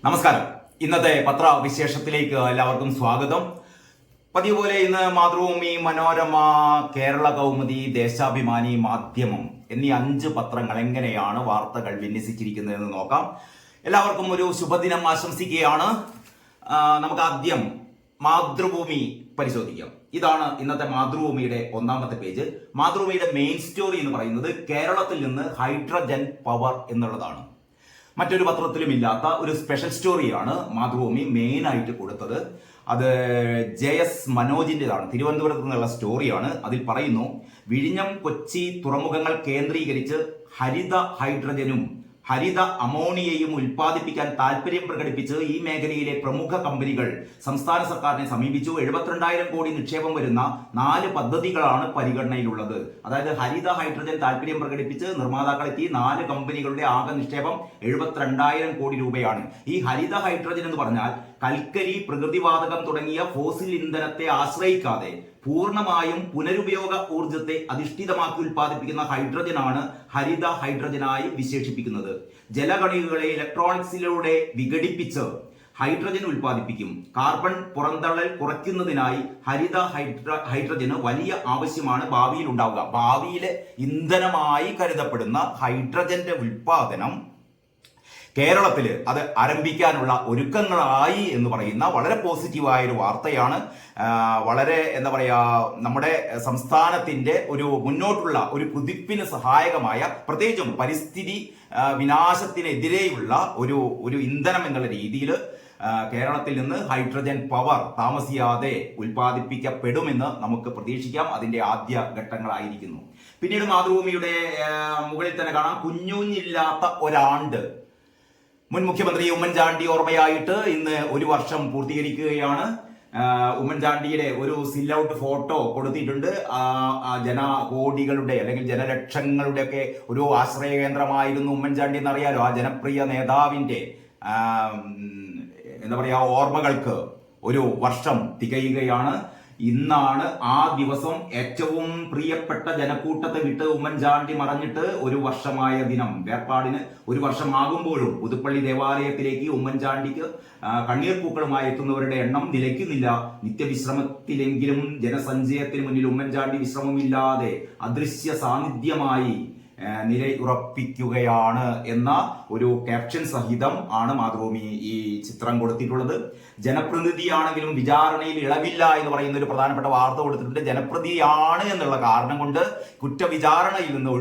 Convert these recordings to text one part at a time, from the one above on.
നമസ്കാരം. ഇന്നത്തെ പത്രവിശേഷത്തിലേക്ക് എല്ലാവർക്കും സ്വാഗതം. പതിവ് പോലെ ഇന്ന് മാതൃഭൂമി, മനോരമ, കേരള കൗമുദി, ദേശാഭിമാനി, മാധ്യമം എന്നീ 5 പത്രങ്ങൾ എങ്ങനെയാണ് വാർത്തകൾ വിന്യസിച്ചിരിക്കുന്നതെന്ന് നോക്കാം. എല്ലാവർക്കും ഒരു ശുഭദിനം ആശംസിക്കുകയാണ്. നമുക്ക് ആദ്യം മാതൃഭൂമി പരിശോധിക്കാം. ഇതാണ് ഇന്നത്തെ മാതൃഭൂമിയുടെ ഒന്നാമത്തെ പേജ്. മാതൃഭൂമിയുടെ മെയിൻ സ്റ്റോറി എന്ന് പറയുന്നത് കേരളത്തിൽ നിന്ന് ഹൈഡ്രജൻ പവർ എന്നുള്ളതാണ്. മറ്റൊരു പത്രത്തിലും ഇല്ലാത്ത ഒരു സ്പെഷ്യൽ സ്റ്റോറിയാണ് മാതൃഭൂമി മെയിൻ ആയിട്ട് കൊടുത്തത്. അത് JS മനോജിൻ്റെതാണ്, തിരുവനന്തപുരത്ത് നിന്നുള്ള സ്റ്റോറിയാണ്. അതിൽ പറയുന്നു, വിഴിഞ്ഞം, കൊച്ചി തുറമുഖങ്ങൾ കേന്ദ്രീകരിച്ച് ഹരിത ഹൈഡ്രജനും ഹരിത അമോണിയയും ഉൽപ്പാദിപ്പിക്കാൻ താല്പര്യം പ്രകടിപ്പിച്ച് ഈ മേഖലയിലെ പ്രമുഖ കമ്പനികൾ സംസ്ഥാന സർക്കാരിനെ സമീപിച്ചു. 72,000 കോടി നിക്ഷേപം വരുന്ന 4 പദ്ധതികളാണ് പരിഗണനയിലുള്ളത്. അതായത് ഹരിത ഹൈഡ്രജൻ താല്പര്യം പ്രകടിപ്പിച്ച് നിർമ്മാതാക്കളെത്തി 4 കമ്പനികളുടെ ആകെ നിക്ഷേപം 72,000 കോടി രൂപയാണ്. ഈ ഹരിത ഹൈഡ്രജൻ എന്ന് പറഞ്ഞാൽ കൽക്കരി, പ്രകൃതിവാതകം തുടങ്ങിയ ഫോസിൽ ഇന്ധനത്തെ ആശ്രയിക്കാതെ പൂർണ്ണമായും പുനരുപയോഗ ഊർജത്തെ അധിഷ്ഠിതമാക്കി ഉൽപ്പാദിപ്പിക്കുന്ന ഹൈഡ്രജനാണ് ഹരിത ഹൈഡ്രജനായി വിശേഷിപ്പിക്കുന്നത്. ജലകണികകളെ ഇലക്ട്രോണിക്സിലൂടെ വിഘടിപ്പിച്ച് ഹൈഡ്രജൻ ഉൽപ്പാദിപ്പിക്കും. കാർബൺ പുറന്തള്ളൽ കുറയ്ക്കുന്നതിനായി ഹരിത ഹൈഡ്രജന് വലിയ ആവശ്യമാണ് ഭാവിയിൽ ഉണ്ടാവുക. ഭാവിയിലെ ഇന്ധനമായി കരുതപ്പെടുന്ന ഹൈഡ്രജന്റെ ഉൽപ്പാദനം കേരളത്തിൽ അത് ആരംഭിക്കാനുള്ള ഒരുക്കങ്ങളായി എന്ന് പറയുന്ന വളരെ പോസിറ്റീവായ ഒരു വാർത്തയാണ്. വളരെ നമ്മുടെ സംസ്ഥാനത്തിന്റെ ഒരു മുന്നോട്ടുള്ള ഒരു കുതിപ്പിന് സഹായകമായ, പ്രത്യേകിച്ചും പരിസ്ഥിതി വിനാശത്തിനെതിരെയുള്ള ഒരു ഇന്ധനം എന്നുള്ള രീതിയിൽ കേരളത്തിൽ നിന്ന് ഹൈഡ്രജൻ പവർ താമസിയാതെ ഉൽപ്പാദിപ്പിക്കപ്പെടുമെന്ന് നമുക്ക് പ്രതീക്ഷിക്കാം. അതിന്റെ ആദ്യ ഘട്ടങ്ങളായിരിക്കുന്നു. പിന്നീട് മാതൃഭൂമിയുടെ മുകളിൽ തന്നെ കാണാം, കുഞ്ഞുഞ്ഞില്ലാത്ത ഒരാണ്ട്. മുൻ മുഖ്യമന്ത്രി ഉമ്മൻചാണ്ടി ഓർമ്മയായിട്ട് ഇന്ന് 1 വർഷം പൂർത്തീകരിക്കുകയാണ്. ഉമ്മൻചാണ്ടിയുടെ ഒരു സിൽ ഔട്ട് ഫോട്ടോ കൊടുത്തിട്ടുണ്ട്. ജനകോടികളുടെ അല്ലെങ്കിൽ ജനലക്ഷങ്ങളുടെ ഒക്കെ ഒരു ആശ്രയ കേന്ദ്രമായിരുന്നു ഉമ്മൻചാണ്ടി എന്നറിയാലോ. ആ ജനപ്രിയ നേതാവിന്റെ ഓർമ്മകൾക്ക് 1 വർഷം തികയുകയാണ്. ഇന്നാണ് ആ ദിവസം. ഏറ്റവും പ്രിയപ്പെട്ട ജനക്കൂട്ടത്തെ വിട്ട് ഉമ്മൻചാണ്ടി മറഞ്ഞിട്ട് 1 വർഷമായ ദിനം. വേർപാടിന് 1 വർഷമാകുമ്പോഴും പുതുപ്പള്ളി ദേവാലയത്തിലേക്ക് ഉമ്മൻചാണ്ടിക്ക് കണ്ണീർ പൂക്കളുമായി എത്തുന്നവരുടെ എണ്ണം നിലയ്ക്കുന്നില്ല. നിത്യവിശ്രമത്തിലെങ്കിലും ജനസഞ്ചയത്തിന് മുന്നിൽ ഉമ്മൻചാണ്ടി വിശ്രമമില്ലാതെ അദൃശ്യ സാന്നിധ്യമായി നിലയുറപ്പിക്കുകയാണ് എന്ന ഒരു ക്യാപ്ഷൻ സഹിതം ആണ് മാതൃഭൂമി ഈ ചിത്രം കൊടുത്തിട്ടുള്ളത്. ജനപ്രതിനിധിയാണെങ്കിലും വിചാരണയിൽ ഇളവില്ല എന്ന് പറയുന്ന ഒരു പ്രധാനപ്പെട്ട വാർത്ത കൊടുത്തിട്ടുണ്ട്. ജനപ്രതിയാണ് എന്നുള്ള കാരണം കൊണ്ട് കുറ്റവിചാരണയിൽ നിന്ന്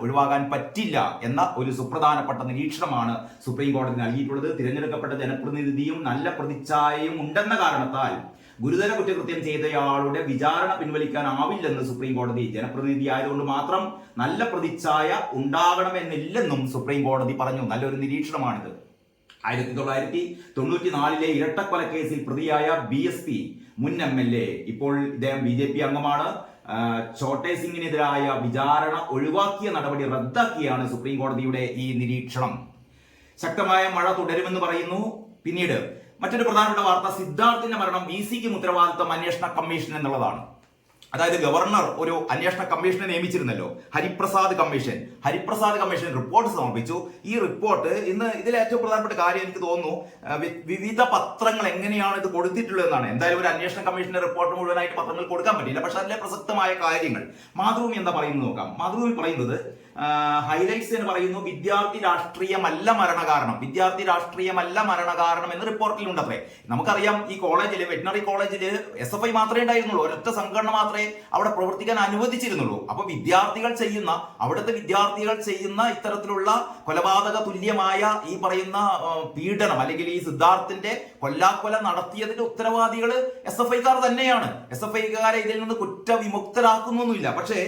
ഒഴിവാകാൻ പറ്റില്ല എന്ന ഒരു സുപ്രധാനപ്പെട്ട നിരീക്ഷണമാണ് സുപ്രീം കോടതി നൽകിയിട്ടുള്ളത്. തിരഞ്ഞെടുക്കപ്പെട്ട ജനപ്രതിനിധിയും നല്ല പ്രതിച്ഛായയും ഉണ്ടെന്ന കാരണത്താൽ ഗുരുതര കുറ്റകൃത്യം ചെയ്തയാളുടെ വിചാരണ പിൻവലിക്കാനാവില്ലെന്ന് സുപ്രീം കോടതി. ജനപ്രതിനിധി ആയതുകൊണ്ട് മാത്രം നല്ല പ്രതിച്ഛായ ഉണ്ടാകണമെന്നില്ലെന്നും സുപ്രീം കോടതി പറഞ്ഞു. നല്ലൊരു നിരീക്ഷണമാണിത്. 1994 ഇരട്ടക്കൊലക്കേസിൽ പ്രതിയായ BSP മുൻ MLA, ഇപ്പോൾ ഇദ്ദേഹം BJP അംഗമാണ്, ചോട്ടെ സിംഗിനെതിരായ വിചാരണ ഒഴിവാക്കിയ നടപടി റദ്ദാക്കിയാണ് സുപ്രീം കോടതിയുടെ ഈ നിരീക്ഷണം. ശക്തമായ മഴ തുടരുമെന്ന് പറയുന്നു. പിന്നീട് മറ്റൊരു പ്രധാനപ്പെട്ട വാർത്ത, സിദ്ധാർത്ഥിന്റെ മരണം VCക്കും ഉത്തരവാദിത്വം അന്വേഷണ കമ്മീഷൻ എന്നുള്ളതാണ്. അതായത് ഗവർണർ ഒരു അന്വേഷണ കമ്മീഷനെ നിയമിച്ചിരുന്നല്ലോ, ഹരിപ്രസാദ് കമ്മീഷൻ റിപ്പോർട്ട് സമർപ്പിച്ചു. ഈ റിപ്പോർട്ട് ഇന്ന് ഇതിലെ ഏറ്റവും പ്രധാനപ്പെട്ട കാര്യം എനിക്ക് തോന്നുന്നു, വിവിധ പത്രങ്ങൾ എങ്ങനെയാണ് ഇത് കൊടുത്തിട്ടുള്ളതെന്നാണ്. എന്തായാലും ഒരു അന്വേഷണ കമ്മീഷന്റെ റിപ്പോർട്ട് മുഴുവനായിട്ട് പത്രങ്ങൾ കൊടുക്കാൻ പറ്റില്ല. പക്ഷെ അതിലെ പ്രസക്തമായ കാര്യങ്ങൾ മാതൃഭൂമി എന്താ പറയുന്നത് നോക്കാം. മാതൃഭൂമി പറയുന്നത് ഹൈലൈറ്റ്സ് എന്ന് പറയുന്നു, വിദ്യാർത്ഥി രാഷ്ട്രീയമല്ല മരണകാരണം എന്ന് റിപ്പോർട്ടിൽ ഉണ്ടത്രേ. നമുക്കറിയാം, ഈ കോളേജിൽ, വെറ്റിനറി കോളേജിൽ SFI മാത്രമേ ഉണ്ടായിരുന്നുള്ളൂ. ഒരൊറ്റ സംഘടന മാത്രമേ അവിടെ പ്രവർത്തിക്കാൻ അനുവദിച്ചിരുന്നുള്ളൂ. അപ്പൊ അവിടുത്തെ വിദ്യാർത്ഥികൾ ചെയ്യുന്ന ഇത്തരത്തിലുള്ള കൊലപാതക തുല്യമായ ഈ പറയുന്ന പീഡനം, അല്ലെങ്കിൽ ഈ സിദ്ധാർത്ഥിന്റെ കൊല്ലാക്കൊല നടത്തിയതിന്റെ ഉത്തരവാദികൾ SFIക്കാർ തന്നെയാണ്. SFIക്കാരെ ഇതിൽ നിന്ന് കുറ്റവിമുക്തരാക്കുന്നൊന്നുമില്ല. പക്ഷേ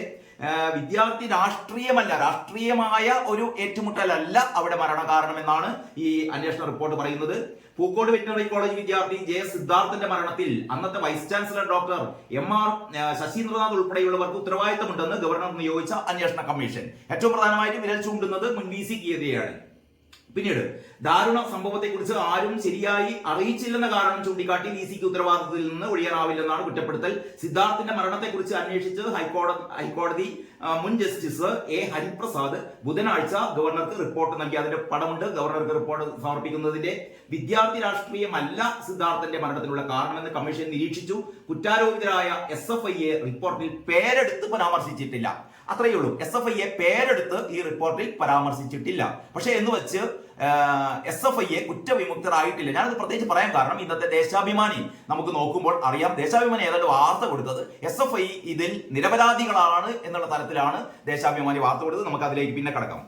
വിദ്യാർത്ഥി രാഷ്ട്രീയമായ ഒരു ഏറ്റുമുട്ടലല്ല അവിടെ മരണകാരണം എന്നാണ് ഈ അന്വേഷണ റിപ്പോർട്ട് പറയുന്നത്. പൂക്കോട് വെറ്റിനറി കോളേജ് വിദ്യാർത്ഥി JS സിദ്ധാർത്ഥന്റെ മരണത്തിൽ അന്നത്തെ vice chancellor doctor MR Sasindranath ഉൾപ്പെടെയുള്ളവർക്ക് ഉത്തരവാദിത്തമുണ്ടെന്ന് ഗവർണർ നിയോഗിച്ച അന്വേഷണ കമ്മീഷൻ ഏറ്റവും പ്രധാനമായിട്ട് വിരൽ ചൂണ്ടുന്നത് മുൻ VCക്കെതിരെയാണ്. പിന്നീട് ദാരുണ സംഭവത്തെക്കുറിച്ച് ആരും ശരിയായി അറിയിച്ചില്ലെന്ന കാരണം ചൂണ്ടിക്കാട്ടി VC-ക്ക് ഉത്തരവാദിത്തത്തിൽ നിന്ന് ഒഴിയാനാവില്ലെന്നാണ് കുറ്റപ്പെടുത്തൽ. സിദ്ധാർത്ഥിന്റെ മരണത്തെക്കുറിച്ച് അന്വേഷിച്ച് ഹൈക്കോടതി മുൻ ജസ്റ്റിസ് A. ഹരിപ്രസാദ് ബുധനാഴ്ച ഗവർണർക്ക് റിപ്പോർട്ട് നൽകി. അതിന്റെ പടമുണ്ട്. ഗവർണർക്ക് റിപ്പോർട്ട് സമർപ്പിക്കുന്നതിന്റെ വിദ്യാർത്ഥി രാഷ്ട്രീയമല്ല സിദ്ധാർത്ഥന്റെ മരണത്തിനുള്ള കാരണമെന്ന് കമ്മീഷൻ നിരീക്ഷിച്ചു. കുറ്റാരോപിതരായ SFI-യെ റിപ്പോർട്ടിൽ പേരെടുത്ത് പരാമർശിച്ചിട്ടില്ല. അത്രയേ ഉള്ളൂ. SFI-യെ പേരെടുത്ത് ഈ റിപ്പോർട്ടിൽ പരാമർശിച്ചിട്ടില്ല. പക്ഷെ എന്ന് വെച്ച് SFI-യെ കുറ്റവിമുക്തരായിട്ടില്ല. ഞാനത് പ്രത്യേകിച്ച് പറയാൻ കാരണം ഇന്നത്തെ ദേശാഭിമാനി നമുക്ക് നോക്കുമ്പോൾ അറിയാം. ദേശാഭിമാനി ഏതാണ്ട് വാർത്ത കൊടുത്തത് SFI ഇതിൽ നിരപരാധികളാണ് എന്നുള്ള തലത്തിലാണ് ദേശാഭിമാനി വാർത്ത കൊടുത്തത്. നമുക്ക് അതിലേക്ക് പിന്നെ കടക്കാം.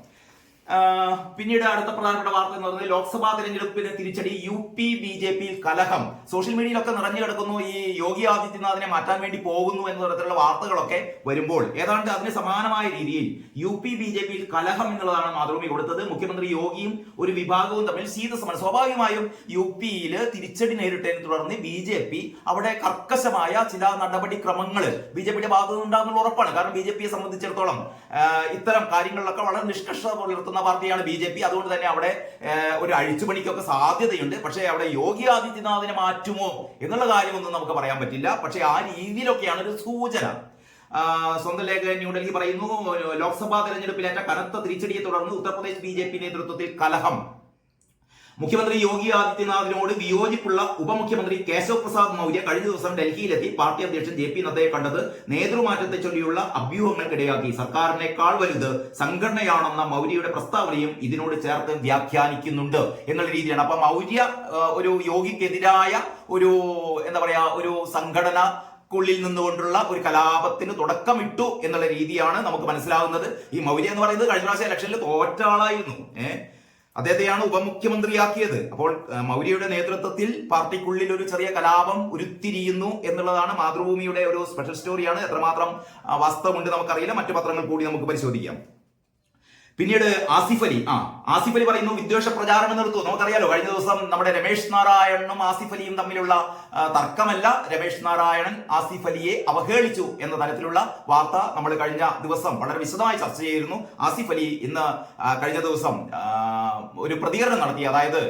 പിന്നീട് അടുത്ത പ്രധാനപ്പെട്ട വാർത്ത എന്ന് പറയുന്നത് ലോക്സഭാ തെരഞ്ഞെടുപ്പിന് തിരിച്ചടി. UP BJP-യിൽ കലഹം. സോഷ്യൽ മീഡിയയിലൊക്കെ നിറഞ്ഞു കിടക്കുന്നു. ഈ യോഗി ആദിത്യനാഥിനെ മാറ്റാൻ വേണ്ടി പോകുന്നു എന്ന തരത്തിലുള്ള വാർത്തകളൊക്കെ വരുമ്പോൾ ഏതാണ്ട് അതിന് സമാനമായ രീതിയിൽ UP BJP-യിൽ കലഹം എന്നുള്ളതാണ് മാതൃഭൂമി കൊടുത്തത്. മുഖ്യമന്ത്രി യോഗിയും ഒരു വിഭാഗവും തമ്മിൽ ശീതസമരം. സ്വാഭാവികമായും UP-യിൽ തിരിച്ചടി നേരിട്ടതിനെ തുടർന്ന് BJP അവിടെ കർക്കശമായ ചില നടപടിക്രമങ്ങൾ BJP-യുടെ ഭാഗത്തു നിന്നുണ്ടാകുന്നുള്ള ഉറപ്പാണ്. കാരണം BJP-യെ സംബന്ധിച്ചിടത്തോളം ഇത്തരം കാര്യങ്ങളിലൊക്കെ വളരെ നിഷ്കർഷത പുലർത്തുന്ന പാർട്ടിയാണ് BJP. അതുകൊണ്ട് തന്നെ അവിടെ ഒരു അഴിച്ചുപണിക്കൊക്കെ സാധ്യതയുണ്ട്. പക്ഷേ അവിടെ യോഗി ആദിത്യനാഥിനെ മാറ്റുമോ എന്നുള്ള കാര്യമൊന്നും നമുക്ക് പറയാൻ പറ്റില്ല. പക്ഷേ ആ രീതിയിലൊക്കെയാണ് ഒരു സൂചന. സ്വന്തം ലേഖകൻ ന്യൂഡൽഹി പറയുന്നു, ലോക്സഭാ തെരഞ്ഞെടുപ്പിലേറ്റ കനത്ത തിരിച്ചടിയെ തുടർന്ന് ഉത്തർപ്രദേശ് BJP നേതൃത്വത്തിൽ കലഹം. മുഖ്യമന്ത്രി യോഗി ആദിത്യനാഥിനോട് വിയോജിപ്പുള്ള ഉപമുഖ്യമന്ത്രി കേശവ് പ്രസാദ് മൗര്യ കഴിഞ്ഞ ദിവസം ഡൽഹിയിലെത്തി പാർട്ടി അധ്യക്ഷൻ JP നദ്ദയെ കണ്ടത് നേതൃമാറ്റത്തെ ചൊല്ലിയുള്ള അഭ്യൂഹങ്ങൾക്കിടയാക്കി. സർക്കാരിനേക്കാൾ വലുത് സംഘടനയാണെന്ന മൗര്യയുടെ പ്രസ്താവനയും ഇതിനോട് ചേർത്ത് വ്യാഖ്യാനിക്കുന്നുണ്ട് എന്നുള്ള രീതിയാണ്. അപ്പൊ മൗര്യ ഒരു യോഗിക്കെതിരായ ഒരു എന്താ പറയാ ഒരു സംഘടന ുള്ളിൽ നിന്നുകൊണ്ടുള്ള ഒരു കലാപത്തിന് തുടക്കമിട്ടു എന്നുള്ള രീതിയാണ് നമുക്ക് മനസ്സിലാകുന്നത്. ഈ മൗര്യ എന്ന് പറയുന്നത് കഴിഞ്ഞ പ്രാവശ്യം ഇലക്ഷനിൽ തോറ്റ ആളായിരുന്നു. അദ്ദേഹത്തെയാണ് ഉപമുഖ്യമന്ത്രിയാക്കിയത്. അപ്പോൾ മൗര്യയുടെ നേതൃത്വത്തിൽ പാർട്ടിക്കുള്ളിൽ ഒരു ചെറിയ കലാപം ഉരുത്തിരിയുന്നു എന്നുള്ളതാണ് മാതൃഭൂമിയുടെ ഒരു സ്പെഷ്യൽ സ്റ്റോറിയാണ്. എത്രമാത്രം വാസ്തവമുണ്ട് നമുക്കറിയില്ല. മറ്റു പത്രങ്ങൾ കൂടി നമുക്ക് പരിശോധിക്കാം. പിന്നീട് ആസിഫ് അലി പറയുന്നു വിദ്വേഷ പ്രചാരണം നിർത്തും. നമുക്കറിയാലോ കഴിഞ്ഞ ദിവസം നമ്മുടെ രമേശ് നാരായണനും ആസിഫ് അലിയും തമ്മിലുള്ള തർക്കമല്ല. രമേശ് നാരായണൻ ആസിഫ് അലിയെ അവഹേളിച്ചു എന്ന തരത്തിലുള്ള വാർത്ത നമ്മൾ കഴിഞ്ഞ ദിവസം വളരെ വിശദമായി ചർച്ച ചെയ്തിരുന്നു. ആസിഫ് അലി ഇന്ന് കഴിഞ്ഞ ദിവസം ഒരു പ്രതികരണം നടത്തി. അതായത്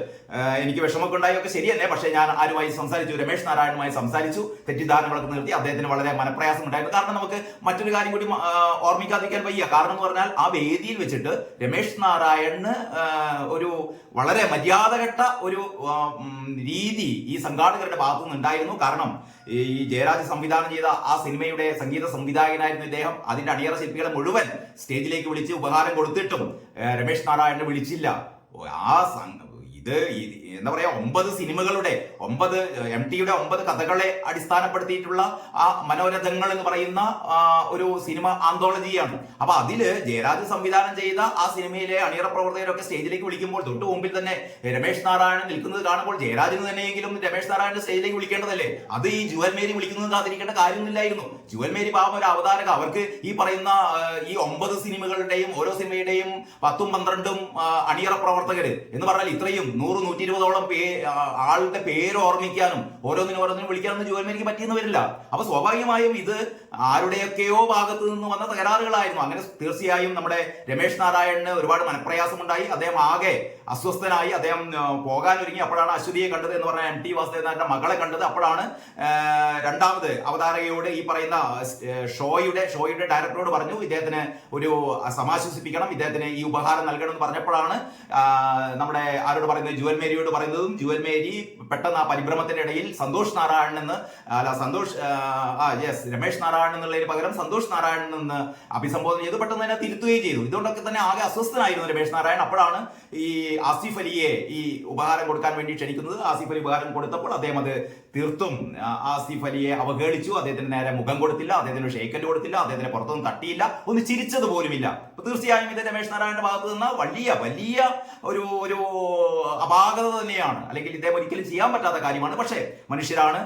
എനിക്ക് വിഷമമൊക്കെ ഉണ്ടായൊക്കെ ശരി തന്നെ, പക്ഷേ ഞാൻ ആരുമായി സംസാരിച്ചു, രമേശ് നാരായണനുമായി സംസാരിച്ചു, തെറ്റിദ്ധാരണകളൊക്കെ നിർത്തി. അദ്ദേഹത്തിന് വളരെ മനപ്രയാസം ഉണ്ടായിരുന്നു. കാരണം നമുക്ക് മറ്റൊരു കാര്യം കൂടി ഓർമ്മിക്കാതിരിക്കാൻ വയ്യ. കാരണം എന്ന് പറഞ്ഞാൽ ആ വേദിയിൽ വെച്ചിട്ട് രമേശ് നാരായണന് ഒരു വളരെ മര്യാദഘട്ട ഒരു രീതി ഈ സംഘാടകരുടെ ഭാഗത്തു നിന്നുണ്ടായിരുന്നു. കാരണം ഈ ജയരാജ് സംവിധാനം ചെയ്ത ആ സിനിമയുടെ സംഗീത സംവിധായകനായിരുന്നു ഇദ്ദേഹം. അതിന്റെ അണിയറ ശില്പികളെ മുഴുവൻ സ്റ്റേജിലേക്ക് വിളിച്ച് ഉപഹാരം കൊടുത്തിട്ടും രമേശ് നാരായണനെ വിളിച്ചില്ല. ഇത് എന്താ പറയാ 9 സിനിമകളുടെ 9 MTയുടെ 9 കഥകളെ അടിസ്ഥാനപ്പെടുത്തിയിട്ടുള്ള ആ മനോരഥങ്ങൾ എന്ന് പറയുന്ന ഒരു സിനിമ ആന്തോളജിയാണ്. അപ്പൊ അതില് ജയരാജ് സംവിധാനം ചെയ്ത ആ സിനിമയിലെ അണിയറ പ്രവർത്തകരൊക്കെ സ്റ്റേജിലേക്ക് വിളിക്കുമ്പോൾ തൊട്ട് മുമ്പിൽ തന്നെ രമേശ് നാരായണൻ നിൽക്കുന്നത് കാണുമ്പോൾ ജയരാജിന് തന്നെയെങ്കിലും രമേശ് നാരായണന്റെ സ്റ്റേജിലേക്ക് വിളിക്കേണ്ടതല്ലേ? അത് ഈ ജുവൽ മേരി വിളിക്കുന്നത് കാത്തിരിക്കേണ്ട കാര്യമൊന്നുമില്ലായിരുന്നു. ജുവൽ മേരി പാവം ഒരു അവതാരക. അവർക്ക് ഈ പറയുന്ന ഈ 9 സിനിമകളുടെയും ഓരോ സിനിമയുടെയും 10ഉം 12ഉം അണിയറ പ്രവർത്തകര് എന്ന് പറഞ്ഞാൽ ഇത്രയും 100-120ഓളം ആളുടെ പേര് ഓർമ്മിക്കാനും ഓരോന്നിനും വിളിക്കാനൊന്നും ജുവൽ മേരിക്ക് പറ്റിയെന്ന് വരില്ല. അപ്പൊ സ്വാഭാവികമായും ഇത് ആരുടെയൊക്കെയോ ഭാഗത്ത് നിന്ന് വന്ന തകരാറുകളായിരുന്നു. അങ്ങനെ തീർച്ചയായും നമ്മുടെ രമേശ് നാരായണന് ഒരുപാട് മനപ്രയാസമുണ്ടായി. അദ്ദേഹം ആകെ അസ്വസ്ഥനായി. അദ്ദേഹം പോകാനൊരുങ്ങി. അപ്പോഴാണ് അശ്വതിയെ കണ്ടത് എന്ന് പറഞ്ഞാൽ MT വാസുദേവനാഥന്റെ മകളെ കണ്ടത്. അപ്പോഴാണ് രണ്ടാമത് അവതാരകയോട് ഈ പറയുന്ന ഷോയുടെ ഡയറക്ടറോട് പറഞ്ഞു ഇദ്ദേഹത്തിന് ഒരു സമാശ്വസിപ്പിക്കണം, ഇദ്ദേഹത്തിന് ഈ ഉപഹാരം നൽകണം എന്ന് പറഞ്ഞപ്പോഴാണ് നമ്മുടെ ആരോട് പറയുന്നത് ജുവൽ മേരിയോട് പറയുന്നതും ജുവൽ മേരി പെട്ടെന്ന് ആ പരിഭ്രമത്തിന്റെ ഇടയിൽ രമേശ് നാരായണൻ എന്നുള്ളതിന് പകരം സന്തോഷ് നാരായണൻ എന്ന് അഭിസംബോധന ചെയ്ത് പെട്ടെന്ന് തന്നെ തിരുത്തുകയും ചെയ്തു. ഇതുകൊണ്ടൊക്കെ തന്നെ ആകെ അസ്വസ്ഥനായിരുന്നു രമേശ് നാരായണൻ. അപ്പോഴാണ് ഈ ആസിഫ് അലിയെ ഈ ഉപഹാരം കൊടുക്കാൻ വേണ്ടി ക്ഷണിക്കുന്നത്. ആസിഫ് അലി ഉപഹാരം കൊടുത്തപ്പോൾ അദ്ദേഹം അത് തീർത്തും ആസിഫ് അലിയെ അവഹേളിച്ചു. അദ്ദേഹത്തിന് നേരെ മുഖം കൊടുത്തില്ല, അദ്ദേഹത്തിന് ഷെയ്ക്കൻഡ് കൊടുത്തില്ല, അദ്ദേഹത്തിന് പുറത്തൊന്നും തട്ടിയില്ല, ഒന്ന് ചിരിച്ചത് പോലുമില്ല. അപ്പൊ തീർച്ചയായും ഇത് രമേശ് നാരായണന്റെ ഭാഗത്ത് നിന്ന് വലിയ വലിയ ഒരു അപാകത തന്നെയാണ്. അല്ലെങ്കിൽ ഇദ്ദേഹം ഒരിക്കലും ചെയ്യാൻ പറ്റാത്ത കാര്യമാണ്. പക്ഷേ മനുഷ്യരാണ്,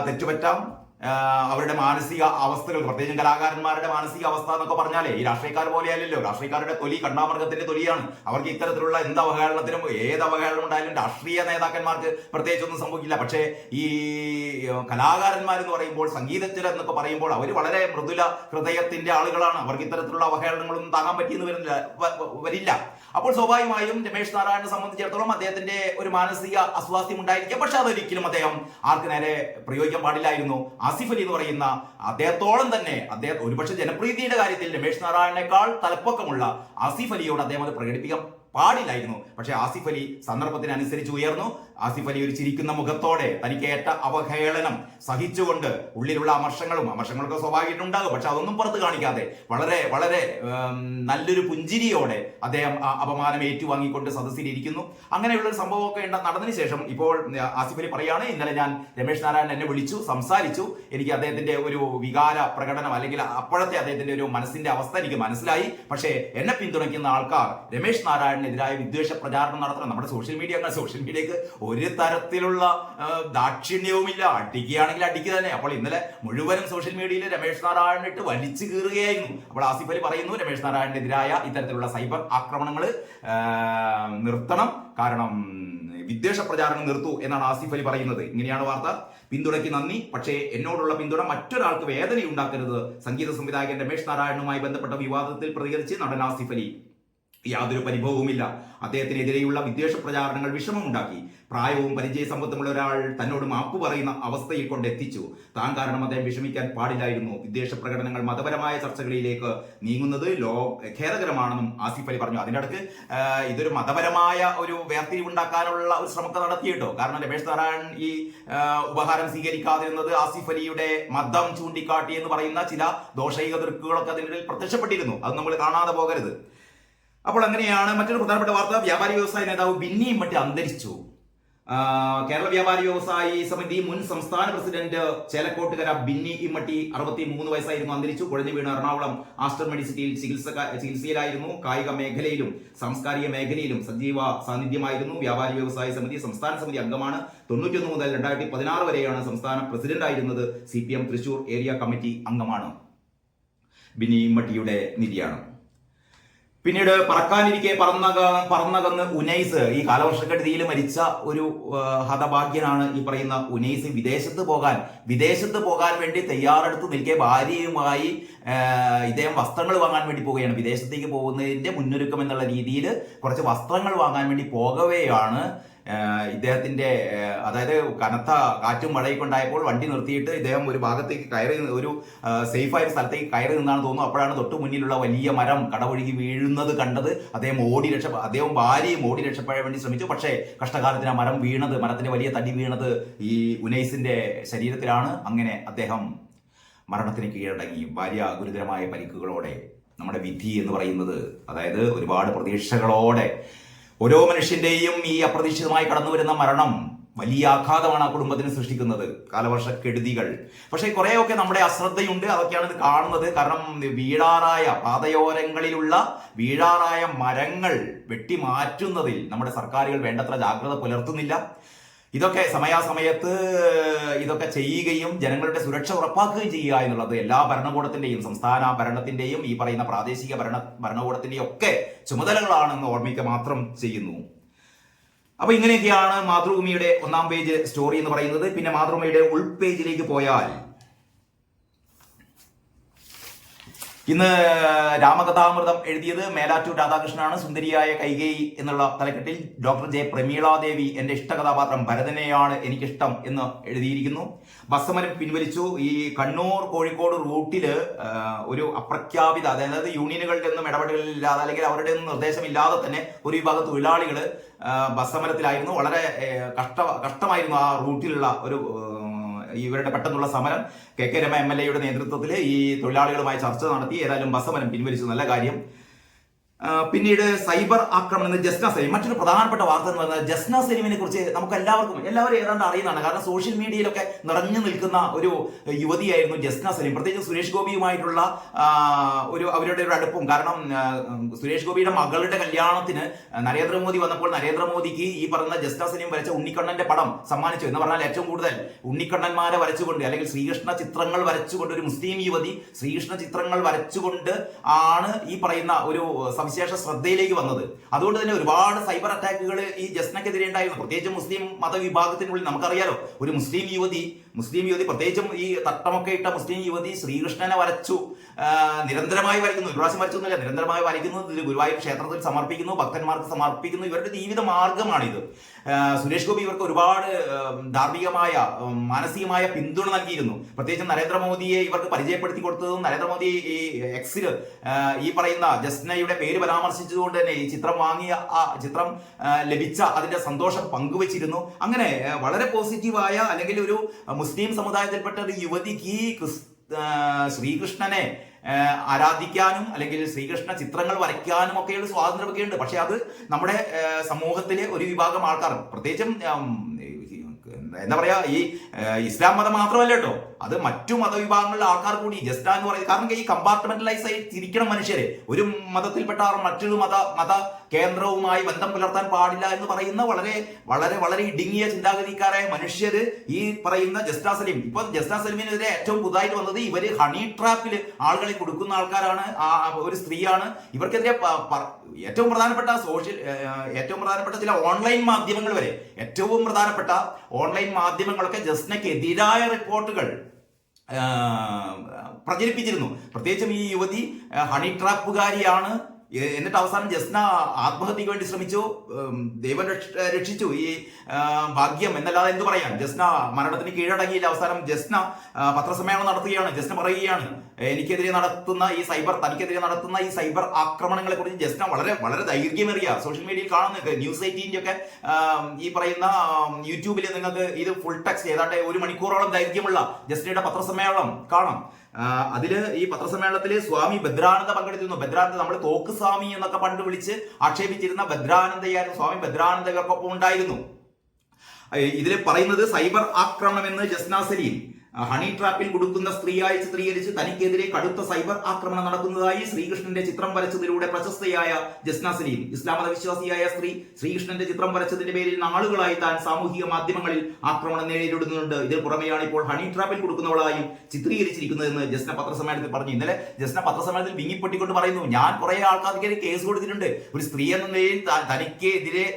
തെറ്റുപറ്റാം. അവരുടെ മാനസിക അവസ്ഥകൾ, പ്രത്യേകിച്ചും കലാകാരന്മാരുടെ മാനസിക അവസ്ഥ എന്നൊക്കെ പറഞ്ഞാലേ ഈ രാഷ്ട്രീയക്കാർ പോലെയല്ലല്ലോ. രാഷ്ട്രീയക്കാരുടെ തൊലി കണ്ണാമൃഗത്തിന്റെ തൊലിയാണ്. അവർക്ക് ഇത്തരത്തിലുള്ള എന്ത് അവഹേളനത്തിനും ഏത് അവഹേളനം ഉണ്ടായാലും രാഷ്ട്രീയ നേതാക്കന്മാർക്ക് പ്രത്യേകിച്ചൊന്നും സംഭവിക്കില്ല. പക്ഷേ ഈ കലാകാരന്മാരെന്ന് പറയുമ്പോൾ, സംഗീതജ്ഞർ എന്നൊക്കെ പറയുമ്പോൾ അവർ വളരെ മൃദുല ഹൃദയത്തിന്റെ ആളുകളാണ്. അവർക്ക് ഇത്തരത്തിലുള്ള അവഹേളനങ്ങളൊന്നും താങ്ങാൻ പറ്റിയെന്ന് വരില്ല. അപ്പോൾ സ്വാഭാവികമായും രമേശ് നാരായണനെ സംബന്ധിച്ചിടത്തോളം അദ്ദേഹത്തിന്റെ ഒരു മാനസിക അസ്വാസ്ഥ്യം ഉണ്ടായിരിക്കാം. പക്ഷെ അതൊരിക്കലും അദ്ദേഹം ആർക്ക് നേരെ പ്രയോഗിക്കാൻ പാടില്ലായിരുന്നു. ആസിഫ് അലി എന്ന് പറയുന്ന അദ്ദേഹത്തോളം തന്നെ ഒരുപക്ഷെ ജനപ്രീതിയുടെ കാര്യത്തിൽ രമേശ് നാരായണനേക്കാൾ തലപ്പൊക്കമുള്ള ആസിഫ് അലിയോട് അദ്ദേഹം അത് പ്രകടിപ്പിക്കാൻ പാടില്ലായിരുന്നു. പക്ഷെ ആസിഫ് അലി സന്ദർഭത്തിനനുസരിച്ച് ഉയർന്നു. ആസിഫ് അലി ഒരു ചിരിക്കുന്ന മുഖത്തോടെ തനിക്കേറ്റ അവഹേളനം സഹിച്ചുകൊണ്ട് ഉള്ളിലുള്ള അമർഷങ്ങളൊക്കെ സ്വാഭാവികമായിട്ടുണ്ടാകും, പക്ഷെ അതൊന്നും പുറത്ത് കാണിക്കാതെ വളരെ വളരെ നല്ലൊരു പുഞ്ചിരിയോടെ അദ്ദേഹം അപമാനം ഏറ്റുവാങ്ങിക്കൊണ്ട് സദസ്സിലിരിക്കുന്നു. അങ്ങനെയുള്ള ഒരു സംഭവമൊക്കെ നടന്നതിന് ശേഷം ഇപ്പോൾ ആസിഫ് അലി പറയാണ്, ഇന്നലെ ഞാൻ രമേശ് നാരായണൻ എന്നെ വിളിച്ചു, സംസാരിച്ചു, എനിക്ക് അദ്ദേഹത്തിന്റെ ഒരു വികാര പ്രകടനം അല്ലെങ്കിൽ അപ്പോഴത്തെ അദ്ദേഹത്തിന്റെ ഒരു മനസ്സിന്റെ അവസ്ഥ എനിക്ക് മനസ്സിലായി. പക്ഷേ എന്നെ പിന്തുണയ്ക്കുന്ന ആൾക്കാർ രമേശ് നാരായണനെതിരായ വിദ്വേഷ പ്രചാരണം നടത്തണം. നമ്മുടെ സോഷ്യൽ മീഡിയക്ക് ഒരു തരത്തിലുള്ള ദാക്ഷിണ്യവുമില്ല. അടിക്കുകയാണെങ്കിൽ അടിക്കുക തന്നെ. അപ്പോൾ ഇന്നലെ മുഴുവനും സോഷ്യൽ മീഡിയയിൽ രമേശ് നാരായണനിട്ട് വലിച്ചു കീറുകയായിരുന്നു. അപ്പോൾ ആസിഫ് അലി പറയുന്നു, രമേശ് നാരായണനെതിരായ ഇത്തരത്തിലുള്ള സൈബർ ആക്രമണങ്ങൾ നിർത്തണം, കാരണം വിദ്വേഷ പ്രചാരണം നിർത്തൂ എന്നാണ് ആസിഫ് അലി പറയുന്നത്. ഇങ്ങനെയാണ് വാർത്ത. പിന്തുണയ്ക്ക് നന്ദി, പക്ഷേ എന്നോടുള്ള പിന്തുണ മറ്റൊരാൾക്ക് വേദനയുണ്ടാക്കരുത്. സംഗീത സംവിധായകൻ രമേശ് നാരായണനുമായി ബന്ധപ്പെട്ട വിവാദത്തിൽ പ്രതികരിച്ച് നടൻ ആസിഫ് അലി യാതൊരു പരിഭവവുമില്ല. അദ്ദേഹത്തിനെതിരെയുള്ള വിദ്വേഷ പ്രചാരണങ്ങൾ വിഷമമുണ്ടാക്കി. പ്രായവും പരിചയ സമ്പത്തുമുള്ള ഒരാൾ തന്നോട് മാപ്പ് പറയുന്ന അവസ്ഥയിൽ കൊണ്ടെത്തിച്ചു. താൻ കാരണം അദ്ദേഹം വിഷമിക്കാൻ പാടില്ലായിരുന്നു. വിദ്വേഷ പ്രകടനങ്ങൾ മതപരമായ ചർച്ചകളിലേക്ക് നീങ്ങുന്നത് ഖേദകരമാണെന്നും ആസിഫ് അലി പറഞ്ഞു. അതിൻ്റെ അടുക്ക് ഇതൊരു മതപരമായ ഒരു വേർതിരിവുണ്ടാക്കാനുള്ള ഒരു ശ്രമത്തെ നടത്തിയിട്ടോ. കാരണം രമേശ് നാരായണൻ ഈ ഉപഹാരം സ്വീകരിക്കാതിരുന്നത് ആസിഫ് അലിയുടെ മതം ചൂണ്ടിക്കാട്ടി എന്ന് പറയുന്ന ചില ദോഷൈക ദൃക്കുകളൊക്കെ അതിനിടയിൽ പ്രത്യക്ഷപ്പെട്ടിരുന്നു. അത് നമ്മൾ കാണാതെ പോകരുത്. അപ്പോൾ അങ്ങനെയാണ് മറ്റൊരു പ്രധാനപ്പെട്ട വാർത്ത. വ്യാപാരി വ്യവസായ നേതാവ് ബിന്നി ഇമ്മട്ടി അന്തരിച്ചു. കേരള വ്യാപാരി വ്യവസായി സമിതി മുൻ സംസ്ഥാന പ്രസിഡന്റ് ചേലക്കോട്ടുകര ബിന്നി ഇമ്മട്ടി 63 വയസ്സായിരുന്നു, അന്തരിച്ചു. കുഴഞ്ഞു വീണ് എറണാകുളം ആസ്റ്റർ മെഡിസിറ്റിയിൽ ചികിത്സയിലായിരുന്നു. കായിക മേഖലയിലും സാംസ്കാരിക മേഖലയിലും സജീവ സാന്നിധ്യമായിരുന്നു. വ്യാപാരി വ്യവസായ സമിതി സംസ്ഥാന സമിതി അംഗമാണ്. 91 മുതൽ 2016 വരെയാണ് സംസ്ഥാന പ്രസിഡന്റ് ആയിരുന്നത്. CPM തൃശൂർ ഏരിയ കമ്മിറ്റി അംഗമാണ്. ബിന്നി ഇമ്മട്ടിയുടെ നിര്യാണം. പിന്നീട് പറക്കാനിരിക്കെ പറന്നകന്ന് ഉനൈസ്, ഈ കാലവർഷക്കെടുതിയിൽ മരിച്ച ഒരു ഹതഭാഗ്യനാണ് ഈ പറയുന്ന ഉനൈസ്. വിദേശത്ത് പോകാൻ വേണ്ടി തയ്യാറെടുത്ത് നിൽക്കെ ഭാര്യയുമായി ഇദ്ദേഹം വസ്ത്രങ്ങൾ വാങ്ങാൻ വേണ്ടി പോവുകയാണ്. വിദേശത്തേക്ക് പോകുന്നതിന്റെ മുന്നൊരുക്കം എന്നുള്ള രീതിയിൽ കുറച്ച് വസ്ത്രങ്ങൾ വാങ്ങാൻ വേണ്ടി പോകവെയാണ് ഇദ്ദേഹത്തിന്റെ, അതായത് കനത്ത കാറ്റും മഴയൊക്കെ ഉണ്ടായപ്പോൾ വണ്ടി നിർത്തിയിട്ട് ഇദ്ദേഹം ഒരു ഭാഗത്തേക്ക് ഒരു സേഫായ സ്ഥലത്തേക്ക് കയറി നിന്നാണ് തോന്നുന്നു. അപ്പോഴാണ് തൊട്ടു മുന്നിലുള്ള വലിയ മരം കടവൊഴുകി വീഴുന്നത് കണ്ടത്. അദ്ദേഹം ഭാര്യയും ഓടി രക്ഷപ്പെടാൻ വേണ്ടി ശ്രമിച്ചു. പക്ഷേ കഷ്ടകാലത്തിന് ആ മരത്തിന്റെ വലിയ തടി വീണത് ഈ ഉനൈസിന്റെ ശരീരത്തിലാണ്. അങ്ങനെ അദ്ദേഹം മരണത്തിന് കീഴടങ്ങി. ഭാര്യ ഗുരുതരമായ പരിക്കുകളോടെ. നമ്മുടെ വിധി എന്ന് പറയുന്നത്, അതായത് ഒരുപാട് പ്രതീക്ഷകളോടെ ഓരോ മനുഷ്യന്റെയും ഈ അപ്രതീക്ഷിതമായി കടന്നു വരുന്ന മരണം വലിയ ആഘാതമാണ് ആ കുടുംബത്തിന് സൃഷ്ടിക്കുന്നത്. കാലവർഷക്കെടുതികൾ. പക്ഷെ കുറേയൊക്കെ നമ്മുടെ അശ്രദ്ധയുണ്ട്, അതൊക്കെയാണ് ഇത് കാണുന്നത്. കാരണം പാതയോരങ്ങളിലുള്ള വീഴാറായ മരങ്ങൾ വെട്ടിമാറ്റുന്നതിൽ നമ്മുടെ സർക്കാരുകൾ വേണ്ടത്ര ജാഗ്രത പുലർത്തുന്നില്ല. ഇതൊക്കെ സമയാസമയത്ത് ഇതൊക്കെ ചെയ്യുകയും ജനങ്ങളുടെ സുരക്ഷ ഉറപ്പാക്കുകയും ചെയ്യുക എന്നുള്ളത് എല്ലാ ഭരണകൂടത്തിന്റെയും, സംസ്ഥാന ഭരണത്തിന്റെയും ഈ പറയുന്ന പ്രാദേശിക ഭരണകൂടത്തിന്റെയും ഒക്കെ ചുമതലകളാണെന്ന് ഓർമ്മിക്കുക മാത്രം ചെയ്യുന്നു. അപ്പൊ ഇങ്ങനെയൊക്കെയാണ് മാതൃഭൂമിയുടെ 1-ാം പേജ് സ്റ്റോറി എന്ന് പറയുന്നത്. പിന്നെ മാതൃഭൂമിയുടെ ഉൾപേജിലേക്ക് പോയാൽ ഇന്ന് രാമകഥാമൃതം എഴുതിയത് മേലാറ്റൂർ രാധാകൃഷ്ണനാണ്. സുന്ദരിയായ കൈകേയി എന്നുള്ള തലക്കെട്ടിൽ ഡോക്ടർ ജെ പ്രമീളാദേവി എന്റെ ഇഷ്ടകഥാപാത്രം ഭരതനെയാണ് എനിക്കിഷ്ടം എന്ന് എഴുതിയിരിക്കുന്നു. ബസ് സമരം പിൻവലിച്ചു. ഈ കണ്ണൂർ കോഴിക്കോട് റൂട്ടില് ഒരു അപ്രഖ്യാപിത, അതായത് യൂണിയനുകളുടെ ഒന്നും ഇടപെടലില്ലാതെ അല്ലെങ്കിൽ അവരുടെ ഒന്നും നിർദ്ദേശമില്ലാതെ തന്നെ ഒരു വിഭാഗം തൊഴിലാളികൾ ബസ് സമരത്തിലായിരുന്നു. വളരെ കഷ്ടമായിരുന്നു ആ റൂട്ടിലുള്ള ഒരു ഇവരുടെ പെട്ടെന്നുള്ള സമരം. കെ രമ MLA യുടെ നേതൃത്വത്തിൽ ഈ തൊഴിലാളികളുമായി ചർച്ച നടത്തി ഏതായാലും ബസ് സമരം പിൻവലിച്ചു. നല്ല കാര്യം. പിന്നീട് സൈബർ ആക്രമണം എന്ന് ജസ്ന സലീം. മറ്റൊരു പ്രധാനപ്പെട്ട വാർത്ത എന്ന് പറയുന്നത് ജസ്ന സലീമിനെ കുറിച്ച് നമുക്ക് എല്ലാവരും ഏതാണ്ട് അറിയുന്നതാണ്. കാരണം സോഷ്യൽ മീഡിയയിലൊക്കെ നിറഞ്ഞു നിൽക്കുന്ന ഒരു യുവതിയായിരുന്നു ജസ്ന സലീം. പ്രത്യേകിച്ച് സുരേഷ് ഗോപിയുമായിട്ടുള്ള അവരുടെ ഒരു അടുപ്പവും. കാരണം സുരേഷ് ഗോപിയുടെ മകളുടെ കല്യാണത്തിന് നരേന്ദ്രമോദി വന്നപ്പോൾ നരേന്ദ്രമോദിക്ക് ഈ പറയുന്ന ജസ്ന സലീം വരച്ച ഉണ്ണിക്കണ്ണന്റെ പടം സമ്മാനിച്ചു. എന്ന് പറഞ്ഞാൽ ഏറ്റവും കൂടുതൽ ഉണ്ണിക്കണ്ണന്മാരെ വരച്ചുകൊണ്ട് അല്ലെങ്കിൽ ശ്രീകൃഷ്ണ ചിത്രങ്ങൾ വരച്ചുകൊണ്ട് ഒരു മുസ്ലിം യുവതി ശ്രീകൃഷ്ണ ചിത്രങ്ങൾ വരച്ചുകൊണ്ട് ആണ് ഈ പറയുന്ന ഒരു വിശേഷ ശ്രദ്ധയിലേക്ക് വന്നത്. അതുകൊണ്ട് തന്നെ ഒരുപാട് സൈബർ അറ്റാക്കുകൾ ഈ ജസ്നക്കെതിരെ ഉണ്ടായിരുന്നു. പ്രത്യേകിച്ച് മുസ്ലിം മതവിഭാഗത്തിനുള്ളിൽ നമുക്കറിയാലോ, ഒരു മുസ്ലിം യുവതി പ്രത്യേകിച്ചും ഈ തട്ടമൊക്കെ ഇട്ട മുസ്ലിം യുവതി ശ്രീകൃഷ്ണനെ വരച്ചു, നിരന്തരമായി വരയ്ക്കുന്നു. ഒരു പ്രാവശ്യം വരച്ചൊന്നുമില്ല, നിരന്തരമായി വരയ്ക്കുന്നു, ഗുരുവായൂർ ക്ഷേത്രത്തിൽ സമർപ്പിക്കുന്നു, ഭക്തന്മാർക്ക് സമർപ്പിക്കുന്നു. ഇവരുടെ ജീവിത മാർഗമാണിത്. സുരേഷ് ഗോപി ഇവർക്ക് ഒരുപാട് ധാർമ്മികമായ മാനസികമായ പിന്തുണ നൽകിയിരുന്നു. പ്രത്യേകിച്ച് നരേന്ദ്രമോദിയെ ഇവർക്ക് പരിചയപ്പെടുത്തി കൊടുത്തതും നരേന്ദ്രമോദി ഈ എക്സിൽ ഈ പറയുന്ന ജസ്നയുടെ പേര് പരാമർശിച്ചതുകൊണ്ട് തന്നെ ഈ ചിത്രം ചിത്രം ലഭിച്ച അതിന്റെ സന്തോഷം പങ്കുവച്ചിരുന്നു. അങ്ങനെ വളരെ പോസിറ്റീവായ അല്ലെങ്കിൽ ഒരു മുസ്ലിം സമുദായത്തിൽപ്പെട്ട ഒരു യുവതിക്ക് ശ്രീകൃഷ്ണനെ ആരാധിക്കാനും അല്ലെങ്കിൽ ശ്രീകൃഷ്ണ ചിത്രങ്ങൾ വരയ്ക്കാനും ഒക്കെയുള്ള സ്വാതന്ത്ര്യമൊക്കെ ഉണ്ട്. പക്ഷെ അത് നമ്മുടെ സമൂഹത്തിലെ ഒരു വിഭാഗം ആൾക്കാർ, പ്രത്യേകിച്ചും എന്താ പറയാ, ഈ ഇസ്ലാം മതം മാത്രമല്ല കേട്ടോ, അത് മറ്റു മതവിഭാഗങ്ങളിലെ ആൾക്കാർ കൂടി ജസ്ന എന്ന് പറയുന്നത്. കാരണം ഈ കമ്പാർട്ട്മെന്റലൈസ് ആയി തിരിക്കണം മനുഷ്യരെ. ഒരു മതത്തിൽപ്പെട്ട മറ്റൊരു മത കേന്ദ്രവുമായി ബന്ധം പുലർത്താൻ പാടില്ല എന്ന് പറയുന്ന വളരെ വളരെ വളരെ ഇടുങ്ങിയ ചിന്താഗതിക്കാരായ മനുഷ്യർ ഈ പറയുന്ന ജസ്ന സലീം. ഇപ്പൊ ജസ്ന സലീമിനെതിരെ ഏറ്റവും പുതുതായിട്ട് വന്നത് ഇവര് ഹണി ട്രാപ്പിൽ ആളുകളെ കൊടുക്കുന്ന ആൾക്കാരാണ്, ഒരു സ്ത്രീയാണ്. ഇവർക്കെതിരെ ഏറ്റവും പ്രധാനപ്പെട്ട ചില ഓൺലൈൻ മാധ്യമങ്ങൾ വരെ, ഏറ്റവും പ്രധാനപ്പെട്ട ഓൺലൈൻ മാധ്യമങ്ങളൊക്കെ ജസ്നക്കെതിരായ റിപ്പോർട്ടുകൾ പ്രചരിപ്പിച്ചിരുന്നു. പ്രത്യേകിച്ചും ഈ യുവതി ഹണി ട്രാപ്പുകാരിയാണ്, എന്നിട്ട് അവസാനം ജസ്ന ആത്മഹത്യക്ക് വേണ്ടി ശ്രമിച്ചു, ദൈവം രക്ഷിച്ചു, ഈ ഭാഗ്യം എന്നല്ലാതെ എന്ത് പറയാൻ. ജസ്ന മരണത്തിന് കീഴടങ്ങിയില്ല. അവസാനം ജസ്ന പത്രസമ്മേളനം നടത്തുകയാണ്. ജസ്ന പറയുകയാണ് തനിക്കെതിരെ നടത്തുന്ന ഈ സൈബർ ആക്രമണങ്ങളെ കുറിച്ച് ജസ്ന വളരെ വളരെ ദൈർഘ്യമേറിയ സോഷ്യൽ മീഡിയയിൽ കാണുന്നത്. ന്യൂസ് 18 ഒക്കെ ഈ പറയുന്ന യൂട്യൂബിൽ നിങ്ങൾക്ക് ഇത് ഫുൾ ടെക്സ്റ്റ് ഏതാണ്ട് 1 മണിക്കൂറോളം ദൈർഘ്യമുള്ള ജസ്നയുടെ പത്രസമ്മേളനം കാണാം. അതില് ഈ പത്രസമ്മേളനത്തിൽ സ്വാമി ഭദ്രാനന്ദ പങ്കെടുത്തിരുന്നു. ഭദ്രാനന്ദ നമ്മൾ തോക്ക് സ്വാമി എന്നൊക്കെ പണ്ട് വിളിച്ച് ആക്ഷേപിച്ചിരുന്ന ഭദ്രാനന്ദയായിരുന്നു. സ്വാമി ഭദ്രാനന്ദ ഇവർക്കൊപ്പം ഉണ്ടായിരുന്നു. ഇതിൽ പറയുന്നത് സൈബർ ആക്രമണം എന്ന് ജസ്ന സലീം ഹണി ട്രാപ്പിൽ കൊടുക്കുന്ന സ്ത്രീയായി ചിത്രീകരിച്ച് തനിക്കെതിരെ കടുത്ത സൈബർ ആക്രമണം നടക്കുന്നതായി ശ്രീകൃഷ്ണന്റെ ചിത്രം വരച്ചതിലൂടെ പ്രശസ്തയായ ജസ്ന സലീം. ഇസ്ലാം മതവിശ്വാസിയായ സ്ത്രീ ശ്രീകൃഷ്ണന്റെ ചിത്രം വരച്ചതിന്റെ പേരിൽ നാളുകളായി താൻ സാമൂഹിക മാധ്യമങ്ങളിൽ ആക്രമണം നേരിടുന്നുണ്ട്. ഇതിന് പുറമെയാണ് ഇപ്പോൾ ഹണി ട്രാപ്പിൽ കൊടുക്കുന്നവളായും ചിത്രീകരിച്ചിരിക്കുന്നതെന്ന് ജസ്ന പത്രസമ്മേളനത്തിൽ പറഞ്ഞു. ഇന്നലെ ജസ്ന പത്രസമ്മേളനത്തിൽ വിങ്ങിപ്പൊട്ടിക്കൊണ്ട് പറയുന്നു, ഞാൻ കുറെ ആൾക്കാർക്ക് കേസ് കൊടുത്തിട്ടുണ്ട്. ഒരു സ്ത്രീ എന്ന നിലയിൽ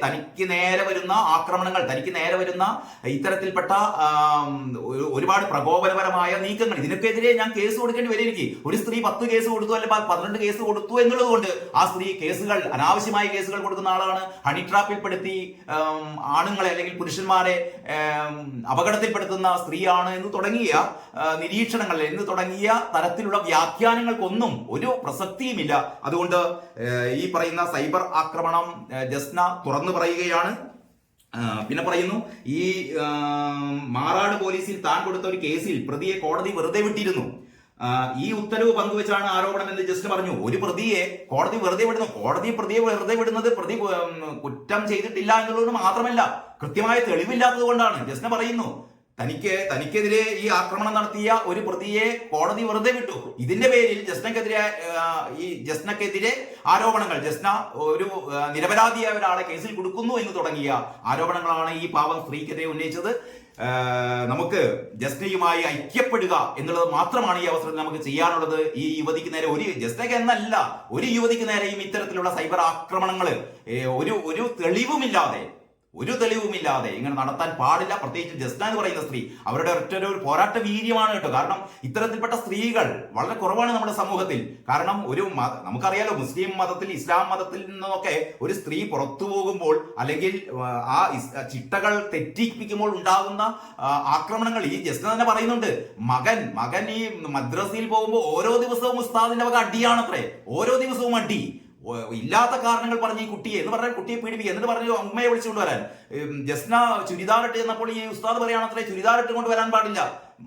തനിക്ക് നേരെ വരുന്ന ആക്രമണങ്ങൾ, തനിക്ക് നേരെ വരുന്ന ഇത്തരത്തിൽപ്പെട്ട ഒരുപാട് പ്രകോപനപരമായ നീക്കങ്ങൾ, ഇതിനൊക്കെതിരെ ഞാൻ കേസ് കൊടുക്കേണ്ടി വരും. എനിക്ക് ഒരു സ്ത്രീ 10 കേസ് കൊടുത്തു അല്ലെ 12 കേസ് കൊടുത്തു എന്നുള്ളത് കൊണ്ട് ആ സ്ത്രീ അനാവശ്യമായ കേസുകൾ കൊടുക്കുന്ന ആളാണ്, ഹണി ട്രാപ്പിൽപ്പെടുത്തി ആണുങ്ങളെ അല്ലെങ്കിൽ പുരുഷന്മാരെ അപകടത്തിൽപ്പെടുത്തുന്ന സ്ത്രീയാണ് എന്ന് തുടങ്ങിയ നിരീക്ഷണങ്ങൾ, എന്ന് തുടങ്ങിയ തരത്തിലുള്ള വ്യാഖ്യാനങ്ങൾക്കൊന്നും ഒരു പ്രസക്തിയുമില്ല. അതുകൊണ്ട് ഈ പറയുന്ന സൈബർ ആക്രമണം ജസ്ന തുറന്നു പറയുകയാണ്. പിന്നെ പറയുന്നു, ഈ മാറാട് പോലീസിൽ താൻ കൊടുത്ത ഒരു കേസിൽ പ്രതിയെ കോടതി വെറുതെ വിട്ടിരുന്നു. ഈ ഉത്തരവ് പങ്കുവെച്ചാണ് ആരോപണം എന്ന് ജസ്റ്റ് പറഞ്ഞു. ഒരു പ്രതിയെ കോടതി വെറുതെ വിടുന്നു. പ്രതിയെ വെറുതെ വിടുന്നത് പ്രതി കുറ്റം ചെയ്തിട്ടില്ല എന്നുള്ളത് മാത്രമല്ല, കൃത്യമായ തെളിവില്ലാത്തത് കൊണ്ടാണ്. ജസ്ന പറയുന്നു, തനിക്കെതിരെ ഈ ആക്രമണം നടത്തിയ ഒരു പ്രതിയെ കോടതി വെറുതെ വിട്ടു. ഇതിന്റെ പേരിൽ ജസ്നക്കെതിരെ ആരോപണങ്ങൾ, ജസ്ന ഒരു നിരപരാധിയായ ഒരാളെ കേസിൽ കൊടുക്കുന്നു എന്ന് തുടങ്ങിയ ആരോപണങ്ങളാണ് ഈ പാവം സ്ത്രീക്കെതിരെ ഉന്നയിച്ചത്. നമുക്ക് ജസ്നയുമായി ഐക്യപ്പെടുക എന്നുള്ളത് മാത്രമാണ് ഈ അവസരത്തിൽ നമുക്ക് ചെയ്യാനുള്ളത്. ഈ യുവതിക്ക് നേരെ ജസ്നയ്ക്ക് എന്നല്ല, ഒരു യുവതിക്ക് നേരെയും ഇത്തരത്തിലുള്ള സൈബർ ആക്രമണങ്ങൾ ഒരു തെളിവുമില്ലാതെ ഇങ്ങനെ നടത്താൻ പാടില്ല. പ്രത്യേകിച്ച് ജസ്ന എന്ന് പറയുന്ന സ്ത്രീ, അവരുടെ ഒരു പോരാട്ട വീര്യമാണ് കേട്ടോ. കാരണം ഇത്തരത്തിൽപ്പെട്ട സ്ത്രീകൾ വളരെ കുറവാണ് നമ്മുടെ സമൂഹത്തിൽ. കാരണം നമുക്കറിയാലോ, മുസ്ലിം മതത്തിൽ, ഇസ്ലാം മതത്തിൽ നിന്നൊക്കെ ഒരു സ്ത്രീ പുറത്തു പോകുമ്പോൾ അല്ലെങ്കിൽ ആ ചിട്ടകൾ തെറ്റിപ്പിക്കുമ്പോൾ ഉണ്ടാകുന്ന ആക്രമണങ്ങൾ ഈ ജസ്ന തന്നെ പറയുന്നുണ്ട്. മകൻ ഈ മദ്രസയിൽ പോകുമ്പോൾ ഓരോ ദിവസവും ഉസ്താദിന്റെ വക അടിയാണത്രേ. ഓരോ ദിവസവും അടി. ഇല്ലാത്ത കാരണങ്ങൾ പറഞ്ഞ് ഈ കുട്ടിയെ എന്ന് പറഞ്ഞാൽ കുട്ടിയെ പീഡിപ്പിക്കുക, എന്നിട്ട് പറഞ്ഞു അമ്മയെ വിളിച്ചുകൊണ്ട് വരാൻ. ജസ്ന ചുരിദാറിട്ട് ചെന്നപ്പോൾ ഈ ഉസ്താദ് പറയുകയാണത്രേ ചുരിദാറിട്ട് കൊണ്ടുവരാൻ പാടില്ല.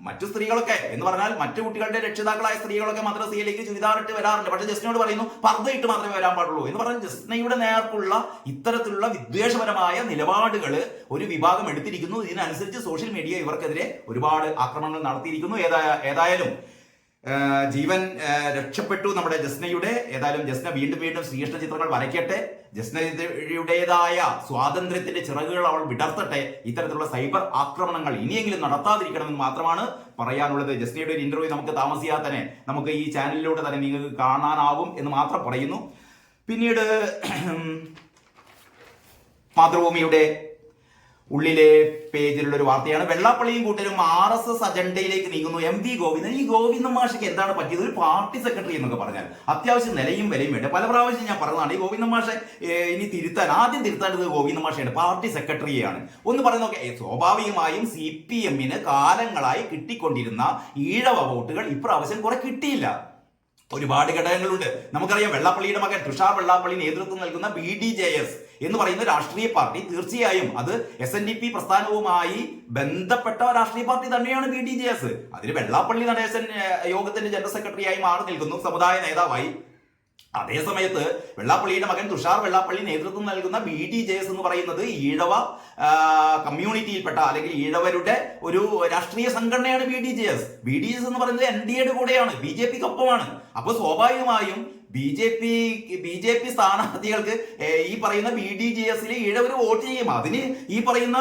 മറ്റു സ്ത്രീകളൊക്കെ എന്ന് പറഞ്ഞാൽ മറ്റു കുട്ടികളുടെ രക്ഷിതാക്കളായ സ്ത്രീകളൊക്കെ മദ്രസയിലേക്ക് ചുരിദാറിട്ട് വരാറുണ്ട്. പക്ഷേ ജസ്നയോട് പറയുന്നു പർദ്ദയിട്ട് മാത്രമേ വരാൻ പാടുള്ളൂ എന്ന് പറഞ്ഞാൽ ജസ്നയുടെ നേർക്കുള്ള ഇത്തരത്തിലുള്ള വിദ്വേഷപരമായ നിലപാടുകൾ ഒരു വിഭാഗം എടുത്തിരിക്കുന്നു. ഇതിനനുസരിച്ച് സോഷ്യൽ മീഡിയ ഇവർക്കെതിരെ ഒരുപാട് ആക്രമണങ്ങൾ നടത്തിയിരിക്കുന്നു. ഏതായാലും ജീവൻ രക്ഷപ്പെട്ടു നമ്മുടെ ജസ്നയുടെ. ഏതായാലും ജസ്ന വീണ്ടും വീണ്ടും ശ്രീകൃഷ്ണ ചിത്രങ്ങൾ വരയ്ക്കട്ടെ. ജസ്നയുടേതായ സ്വാതന്ത്ര്യത്തിന്റെ ചിറകുകൾ അവൾ വിടർത്തട്ടെ. ഇത്തരത്തിലുള്ള സൈബർ ആക്രമണങ്ങൾ ഇനിയെങ്കിലും നടത്താതിരിക്കണമെന്ന് മാത്രമാണ് പറയാനുള്ളത്. ജസ്നയുടെ ഒരു ഇന്റർവ്യൂ നമുക്ക് താമസിയാതെ തന്നെ നമുക്ക് ഈ ചാനലിലൂടെ തന്നെ നിങ്ങൾക്ക് കാണാനാവും എന്ന് മാത്രം പറയുന്നു. പിന്നീട് മാതൃഭൂമിയുടെ ഉള്ളിലെ പേജിലുള്ള ഒരു വാർത്തയാണ്. വെള്ളാപ്പള്ളിയും കൂട്ടരും RSS അജണ്ടയിലേക്ക് നീങ്ങുന്നു. MV ഗോവിന്ദൻ. ഈ ഗോവിന്ദൻ മാഷയ്ക്ക് എന്താണ് പറ്റിയത്? ഒരു പാർട്ടി സെക്രട്ടറി എന്നൊക്കെ പറഞ്ഞാൽ അത്യാവശ്യം നിലയും വിലയും വേണ്ട. പല പ്രാവശ്യം ഞാൻ പറഞ്ഞതാണ് ഈ ഗോവിന്ദൻ മാഷെ ഇനി ആദ്യം തിരുത്താണ്ടത് ഗോവിന്ദൻ മാഷയാണ്, പാർട്ടി സെക്രട്ടറിയെയാണ്. ഒന്ന് പറയുന്നതൊക്കെ സ്വാഭാവികമായും CPM-ന് കാലങ്ങളായി കിട്ടിക്കൊണ്ടിരുന്ന ഈഴവ വോട്ടുകൾ ഇപ്രാവശ്യം കുറെ കിട്ടിയില്ല. ഒരുപാട് ഘടകങ്ങളുണ്ട്. നമുക്കറിയാം വെള്ളാപ്പള്ളിയുടെ മകൻ തുഷാർ വെള്ളാപ്പള്ളി നേതൃത്വം നൽകുന്ന BDJS എന്ന് പറയുന്ന രാഷ്ട്രീയ പാർട്ടി തീർച്ചയായും അത് SNDP പ്രസ്ഥാനവുമായി ബന്ധപ്പെട്ട രാഷ്ട്രീയ പാർട്ടി തന്നെയാണ് BDJS. അതിന് വെള്ളാപ്പള്ളി നടേശൻ യോഗത്തിന്റെ ജനറൽ സെക്രട്ടറിയായി മാറി നിൽക്കുന്നു, സമുദായ നേതാവായി. അതേ സമയത്ത് വെള്ളാപ്പള്ളിയുടെ മകൻ തുഷാർ വെള്ളാപ്പള്ളി നേതൃത്വം നൽകുന്ന BDJS എന്ന് പറയുന്നത് ഈഴവ കമ്മ്യൂണിറ്റിയിൽപ്പെട്ട അല്ലെങ്കിൽ ഈഴവരുടെ ഒരു രാഷ്ട്രീയ സംഘടനയാണ് BDJS. BDJS എന്ന് പറയുന്നത് NDAയുടെ കൂടെയാണ്, BJPക്കൊപ്പമാണ്. അപ്പോൾ സ്വാഭാവികമായും BJP സ്ഥാനാർത്ഥികൾക്ക് ഈ പറയുന്ന BDJS-ൽ ഈഴവർ വോട്ട് ചെയ്യും. അതിന് ഈ പറയുന്ന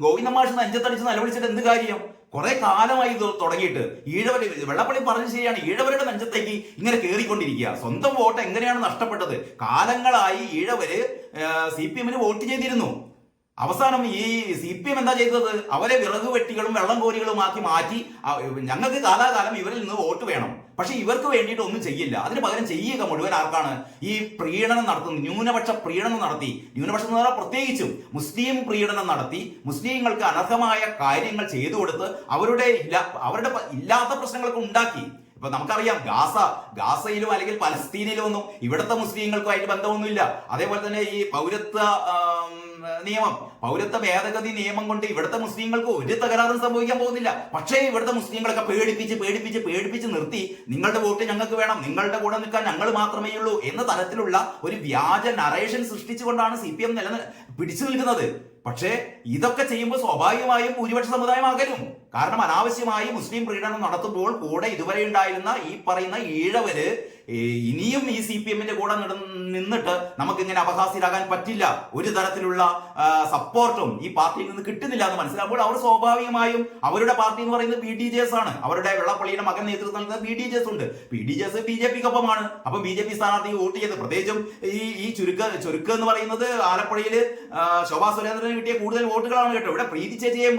ഗോവിന്ദ മാഷ് നെഞ്ചത്തടിച്ച് നിലവിളിച്ചിട്ട് എന്ത് കാര്യം? കുറെ കാലമായി ഇത് തുടങ്ങിയിട്ട് ഈഴവര് വെള്ളാപ്പള്ളി പറഞ്ഞത് ശരിയാണ്. ഈഴവരുടെ നെഞ്ചത്തേക്ക് ഇങ്ങനെ കയറിക്കൊണ്ടിരിക്കുക. സ്വന്തം വോട്ട് എങ്ങനെയാണ് നഷ്ടപ്പെട്ടത്? കാലങ്ങളായി ഈഴവര് CPM-ന് വോട്ട് ചെയ്തിരുന്നു. അവസാനം ഈ CPM എന്താ ചെയ്തത്? അവരെ വിറക് വെട്ടികളും വെള്ളം കോരികളും ആക്കി മാറ്റി ഞങ്ങൾക്ക് കാലാകാലം ഇവരിൽ നിന്ന് വോട്ട് വേണം, പക്ഷെ ഇവർക്ക് വേണ്ടിയിട്ട് ഒന്നും ചെയ്യില്ല. അതിന് പകരം ചെയ്യുക മുഴുവൻ ആർക്കാണ്? ഈ പ്രീണനം നടത്തുന്നു, ന്യൂനപക്ഷ പ്രീണനം നടത്തി. ന്യൂനപക്ഷം എന്ന് പറഞ്ഞാൽ പ്രത്യേകിച്ചും മുസ്ലിം പ്രീണനം നടത്തി മുസ്ലിങ്ങൾക്ക് അനർഹമായ കാര്യങ്ങൾ ചെയ്തു കൊടുത്ത് അവരുടെ ഇല്ലാത്ത പ്രശ്നങ്ങളൊക്കെ ഉണ്ടാക്കി. ഇപ്പൊ നമുക്കറിയാം ഗാസയിലും അല്ലെങ്കിൽ പലസ്തീനിലും ഒന്നും ഇവിടുത്തെ മുസ്ലിങ്ങൾക്കുമായിട്ട് ബന്ധമൊന്നുമില്ല. അതേപോലെ തന്നെ ഈ പൗരത്വ ഭേദഗതി നിയമം കൊണ്ട് ഇവിടുത്തെ മുസ്ലിങ്ങൾക്ക് ഒരു തകരാറും സംഭവിക്കാൻ പോകുന്നില്ല. പക്ഷേ ഇവിടുത്തെ മുസ്ലിങ്ങളൊക്കെ പേടിപ്പിച്ച് നിർത്തി നിങ്ങളുടെ വോട്ട് ഞങ്ങൾക്ക് വേണം, നിങ്ങളുടെ കൂടെ നിൽക്കാൻ ഞങ്ങൾ മാത്രമേ ഉള്ളൂ എന്ന തരത്തിലുള്ള ഒരു വ്യാജ നറേഷൻ സൃഷ്ടിച്ചുകൊണ്ടാണ് CPM പിടിച്ചു നിൽക്കുന്നത്. പക്ഷേ ഇതൊക്കെ ചെയ്യുമ്പോൾ സ്വാഭാവികമായും ഭൂരിപക്ഷ സമുദായം അകലും. കാരണം അനാവശ്യമായി മുസ്ലിം പ്രീണനം നടത്തുമ്പോൾ കൂടെ ഇതുവരെ ഉണ്ടായിരുന്ന ഈ പറയുന്ന ഈഴവര് ഇനിയും ഈ CPM-ന്റെ കൂടെ നിന്നിട്ട് നമുക്കിങ്ങനെ അപഹാസ്യരാകാൻ പറ്റില്ല. ഒരു തരത്തിലുള്ള സപ്പോർട്ടും ഈ പാർട്ടിയിൽ നിന്ന് കിട്ടുന്നില്ല എന്ന് മനസ്സിലാകുമ്പോൾ അവർ സ്വാഭാവികമായും അവരുടെ പാർട്ടി എന്ന് പറയുന്നത് BDJS ആണ്. അവരുടെ വെള്ളാപ്പള്ളിയുടെ മകൻ നേതൃത്വം നൽകുന്ന BDJS ഉണ്ട്. BDJS BJPക്കൊപ്പമാണ്. അപ്പൊ BJP സ്ഥാനാർത്ഥി വോട്ട് ചെയ്ത് പ്രത്യേകിച്ചും ഈ ചുരുക്ക് എന്ന് പറയുന്നത് ആലപ്പുഴയിൽ ശോഭാ സുരേന്ദ്രന് കിട്ടിയ കൂടുതൽ വോട്ടുകളാണ് കേട്ടോ. ഇവിടെ പ്രീതി ചേച്ചിയെ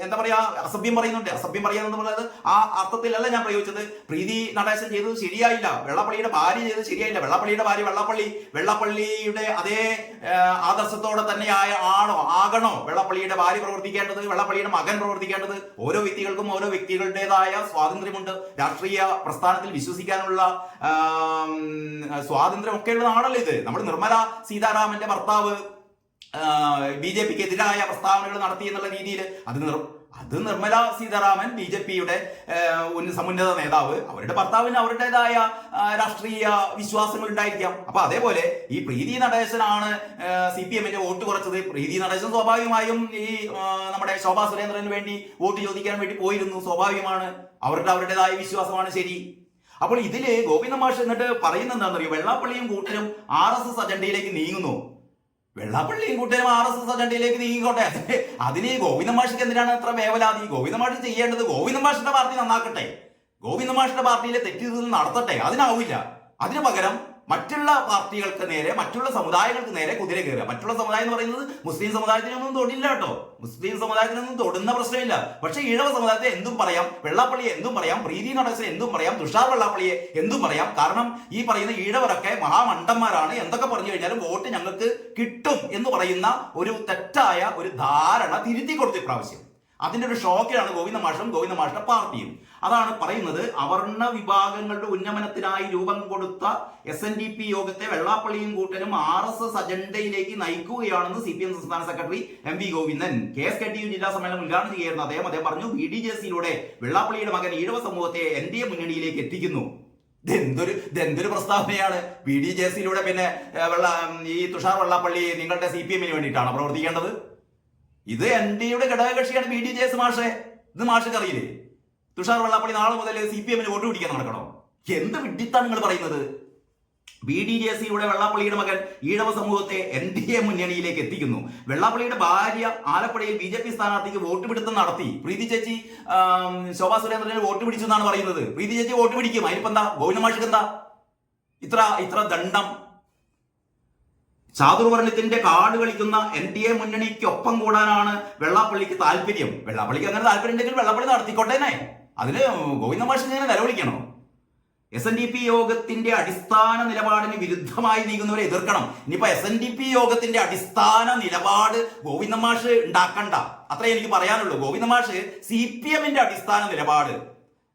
എന്താ പറയാ അസഭ്യം പറയുന്നുണ്ട്. അസഭ്യം പറയാന്ന് പറയുന്നത് ആ അർത്ഥത്തിലല്ല ഞാൻ പ്രയോഗിച്ചത്. പ്രീതി നടേശൻ ചെയ്തത് ശരിയായില്ല, വെള്ളാപ്പള്ളിയുടെ ഭാര്യ ചെയ്തത് ശരിയായില്ല. വെള്ളാപ്പള്ളിയുടെ ഭാര്യ വെള്ളാപ്പള്ളിയുടെ അതേ ആദർശത്തോടെ തന്നെ ആകണോ വെള്ളാപ്പള്ളിയുടെ ഭാര്യ പ്രവർത്തിക്കേണ്ടത്, വെള്ളാപ്പള്ളിയുടെ മകൻ പ്രവർത്തിക്കേണ്ടത്? ഓരോ വ്യക്തികൾക്കും ഓരോ വ്യക്തികളുടേതായ സ്വാതന്ത്ര്യമുണ്ട്. രാഷ്ട്രീയ പ്രസ്ഥാനത്തിൽ വിശ്വസിക്കാനുള്ള സ്വാതന്ത്ര്യം ഒക്കെ ഉള്ളതാണല്ലോ ഇത്. നമ്മൾ നിർമ്മല സീതാരാമന്റെ ഭർത്താവ് BJPക്ക് എതിരായ പ്രസ്താവനകൾ നടത്തി എന്നുള്ള രീതിയിൽ അത് നിർമ്മല സീതാരാമൻ BJPയുടെ സമുന്നത നേതാവ്, അവരുടെ ഭർത്താവിന് അവരുടേതായ രാഷ്ട്രീയ വിശ്വാസങ്ങൾ ഉണ്ടായിരിക്കാം. അപ്പൊ അതേപോലെ ഈ പ്രീതി നടേശനാണ് CPM-ന്റെ വോട്ട് കുറച്ചത്. പ്രീതി നടേശൻ സ്വാഭാവികമായും ഈ നമ്മുടെ ശോഭാ സുരേന്ദ്രന് വേണ്ടി വോട്ട് ചോദിക്കാൻ വേണ്ടി പോയിരുന്നു. സ്വാഭാവികമാണ്, അവരുടേതായ വിശ്വാസമാണ് ശരി. അപ്പോൾ ഇതില് ഗോവിന്ദ മാഷ് എന്നിട്ട് പറയുന്നത് എന്താണെന്നറിയോ? വെള്ളാപ്പള്ളിയും കൂട്ടരും RSS അജണ്ടയിലേക്ക് നീങ്ങുന്നു. വെള്ളാപ്പള്ളിയും കൂട്ടരും RSS അജണ്ടയിലേക്ക് നീങ്ങിക്കോട്ടെ. അതിന് ഗോവിന്ദ മാഷിക്ക് എന്തിനാണ് അത്ര വേവലാതി? ഗോവിന്ദ മാഷ് ചെയ്യേണ്ടത് ഗോവിന്ദ മാഷിന്റെ പാർട്ടി നന്നാക്കട്ടെ, ഗോവിന്ദ മാഷിന്റെ പാർട്ടിയിലെ തെറ്റുകൾ നടത്തട്ടെ. അതിനാവില്ല. അതിനു പകരം മറ്റുള്ള പാർട്ടികൾക്ക് നേരെ, മറ്റുള്ള സമുദായങ്ങൾക്ക് നേരെ കുതിര കയറുക. മറ്റുള്ള സമുദായം എന്ന് പറയുന്നത് മുസ്ലിം സമുദായത്തിനൊന്നും തൊടില്ല കേട്ടോ. മുസ്ലിം സമുദായത്തിനൊന്നും തൊടുന്ന പ്രശ്നമില്ല. പക്ഷേ ഈഴവ സമുദായത്തെ എന്തും പറയാം, വെള്ളാപ്പള്ളിയെ എന്തും പറയാം, പ്രീതി നടേശനെ എന്തും പറയാം, തുഷാർ വെള്ളാപ്പള്ളിയെ എന്തും പറയാം. കാരണം ഈ പറയുന്ന ഈഴവരൊക്കെ മഹാമണ്ഡന്മാരാണ്. എന്തൊക്കെ പറഞ്ഞു കഴിഞ്ഞാലും വോട്ട് ഞങ്ങൾക്ക് കിട്ടും എന്ന് പറയുന്ന ഒരു തെറ്റായ ഒരു ധാരണ തിരുത്തി കൊടുത്തു ഇപ്രാവശ്യം. അതിന്റെ ഒരു ഷോക്കിലാണ് ഗോവിന്ദ മാഷിന്റെ പാർട്ടിയും. അതാണ് പറയുന്നത്, അവർണ വിഭാഗങ്ങളുടെ ഉന്നമനത്തിനായി രൂപം കൊടുത്ത SNDP യോഗത്തെ വെള്ളാപ്പള്ളിയും കൂട്ടനും RSS അജണ്ടയിലേക്ക് നയിക്കുകയാണെന്ന് CPM സംസ്ഥാന സെക്രട്ടറി MV ഗോവിന്ദൻ KSKTU ജില്ലാ സമ്മേളനം ഉദ്ഘാടനം ചെയ്യുന്ന അദ്ദേഹം പറഞ്ഞു, BDJC-യിലൂടെ വെള്ളാപ്പള്ളിയുടെ മകൻ ഈഴവ സമൂഹത്തെ NDA മുന്നണിയിലേക്ക് എത്തിക്കുന്നു. ഇതെന്തൊരു പ്രസ്താവനയാണ്? BDJC-യിലൂടെ പിന്നെ ഈ തുഷാർ വെള്ളാപ്പള്ളി നിങ്ങളുടെ CPM-ന് വേണ്ടിയിട്ടാണ് പ്രവർത്തിക്കേണ്ടത്? ഇത് NDA-യുടെ ഘടകകക്ഷിയാണ് BDJS മാഷെ. ഇത് മാഷക്ക് അറിയില്ലേ? തുഷാർ വെള്ളാപ്പള്ളി നാളെ മുതൽ CPM-ന് വോട്ട് പിടിക്കാൻ നടക്കണോ? എന്ത് വിഡിത്താണ് നിങ്ങൾ പറയുന്നത്? BDJC-യുടെ വെള്ളാപ്പള്ളിയുടെ മകൻ ഈഴവ സമൂഹത്തെ NDA മുന്നണിയിലേക്ക് എത്തിക്കുന്നു. വെള്ളാപ്പള്ളിയുടെ ഭാര്യ ആലപ്പുഴയിൽ BJP സ്ഥാനാർത്ഥിക്ക് വോട്ട് പിടുത്തം നടത്തി. പ്രീതി ചേച്ചി ശോഭാ സുരേന്ദ്രന് വോട്ട് പിടിച്ചു എന്നാണ് പറയുന്നത്. പ്രീതി ചേച്ചി വോട്ട് പിടിക്കും, അതിനിപ്പോ എന്താ? ഗോവിന്ദ മാഷിക്ക് എന്താ ഇത്ര ദണ്ഡം? ചാതുർവർണ്ണത്തിന്റെ കാർഡ് കളിക്കുന്ന NDA മുന്നണിക്കൊപ്പം കൂടാനാണ് വെള്ളാപ്പള്ളിക്ക് താല്പര്യം. വെള്ളാപ്പള്ളിക്ക് അങ്ങനെ താല്പര്യം ഉണ്ടെങ്കിൽ വെള്ളാപ്പള്ളി നടത്തിക്കോട്ടേനെ. അതിന് ഗോവിന്ദ മാഷ് ഇങ്ങനെ നിലവിളിക്കണോ? SNDP യോഗത്തിന്റെ അടിസ്ഥാന നിലപാടിന് വിരുദ്ധമായി നീങ്ങുന്നവരെ എതിർക്കണം. ഇനിയിപ്പോ SNDP യോഗത്തിന്റെ അടിസ്ഥാന നിലപാട് ഗോവിന്ദ മാഷ് ഉണ്ടാക്കണ്ട, അത്രേ എനിക്ക് പറയാനുള്ളൂ. ഗോവിന്ദ മാഷ് CPM-ന്റെ അടിസ്ഥാന നിലപാട്,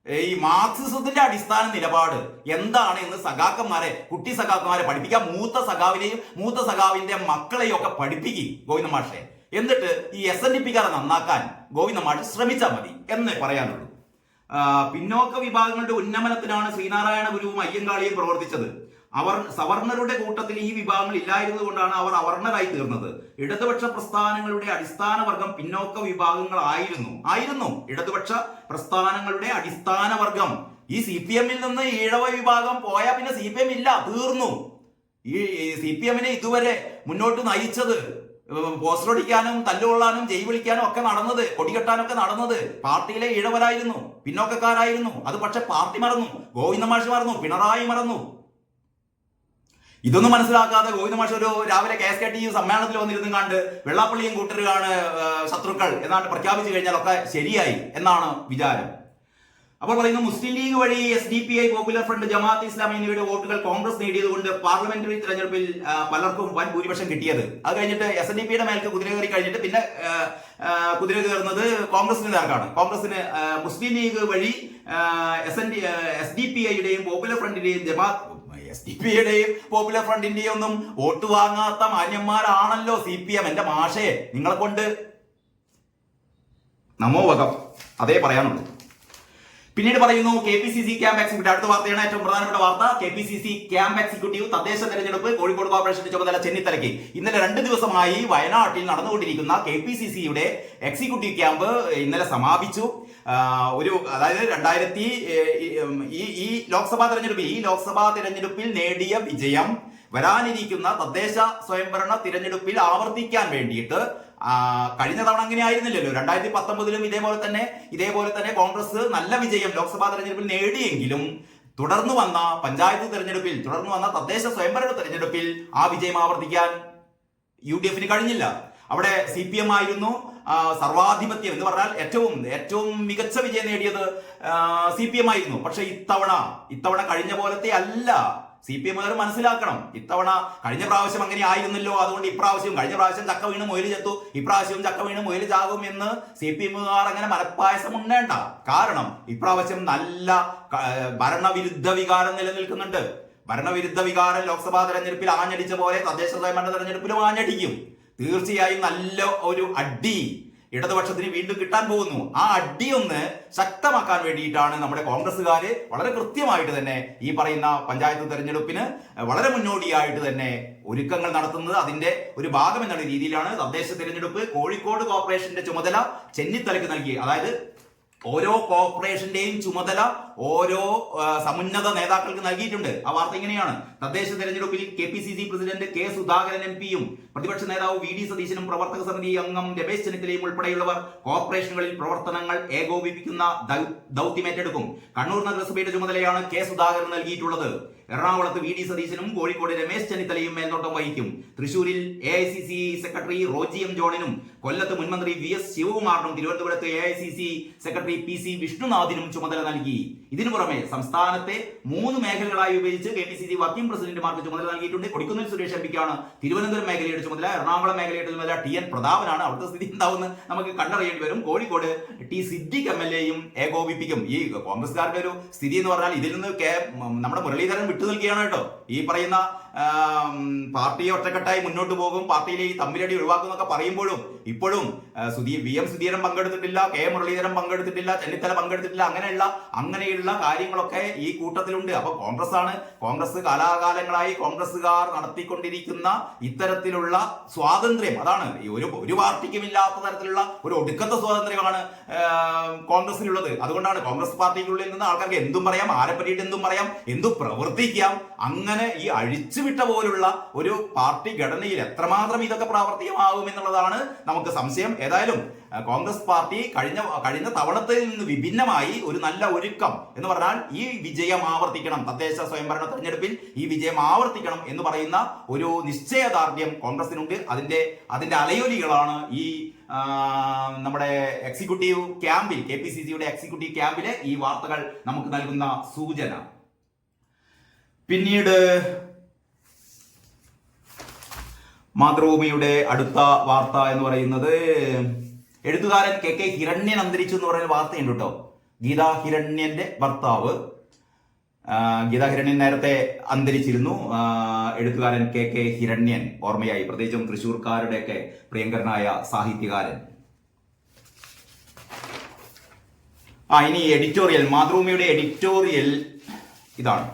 ഈ മാർക്സിസത്തിന്റെ അടിസ്ഥാന നിലപാട് എന്താണ് എന്ന് കുട്ടി സഖാക്കന്മാരെ പഠിപ്പിക്കാം. മൂത്ത സഖാവിന്റെ മക്കളെയും ഒക്കെ പഠിപ്പിക്കും ഗോവിന്ദ മാഷെ. എന്നിട്ട് ഈ SNDP-കാരെ നന്നാക്കാൻ ഗോവിന്ദ മാഷ് ശ്രമിച്ചാൽ മതി എന്നേ പറയാനുള്ളൂ. പിന്നോക്ക വിഭാഗങ്ങളുടെ ഉന്നമനത്തിനാണ് ശ്രീനാരായണ ഗുരുവും അയ്യങ്കാളിയും പ്രവർത്തിച്ചത്. സവർണരുടെ കൂട്ടത്തിൽ ഈ വിഭാഗങ്ങൾ ഇല്ലായിരുന്നത് കൊണ്ടാണ് അവർ അവർണരായി തീർന്നത്. ഇടതുപക്ഷ പ്രസ്ഥാനങ്ങളുടെ അടിസ്ഥാന വർഗം പിന്നോക്ക വിഭാഗങ്ങളായിരുന്നു. ഇടതുപക്ഷ പ്രസ്ഥാനങ്ങളുടെ അടിസ്ഥാന വർഗം. ഈ CPM-ൽ നിന്ന് ഈഴവ വിഭാഗം പോയാൽ പിന്നെ CPM ഇല്ല, തീർന്നു. ഈ CPM-നെ ഇതുവരെ മുന്നോട്ട് നയിച്ചത്, പോസ്റ്റർ അടിക്കാനും തല്ലുകൊള്ളാനും ജയ് വിളിക്കാനും ഒക്കെ നടന്നത്, കൊടികെട്ടാനൊക്കെ നടന്നത് പാർട്ടിയിലെ ഈഴവരായിരുന്നു, പിന്നോക്കക്കാരായിരുന്നു. അത് പക്ഷെ പാർട്ടി മറന്നു, ഗോവിന്ദ മാഷ് മറന്നു, പിണറായി മറന്നു. ഇതൊന്നും മനസ്സിലാക്കാതെ ഗോവിന്ദ മാഷ് ഒരു രാവിലെ KSKTU സമ്മേളനത്തിൽ വന്നിരുന്നും കണ്ട് വെള്ളാപ്പള്ളിയും കൂട്ടരുകാണ് ശത്രുക്കൾ എന്നാണ് പ്രഖ്യാപിച്ചു കഴിഞ്ഞാൽ ഒക്കെ ശരിയായി എന്നാണ് വിചാരം. അപ്പോൾ പറയുന്നു, മുസ്ലിം ലീഗ് വഴി SDPI, popular front, Jamaat Islami എന്നിവയുടെ വോട്ടുകൾ കോൺഗ്രസ് നേടിയതുകൊണ്ട് പാർലമെന്ററി തെരഞ്ഞെടുപ്പിൽ പലർക്കും വൻ ഭൂരിപക്ഷം കിട്ടിയത്. അത് കഴിഞ്ഞിട്ട് SNDP-യുടെ മേൽക്ക് കുതിര കയറി കഴിഞ്ഞിട്ട് പിന്നെ കുതിര കയറുന്നത് കോൺഗ്രസിന് നേർക്കാണ്. കോൺഗ്രസിന് മുസ്ലിം ലീഗ് വഴി SDPI-യുടെയും പോപ്പുലർ ഫ്രണ്ടിന്റെയും SDPI-യുടെയും പോപ്പുലർ ഫ്രണ്ടിന്റെയും ഒന്നും വോട്ട് വാങ്ങാത്ത മാന്യന്മാരാണല്ലോ CPM. എന്റെ മാഷേ, നിങ്ങളെ കൊണ്ട് നമോവകം, അതേ പറയാനുള്ളൂ. പിന്നീട് പറയുന്നു, KPCC ക്യാമ്പ് എക്സിക്യൂട്ടീവ്. അടുത്ത വാർത്തയാണ് ഏറ്റവും പ്രധാനപ്പെട്ട വാർത്ത. KPCC ക്യാമ്പ് എക്സിക്യൂട്ടീവ് തദ്ദേശ തെരഞ്ഞെടുപ്പ് കോഴിക്കോട് കോർപ്പറേഷന്റെ ചുമതല ചെന്നിത്തലയ്ക്ക്. ഇന്നലെ 2 ദിവസമായി വയനാട്ടിൽ നടന്നുകൊണ്ടിരിക്കുന്ന KPCC-യുടെ എക്സിക്യൂട്ടീവ് ക്യാമ്പ് ഇന്നലെ സമാപിച്ചു. അതായത് ഈ ലോക്സഭാ തെരഞ്ഞെടുപ്പിൽ നേടിയ വിജയം വരാനിരിക്കുന്ന തദ്ദേശ സ്വയംഭരണ തിരഞ്ഞെടുപ്പിൽ ആവർത്തിക്കാൻ വേണ്ടിയിട്ട്, കഴിഞ്ഞ തവണ അങ്ങനെ ആയിരുന്നില്ലല്ലോ, 2019-ലും ഇതേപോലെ തന്നെ കോൺഗ്രസ് നല്ല വിജയം ലോക്സഭാ തെരഞ്ഞെടുപ്പിൽ നേടിയെങ്കിലും തുടർന്നു വന്ന പഞ്ചായത്ത് തെരഞ്ഞെടുപ്പിൽ, തദ്ദേശ സ്വയംഭരണ തെരഞ്ഞെടുപ്പിൽ ആ വിജയം ആവർത്തിക്കാൻ UDF-ന് കഴിഞ്ഞില്ല. അവിടെ CPM ആയിരുന്നു സർവാധിപത്യം എന്ന് പറഞ്ഞാൽ ഏറ്റവും മികച്ച വിജയം നേടിയത് CPM ആയിരുന്നു. പക്ഷെ ഇത്തവണ കഴിഞ്ഞ പോലത്തെ അല്ല. CPM-കാർ മനസ്സിലാക്കണം, കഴിഞ്ഞ പ്രാവശ്യം അങ്ങനെ ആയിരുന്നല്ലോ, അതുകൊണ്ട് കഴിഞ്ഞ പ്രാവശ്യം ചക്ക വീണ് മുയല് ചത്തു, ഇപ്രാവശ്യവും ചക്ക വീണ് മുയല് ചാകും എന്ന് CPM-കാർ അങ്ങനെ മലപ്പായസം ഉണ്ടേണ്ട. കാരണം ഇപ്രാവശ്യം നല്ല ഭരണവിരുദ്ധ വികാരം നിലനിൽക്കുന്നുണ്ട്. ഭരണവിരുദ്ധ വികാരം ലോക്സഭാ തെരഞ്ഞെടുപ്പിൽ ആഞ്ഞടിച്ച പോലെ തദ്ദേശ സ്വയംഭരണ തെരഞ്ഞെടുപ്പിലും ആഞ്ഞടിക്കും. തീർച്ചയായും നല്ല ഒരു അടി ഇടതുപക്ഷത്തിന് വീണ്ടും കിട്ടാൻ പോകുന്നു. ആ അടി ഒന്ന് ശക്തമാക്കാൻ വേണ്ടിയിട്ടാണ് നമ്മുടെ കോൺഗ്രസ്സുകാര് വളരെ കൃത്യമായിട്ട് തന്നെ ഈ പറയുന്ന പഞ്ചായത്ത് തെരഞ്ഞെടുപ്പിന് വളരെ മുന്നോടിയായിട്ട് തന്നെ ഒരുക്കങ്ങൾ നടത്തുന്നത്. അതിന്റെ ഒരു ഭാഗം എന്നുള്ള രീതിയിലാണ് തദ്ദേശ തെരഞ്ഞെടുപ്പ് കോഴിക്കോട് കോർപ്പറേഷന്റെ ചുമതല ചെന്നിത്തലയ്ക്ക് നൽകി. അതായത് ഓരോ കോർപ്പറേഷന്റെയും ചുമതല ഓരോ സമുന്നത നേതാക്കൾക്ക് നൽകിയിട്ടുണ്ട്. ആ വാർത്ത ഇങ്ങനെയാണ്: തദ്ദേശ തെരഞ്ഞെടുപ്പിൽ KPCC പ്രസിഡന്റ് K സുധാകരൻ MP-യും പ്രതിപക്ഷ നേതാവ് VD സതീശനും പ്രവർത്തക സമിതി അംഗം രമേശ് ചെന്നിത്തലയും ഉൾപ്പെടെയുള്ളവർ കോർപ്പറേഷനുകളിൽ പ്രവർത്തനങ്ങൾ ഏകോപിപ്പിക്കുന്ന ദൗത്യം ഏറ്റെടുക്കും. കണ്ണൂർ നഗരസഭയുടെ ചുമതലയാണ് K സുധാകരൻ നൽകിയിട്ടുള്ളത്. എറണാകുളത്ത് വി ഡി സതീശനും കോഴിക്കോട് രമേശ് ചെന്നിത്തലയും മേൽനോട്ടം വഹിക്കും. തൃശൂരിൽ AICC സെക്രട്ടറി റോജി എം ജോണിനും കൊല്ലത്ത് മുൻമന്ത്രി VS ശിവകുമാറിനും തിരുവനന്തപുരത്ത് AICC സെക്രട്ടറി PC വിഷ്ണുനാഥിനും ചുമതല നൽകി. ഇതിനു പുറമെ സംസ്ഥാനത്തെ 3 മേഖലകളായി വിഭജിച്ച് KPCC വർക്കിംഗ് പ്രസിഡന്റുമാർക്ക് ചുമതല നൽകിയിട്ടുണ്ട്. കൊടിക്കുന്നിൽ സുരേഷ് MPക്കാണ് തിരുവനന്തപുരം മേഖലയുടെ ചുമതല. എറണാകുളം മേഖലയുടെ ചുമതല TN പ്രതാപനാണ്. അവിടുത്തെ സ്ഥിതി എന്താവുമെന്ന് നമുക്ക് കണ്ടറിയേണ്ടി വരും. കോഴിക്കോട് T സിദ്ദിഖ് MLAയും ഏകോപിപ്പിക്കും. ഈ കോൺഗ്രസ്സുകാരുടെ ഒരു സ്ഥിതി എന്ന് പറഞ്ഞാൽ ഇതിൽ നിന്ന് നമ്മുടെ മുരളീധരൻ വിട്ടു നൽകുകയാണ് കേട്ടോ. ഈ പറയുന്ന പാർട്ടിയെ ഒറ്റക്കെട്ടായി മുന്നോട്ട് പോകും, പാർട്ടിയിലെ ഈ തമ്മിലടി ഒഴിവാക്കും എന്നൊക്കെ പറയുമ്പോഴും ഇപ്പോഴും VM സുധീരൻ പങ്കെടുത്തിട്ടില്ല, K മുരളീധരൻ പങ്കെടുത്തിട്ടില്ല, ചെന്നിത്തല പങ്കെടുത്തിട്ടില്ല. അങ്ങനെയുള്ള കാര്യങ്ങളൊക്കെ ഈ കൂട്ടത്തിലുണ്ട്. അപ്പൊ കോൺഗ്രസ് കാലാകാലങ്ങളായി കോൺഗ്രസ്സുകാർ നടത്തിക്കൊണ്ടിരിക്കുന്ന ഇത്തരത്തിലുള്ള സ്വാതന്ത്ര്യം, അതാണ് ഒരു പാർട്ടിക്കും ഇല്ലാത്ത തരത്തിലുള്ള ഒരു ഒടുക്കത്തെ സ്വാതന്ത്ര്യമാണ് കോൺഗ്രസിനുള്ളത്. അതുകൊണ്ടാണ് കോൺഗ്രസ് പാർട്ടിക്കുള്ളിൽ നിന്ന് ആൾക്കാർക്ക് എന്തും പറയാം, ആരെ പറ്റിയിട്ട് എന്തും പറയാം, എന്തും പ്രവർത്തിക്കാം. അങ്ങനെ ഈ അഴിച്ചുവിട്ട പോലുള്ള ഒരു പാർട്ടി ഘടനയിൽ എത്രമാത്രം ഇതൊക്കെ പ്രാവർത്തികമാകും എന്നുള്ളതാണ് നമുക്ക് സംശയം. ഏതായാലും കോൺഗ്രസ് പാർട്ടി കഴിഞ്ഞ തവണത്തിൽ നിന്ന് വിഭിന്നമായി ഒരു നല്ല ഒരുക്കം എന്ന് പറഞ്ഞാൽ ഈ വിജയം ആവർത്തിക്കണം, തദ്ദേശ സ്വയംഭരണ തെരഞ്ഞെടുപ്പിൽ ഈ വിജയം ആവർത്തിക്കണം എന്ന് പറയുന്ന ഒരു നിശ്ചയദാർഢ്യം കോൺഗ്രസിനുണ്ട്. അതിന്റെ അലയൊലികളാണ് ഈ നമ്മുടെ എക്സിക്യൂട്ടീവ് ക്യാമ്പിൽ, KPCCയുടെ എക്സിക്യൂട്ടീവ് ക്യാമ്പിലെ ഈ വാർത്തകൾ നമുക്ക് നൽകുന്ന സൂചന. പിന്നീട് മാതൃഭൂമിയുടെ അടുത്ത വാർത്ത എന്ന് പറയുന്നത് എഴുത്തുകാരൻ KK ഹിരണ്യൻ അന്തരിച്ചു എന്ന് പറയുന്ന വാർത്തയുണ്ട് കേട്ടോ. ഗീതാ ഹിരണ്യന്റെ ഭർത്താവ് ഗീതാ ഹിരണ്യൻ നേരത്തെ അന്തരിച്ചിരുന്നു. എഴുത്തുകാരൻ KK ഹിരണ്യൻ ഓർമ്മയായി, പ്രത്യേകിച്ചും തൃശ്ശൂർക്കാരുടെയൊക്കെ പ്രിയങ്കരനായ സാഹിത്യകാരൻ. ഇനി എഡിറ്റോറിയൽ, മാതൃഭൂമിയുടെ എഡിറ്റോറിയൽ ഇതാണ്.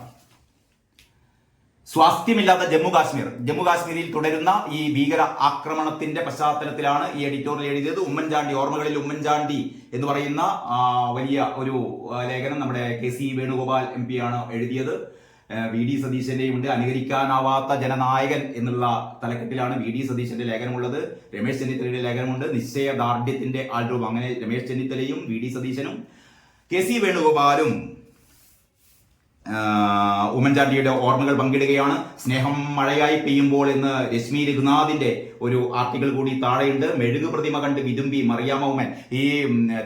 സ്വാസ്ഥ്യമില്ലാത്ത ജമ്മു കാശ്മീരിൽ തുടരുന്ന ഈ ഭീകര ആക്രമണത്തിന്റെ പശ്ചാത്തലത്തിലാണ് ഈ എഡിറ്റോറിയൽ എഴുതിയത്. ഉമ്മൻചാണ്ടി ഓർമ്മകളിൽ ഉമ്മൻചാണ്ടി എന്ന് പറയുന്ന വലിയ ഒരു ലേഖനം നമ്മുടെ KC വേണുഗോപാൽ MP ആണ് എഴുതിയത്. VD സതീശന്റെയും ഉണ്ട്. അനുകരിക്കാനാവാത്ത ജനനായകൻ എന്നുള്ള തലക്കെട്ടിലാണ് VD സതീശന്റെ ലേഖനമുള്ളത്. രമേശ് ചെന്നിത്തലയുടെ ലേഖനമുണ്ട്, നിശ്ചയദാർഢ്യത്തിന്റെ ആൾരൂപം. അങ്ങനെ രമേശ് ചെന്നിത്തലയും VD സതീശനും KC വേണുഗോപാലും ഉമ്മൻചാണ്ടിയുടെ ഓർമ്മകൾ പങ്കിടുകയാണ്. സ്നേഹം മഴയായി പെയ്യുമ്പോൾ എന്ന് രശ്മി രഘുനാഥിന്റെ ഒരു ആർട്ടിക്കിൾ കൂടി താഴെയുണ്ട്. മെഴുകു പ്രതിമ കണ്ട് വിതുമ്പി മറിയാമ്മ ഉമ്മൻ. ഈ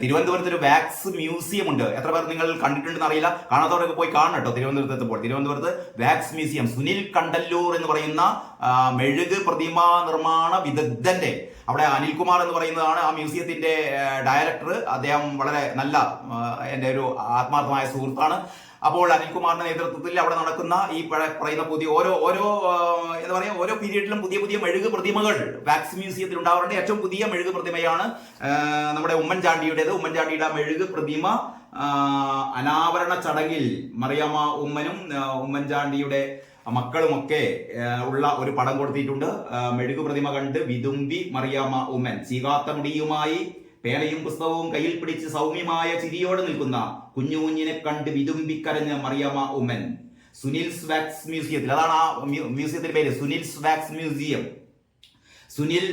തിരുവനന്തപുരത്ത് ഒരു വാക്സ് മ്യൂസിയം ഉണ്ട്. എത്ര പേർ നിങ്ങൾ കണ്ടിട്ടുണ്ടെന്ന് അറിയില്ല, കാണാത്തവരൊക്കെ പോയി കാണണം കേട്ടോ. തിരുവനന്തപുരത്ത് വാക്സ് മ്യൂസിയം, സുനിൽ കണ്ടല്ലൂർ എന്ന് പറയുന്ന മെഴുക് പ്രതിമാ നിർമ്മാണ വിദഗ്ധന്റെ, അവിടെ അനിൽകുമാർ എന്ന് പറയുന്നതാണ് ആ മ്യൂസിയത്തിന്റെ ഡയറക്ടർ. അദ്ദേഹം വളരെ നല്ല എൻ്റെ ഒരു ആത്മാർത്ഥമായ സുഹൃത്താണ്. അപ്പോൾ അനിൽകുമാറിന്റെ നേതൃത്വത്തിൽ അവിടെ നടക്കുന്ന ഈ പറയുന്ന പുതിയ ഓരോ പീരീഡിലും പുതിയ മെഴുക് പ്രതിമകൾ വാക്സ് മ്യൂസിയത്തിൽ ഉണ്ടാവാറുണ്ട്. ഏറ്റവും പുതിയ മെഴുക് പ്രതിമയാണ് നമ്മുടെ ഉമ്മൻചാണ്ടിയുടേത്. ഉമ്മൻചാണ്ടിയുടെ മെഴുക് പ്രതിമ അനാവരണ ചടങ്ങിൽ മറിയാമ്മ ഉമ്മനും ഉമ്മൻചാണ്ടിയുടെ മക്കളുമൊക്കെ ഉള്ള ഒരു പടം കൊടുത്തിട്ടുണ്ട്. മെഴുകു പ്രതിമ കണ്ട് വിതുമ്പി മറിയാമ്മ ഉമ്മൻ. ചീകാത്ത മുടിയുമായി പേനയും പുസ്തകവും കയ്യിൽ പിടിച്ച് സൗമ്യമായ ചിരിയോടെ നിൽക്കുന്ന കുഞ്ഞുകുഞ്ഞിനെ കണ്ട് വിതുമ്പിക്കരഞ്ഞ മറിയാമ്മ ഉമ്മൻ. സുനിൽസ് വാക്സ് മ്യൂസിയത്തിൽ, അതാണ് ആ മ്യൂസിയത്തിന്റെ പേര്, Sunil's wax museum. Sunil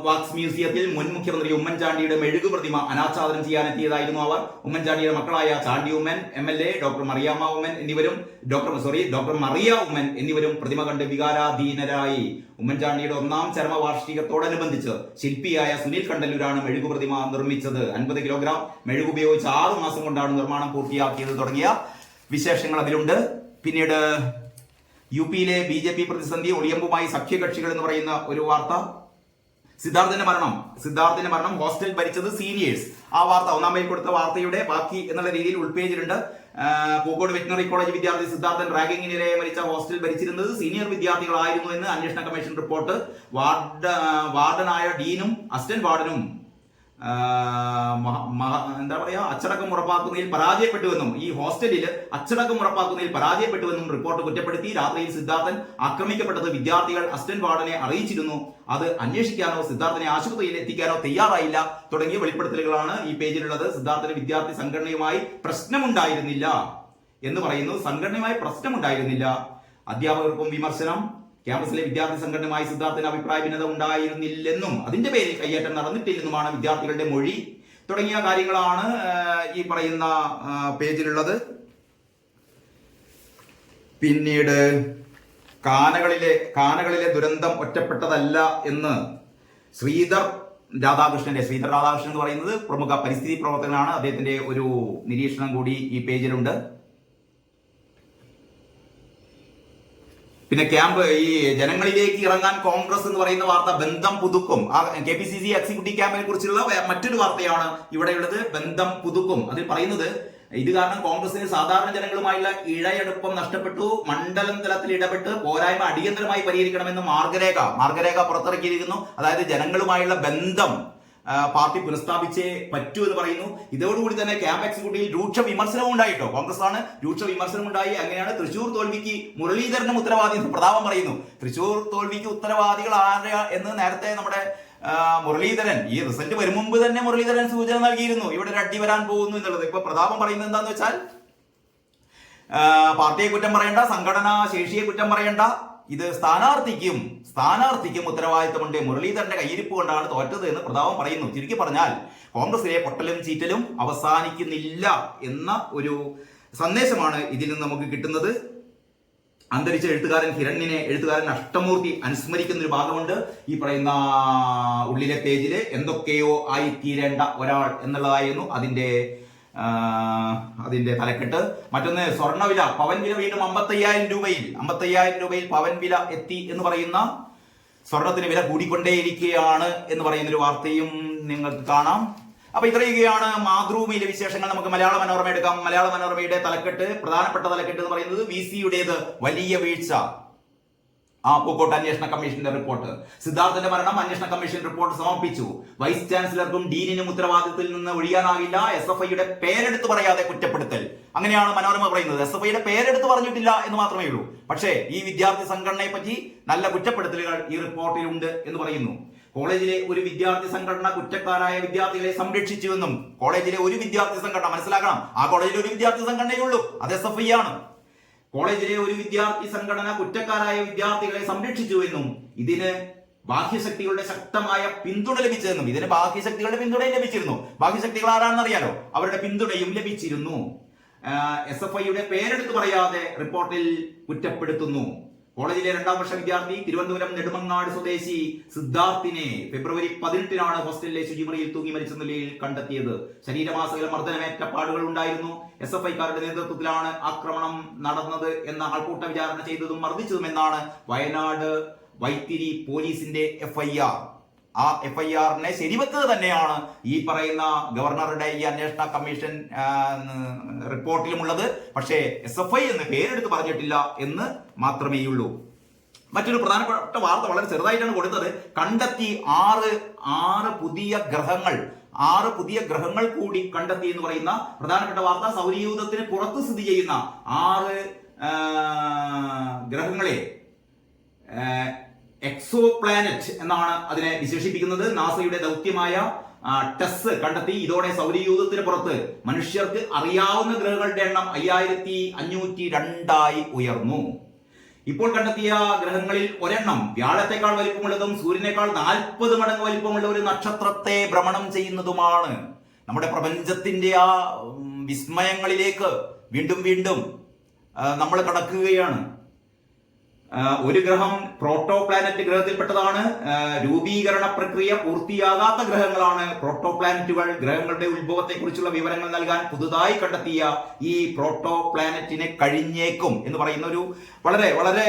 wax മ്യൂസിയത്തിൽ മുൻ മുഖ്യമന്ത്രി ഉമ്മൻചാണ്ടിയുടെ മെഴുകു പ്രതിമ അനാച്ഛാദനം ചെയ്യാനെത്തിയതായിരുന്നു അവർ. ഉമ്മൻചാണ്ടിയുടെ മക്കളായ ചാണ്ടി ഉമ്മൻ MLA, ഡോക്ടർ മറിയ ഉമ്മൻ എന്നിവരും പ്രതിമ കണ്ട് വികാരാധീനരായി. ഉമ്മൻചാണ്ടിയുടെ 1ാം ചരമവാർഷികത്തോടനുബന്ധിച്ച് ശില്പിയായ സുനിൽ കണ്ടല്ലൂരാണ് മെഴുകു പ്രതിമ നിർമ്മിച്ചത്. 50 കിലോഗ്രാം മെഴുകു ഉപയോഗിച്ച് 6 മാസം കൊണ്ടാണ് നിർമ്മാണം പൂർത്തിയാക്കിയത് തുടങ്ങിയ വിശേഷങ്ങൾ അതിലുണ്ട്. പിന്നീട് UPയിലെ BJP പ്രതിസന്ധി, ഒളിയമ്പുമായി സഖ്യകക്ഷികൾ എന്ന് പറയുന്ന ഒരു വാർത്ത. സിദ്ധാർത്ഥിന്റെ മരണം ഹോസ്റ്റൽ ഭരിച്ചത് സീനിയേഴ്സ്. ആ വാർത്ത 1ാം പേജിൽ കൊടുത്ത വാർത്തയുടെ ബാക്കി എന്നുള്ള രീതിയിൽ ഉൾപേജിലുണ്ട്. പൂക്കോട് വെറ്റിനറി കോളേജ് വിദ്യാർത്ഥി സിദ്ധാർത്ഥൻ റാഗിങ്ങിനിരയെ മരിച്ച ഹോസ്റ്റൽ ഭരിച്ചിരുന്നത് സീനിയർ വിദ്യാർത്ഥികളായിരുന്നു എന്ന് അന്വേഷണ കമ്മീഷൻ റിപ്പോർട്ട്. വാർഡനായ ഡീനും അസിസ്റ്റന്റ് വാർഡനും അച്ചടക്കം ഉറപ്പാക്കുന്നതിൽ പരാജയപ്പെട്ടുവെന്നും ഈ ഹോസ്റ്റലിൽ അച്ചടക്കം ഉറപ്പാക്കുന്നതിൽ പരാജയപ്പെട്ടുവെന്നും റിപ്പോർട്ട് കുറ്റപ്പെടുത്തി. രാത്രിയിൽ സിദ്ധാർത്ഥൻ ആക്രമിക്കപ്പെട്ടത് വിദ്യാർത്ഥികൾ അസിസ്റ്റന്റ് വാർഡനെ അറിയിച്ചിരുന്നു. അത് അന്വേഷിക്കാനോ സിദ്ധാർത്ഥനെ ആശുപത്രിയിൽ എത്തിക്കാനോ തയ്യാറായില്ല തുടങ്ങിയ വെളിപ്പെടുത്തലുകളാണ് ഈ പേജിലുള്ളത്. സിദ്ധാർത്ഥന് വിദ്യാർത്ഥി സംഘടനയുമായി പ്രശ്നമുണ്ടായിരുന്നില്ല എന്ന് പറയുന്നു. സംഘടനയുമായി പ്രശ്നമുണ്ടായിരുന്നില്ല. അധ്യാപകർക്കും വിമർശനം. ക്യാമ്പസിലെ വിദ്യാർത്ഥി സംഘടനയുമായി സിദ്ധാർത്ഥന് അഭിപ്രായ ഭിന്നത ഉണ്ടായിരുന്നില്ലെന്നും അതിന്റെ പേരിൽ കയ്യേറ്റം നടന്നിട്ടില്ലെന്നുമാണ് വിദ്യാർത്ഥികളുടെ മൊഴി തുടങ്ങിയ കാര്യങ്ങളാണ് ഈ പറയുന്ന പേജിലുള്ളത്. പിന്നീട് കാനകളിലെ ദുരന്തം ഒറ്റപ്പെട്ടതല്ല എന്ന് ശ്രീധർ രാധാകൃഷ്ണൻ എന്ന് പറയുന്നത് പ്രമുഖ പരിസ്ഥിതി പ്രവർത്തകനാണ്. അദ്ദേഹത്തിന്റെ ഒരു നിരീക്ഷണം കൂടി ഈ പേജിലുണ്ട്. പിന്നെ ഈ ജനങ്ങളിലേക്ക് ഇറങ്ങാൻ കോൺഗ്രസ് എന്ന് പറയുന്ന വാർത്ത ബന്ധം പുതുക്കും. KPCC എക്സിക്യൂട്ടീവ് ക്യാമ്പിനെ കുറിച്ചുള്ള മറ്റൊരു വാർത്തയാണ് ഇവിടെയുള്ളത്. ബന്ധം പുതുക്കും. അതിൽ പറയുന്നത് ഇത് കാരണം കോൺഗ്രസിന് സാധാരണ ജനങ്ങളുമായുള്ള ഇഴയടുപ്പം നഷ്ടപ്പെട്ടു. മണ്ഡലം തലത്തിൽ ഇടപെട്ട് പോരായ്മ അടിയന്തരമായി പരിഹരിക്കണമെന്ന് മാർഗരേഖ പുറത്തിറക്കിയിരിക്കുന്നു. അതായത് ജനങ്ങളുമായുള്ള ബന്ധം പാർട്ടി പുനഃസ്ഥാപിച്ചേ പറ്റൂ എന്ന് പറയുന്നു. ഇതോടുകൂടി തന്നെ ക്യാമ്പ് എക്സിക്യൂട്ടീവിൽ രൂക്ഷ വിമർശനവും ഉണ്ടായിട്ടോ. കോൺഗ്രസ് ആണ് രൂക്ഷ വിമർശനം ഉണ്ടായി. അങ്ങനെയാണ് തൃശൂർ തോൽവിക്ക് മുരളീധരനും ഉത്തരവാദി എന്ന് പ്രതാപം പറയുന്നു. തൃശൂർ തോൽവിക്ക് ഉത്തരവാദികൾ ആരാ എന്ന് നേരത്തെ നമ്മുടെ മുരളീധരൻ ഈ റിസൾട്ട് വരും മുമ്പ് തന്നെ മുരളീധരൻ സൂചന നൽകിയിരുന്നു, ഇവിടെ ഒരു അടി വരാൻ പോകുന്നു എന്നുള്ളത്. ഇപ്പൊ പ്രതാപം പറയുന്നത് എന്താന്ന് വെച്ചാൽ പാർട്ടിയെ കുറ്റം പറയണ്ട, സംഘടനാ ശേഷിയെ കുറ്റം പറയണ്ട, ഇത് സ്ഥാനാർത്ഥിക്കും ഉത്തരവാദിത്തമുണ്ട്. മുരളീധരന്റെ കയ്യിരിപ്പ് കൊണ്ടാണ് തോറ്റത് എന്ന് പ്രതാപം പറയുന്നു. ചുരുക്കി പറഞ്ഞാൽ കോൺഗ്രസിലെ പൊട്ടലും ചീറ്റലും അവസാനിക്കുന്നില്ല എന്ന ഒരു സന്ദേശമാണ് ഇതിൽ നിന്ന് നമുക്ക് കിട്ടുന്നത്. അന്തരിച്ച എഴുത്തുകാരൻ എഴുത്തുകാരൻ അഷ്ടമൂർത്തി അനുസ്മരിക്കുന്ന ഒരു ഭാഗമുണ്ട് ഈ പറയുന്ന ഉള്ളിലെ പേജില്. എന്തൊക്കെയോ ആയി തീരേണ്ട ഒരാൾ എന്നുള്ളതായിരുന്നു അതിന്റെ തലക്കെട്ട്. മറ്റൊന്ന് സ്വർണ്ണവില, പവൻ വില വീണ്ടും 55,000 രൂപയിൽ പവൻ വില എത്തി എന്ന് പറയുന്ന, സ്വർണത്തിന് വില കൂടിക്കൊണ്ടേയിരിക്കുകയാണ് എന്ന് പറയുന്ന ഒരു വാർത്തയും നിങ്ങൾക്ക് കാണാം. അപ്പൊ ഇത്രയൊക്കെയാണ് മാതൃഭൂമിയിലെ വിശേഷങ്ങൾ. നമുക്ക് മലയാള മനോരമ എടുക്കാം. മലയാള മനോരമയുടെ പ്രധാനപ്പെട്ട തലക്കെട്ട് എന്ന് പറയുന്നത് VC-യുടേത് വലിയ വീഴ്ച. പൂക്കോട്ട് അന്വേഷണ കമ്മീഷന്റെ റിപ്പോർട്ട്. സിദ്ധാർത്ഥന്റെ മരണം അന്വേഷണ കമ്മീഷൻ റിപ്പോർട്ട് സമർപ്പിച്ചു. വൈസ് ചാൻസലർക്കും ഡീനിനും ഉത്തരവാദിത്തത്തിൽ നിന്ന് ഒഴിയാനാകില്ല. SFIയുടെ പേരെടുത്ത് പറയാതെ കുറ്റപ്പെടുത്തൽ. അങ്ങനെയാണ് മനോരമ പറയുന്നത്. SFIയുടെ പേരെടുത്ത് പറഞ്ഞിട്ടില്ല എന്ന് മാത്രമേ ഉള്ളൂ. പക്ഷേ ഈ വിദ്യാർത്ഥി സംഘടനയെ പറ്റി നല്ല കുറ്റപ്പെടുത്തലുകൾ ഈ റിപ്പോർട്ടിലുണ്ട് എന്ന് പറയുന്നു. കോളേജിലെ ഒരു വിദ്യാർത്ഥി സംഘടന കുറ്റക്കാരായ വിദ്യാർത്ഥികളെ സംരക്ഷിച്ചുവെന്നും, കോളേജിലെ ഒരു വിദ്യാർത്ഥി സംഘടന, മനസ്സിലാക്കണം, ആ കോളേജിൽ ഒരു വിദ്യാർത്ഥി സംഘടനയേ ഉള്ളൂ, അത് SFI ആണ്. കോളേജിലെ ഒരു വിദ്യാർത്ഥി സംഘടന കുറ്റക്കാരായ വിദ്യാർത്ഥികളെ സംരക്ഷിച്ചുവെന്നും ഇതിന് ബാഹ്യശക്തികളുടെ ശക്തമായ പിന്തുണ ലഭിച്ചതെന്നും, ഇതിന് ബാഹ്യശക്തികളുടെ പിന്തുണയും ലഭിച്ചിരുന്നു. ബാഹ്യശക്തികൾ ആരാണെന്ന് അറിയാലോ, അവരുടെ പിന്തുണയും ലഭിച്ചിരുന്നു. SFIയുടെ പേരെടുത്ത് പറയാതെ റിപ്പോർട്ടിൽ കുറ്റപ്പെടുത്തുന്നു. കോളേജിലെ 2ാം വർഷ വിദ്യാർത്ഥി തിരുവനന്തപുരം നെടുമങ്ങാട് സ്വദേശി സിദ്ധാർത്ഥിനെ ഫെബ്രുവരി 18-നാണ് ഹോസ്റ്റലിലെ ശുചിമുറിയിൽ തൂങ്ങി മരിച്ച നിലയിൽ കണ്ടെത്തിയത്. ശരീരമാസകല മർദ്ദനമേറ്റ പാടുകൾ ഉണ്ടായിരുന്നു. SFIക്കാരുടെ നേതൃത്വത്തിലാണ് ആക്രമണം നടന്നത് എന്ന ആൾക്കൂട്ട വിചാരണ ചെയ്തതും മർദ്ദിച്ചതുമെന്നാണ് വയനാട് വൈത്തിരി പോലീസിന്റെ FIR. ആ FIR-നെ ശരിവെച്ചത് തന്നെയാണ് ഈ പറയുന്ന ഗവർണറുടെ ഈ അന്വേഷണ കമ്മീഷൻ റിപ്പോർട്ടിലുമുള്ളത്. പക്ഷേ SFI എന്ന് പേരെടുത്ത് പറഞ്ഞിട്ടില്ല എന്ന് മാത്രമേയുള്ളൂ. മറ്റൊരു പ്രധാനപ്പെട്ട വാർത്ത വളരെ ചെറുതായിട്ടാണ് കൊടുത്തത്. കണ്ടെത്തി 6 പുതിയ ഗ്രഹങ്ങൾ കൂടി കണ്ടെത്തി എന്ന് പറയുന്ന പ്രധാനപ്പെട്ട വാർത്ത. സൗരയൂഥത്തിന് പുറത്ത് സ്ഥിതി ചെയ്യുന്ന 6 ഗ്രഹങ്ങളെ എക്സോ പ്ലാനറ്റ് എന്നാണ് അതിനെ വിശേഷിപ്പിക്കുന്നത്. നാസയുടെ ദൗത്യമായ ടെസ് കണ്ടെത്തി. ഇതോടെ സൗരയൂഥത്തിന് പുറത്ത് മനുഷ്യർക്ക് അറിയാവുന്ന ഗ്രഹങ്ങളുടെ എണ്ണം 5502 ഉയർന്നു. ഇപ്പോൾ കണ്ടെത്തിയ ഗ്രഹങ്ങളിൽ ഒരെണ്ണം വ്യാഴത്തെക്കാൾ വലിപ്പമുള്ളതും സൂര്യനേക്കാൾ 40 മടങ്ങ് വലിപ്പമുള്ള ഒരു നക്ഷത്രത്തെ ഭ്രമണം ചെയ്യുന്നതുമാണ്. നമ്മുടെ പ്രപഞ്ചത്തിന്റെ ആ വിസ്മയങ്ങളിലേക്ക് വീണ്ടും നമ്മൾ കടക്കുകയാണ്. ഒരു ഗ്രഹം പ്രോട്ടോ പ്ലാനറ്റ് ഗ്രഹത്തിൽപ്പെട്ടതാണ്. രൂപീകരണ പ്രക്രിയ പൂർത്തിയാകാത്ത ഗ്രഹങ്ങളാണ് പ്രോട്ടോ പ്ലാനറ്റുകൾ. ഗ്രഹങ്ങളുടെ ഉത്ഭവത്തെ കുറിച്ചുള്ള വിവരങ്ങൾ നൽകാൻ പുതുതായി കണ്ടെത്തിയ ഈ പ്രോട്ടോ പ്ലാനറ്റിനെ കഴിഞ്ഞേക്കും എന്ന് പറയുന്ന ഒരു വളരെ വളരെ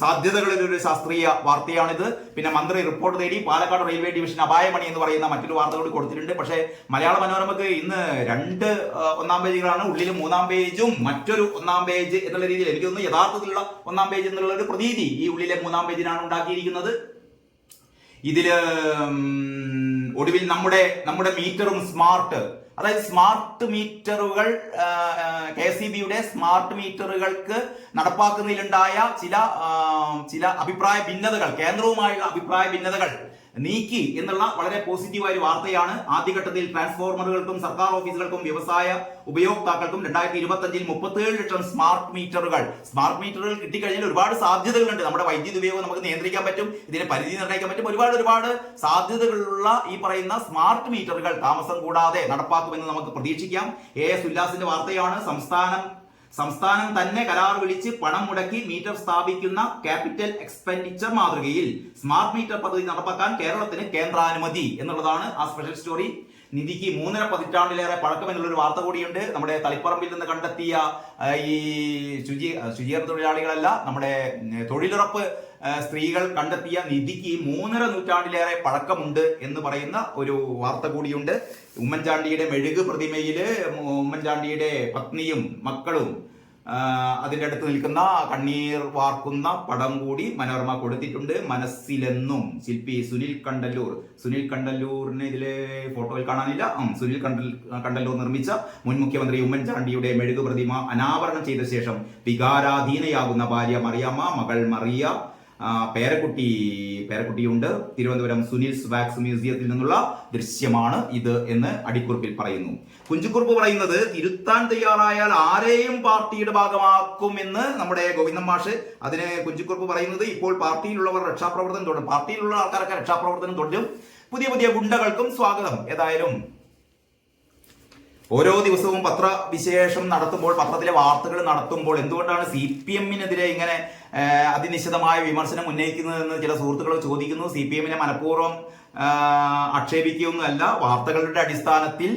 സാധ്യതകളിൽ ഒരു ശാസ്ത്രീയ വാർത്തയാണിത്. പിന്നെ മന്ത്രി റിപ്പോർട്ട് തേടി പാലക്കാട് റെയിൽവേ ഡിവിഷൻ അപായമണി എന്ന് പറയുന്ന മറ്റൊരു വാർത്ത കൂടി കൊടുത്തിട്ടുണ്ട്. പക്ഷേ മലയാള മനോരമക്ക് ഇന്ന് 2 ഒന്നാം പേജുകളാണ്. ഉള്ളിൽ 3-ാം പേജും മറ്റൊരു 1-ാം പേജ് എന്നുള്ള രീതിയിൽ എനിക്കൊന്ന് യഥാർത്ഥത്തിലുള്ള 1-ാം പേജ് എന്നുള്ള ഒരു പ്രതീതി ഈ ഉള്ളിലെ 3-ാം പേജിനാണ് ഉണ്ടാക്കിയിരിക്കുന്നത്. ഇതില് ഒടുവിൽ നമ്മുടെ മീറ്ററും സ്മാർട്ട്, അതായത് സ്മാർട്ട് മീറ്ററുകൾ, KSEBയുടെ സ്മാർട്ട് മീറ്ററുകൾക്ക് നടപ്പാക്കുന്നതിലുണ്ടായ ചില അഭിപ്രായ ഭിന്നതകൾ, കേന്ദ്രവുമായുള്ള അഭിപ്രായ ഭിന്നതകൾ നീക്കി എന്നുള്ള വളരെ പോസിറ്റീവായ ഒരു വാർത്തയാണ്. ആദ്യഘട്ടത്തിൽ ട്രാൻസ്ഫോർമറുകൾക്കും സർക്കാർ ഓഫീസുകൾക്കും വ്യവസായ ഉപയോക്താക്കൾക്കും 2025-ൽ 37 ലക്ഷം സ്മാർട്ട് മീറ്ററുകൾ കിട്ടിക്കഴിഞ്ഞാൽ ഒരുപാട് സാധ്യതകളുണ്ട്. നമ്മുടെ വൈദ്യുതി ഉപയോഗം നമുക്ക് നിയന്ത്രിക്കാൻ പറ്റും, ഇതിനെ പരിധി നിർണ്ണയിക്കാൻ പറ്റും. ഒരുപാട് സാധ്യതകളുള്ള ഈ പറയുന്ന സ്മാർട്ട് മീറ്ററുകൾ താമസം കൂടാതെ നടപ്പാക്കുമെന്ന് നമുക്ക് പ്രതീക്ഷിക്കാം. AS ഉല്ലാസിന്റെ വാർത്തയാണ്. സംസ്ഥാനം തന്നെ കരാർ വിളിച്ച് പണം മുടക്കി മീറ്റർ സ്ഥാപിക്കുന്ന ക്യാപിറ്റൽ എക്സ്പെൻഡിച്ചർ മാതൃകയിൽ സ്മാർട്ട് മീറ്റർ പദ്ധതി നടപ്പാക്കാൻ കേരളത്തിന് കേന്ദ്രാനുമതി എന്നുള്ളതാണ് ആ സ്പെഷ്യൽ സ്റ്റോറി. നിധിക്ക് 3.5 പതിറ്റാണ്ടിലേറെ പഴക്കം എന്നുള്ളൊരു വാർത്ത കൂടിയുണ്ട്. നമ്മുടെ തളിപ്പറമ്പിൽ നിന്ന് കണ്ടെത്തിയ ഈ ശുചീകരണ തൊഴിലാളികളല്ല, നമ്മുടെ തൊഴിലുറപ്പ് സ്ത്രീകൾ കണ്ടെത്തിയ നിധിക്ക് 3.5 നൂറ്റാണ്ടിലേറെ പഴക്കമുണ്ട് എന്ന് പറയുന്ന ഒരു വാർത്ത കൂടിയുണ്ട്. ഉമ്മൻചാണ്ടിയുടെ മെഴുക് പ്രതിമയില് ഉമ്മൻചാണ്ടിയുടെ പത്നിയും മക്കളും അതിൻ്റെ അടുത്ത് നിൽക്കുന്ന കണ്ണീർ വാർക്കുന്ന പടം കൂടി മനോരമ കൊടുത്തിട്ടുണ്ട്. മനസ്സിലെന്നും ശില്പി സുനിൽ കണ്ടല്ലൂരിനെ ഇതിലെ ഫോട്ടോയിൽ കാണാനില്ല. സുനിൽ കണ്ടല്ലൂർ നിർമ്മിച്ച മുൻ മുഖ്യമന്ത്രി ഉമ്മൻചാണ്ടിയുടെ മെഴുകു പ്രതിമ അനാവരണം ചെയ്ത ശേഷം വികാരാധീനയാകുന്ന ഭാര്യ മറിയാമ്മ, മകൾ മറിയ, പേരക്കുട്ടിയുണ്ട്. തിരുവനന്തപുരം സുനിൽ വാക്സ് മ്യൂസിയത്തിൽ നിന്നുള്ള ദൃശ്യമാണ് ഇത് എന്ന് അടിക്കുറിപ്പിൽ പറയുന്നു. കുഞ്ചുക്കുറിപ്പ് പറയുന്നത്, തിരുത്താൻ തയ്യാറായാൽ ആരെയും പാർട്ടിയുടെ ഭാഗമാക്കുമെന്ന് നമ്മുടെ ഗോവിന്ദൻ മാഷ്. അതിന് കുഞ്ചുക്കുറിപ്പ് പറയുന്നത്, ഇപ്പോൾ പാർട്ടിയിലുള്ളവർ രക്ഷാപ്രവർത്തനം തുടരും, പാർട്ടിയിലുള്ള ആൾക്കാരൊക്കെ രക്ഷാപ്രവർത്തനം തുടരും, പുതിയ ഗുണ്ടകൾക്കും സ്വാഗതം. ഏതായാലും ഓരോ ദിവസവും പത്രവിശേഷം നടത്തുമ്പോൾ, പത്രത്തിലെ വാർത്തകൾ നടത്തുമ്പോൾ എന്തുകൊണ്ടാണ് CPM-നെതിരെ ഇങ്ങനെ അതിനിശ്ചിതമായ വിമർശനം ഉന്നയിക്കുന്നതെന്ന് ചില സുഹൃത്തുക്കൾ ചോദിക്കുന്നു. CPM-നെ മനഃപൂർവ്വം ആക്ഷേപിക്കുകയൊന്നുമല്ല, വാർത്തകളുടെ അടിസ്ഥാനത്തിൽ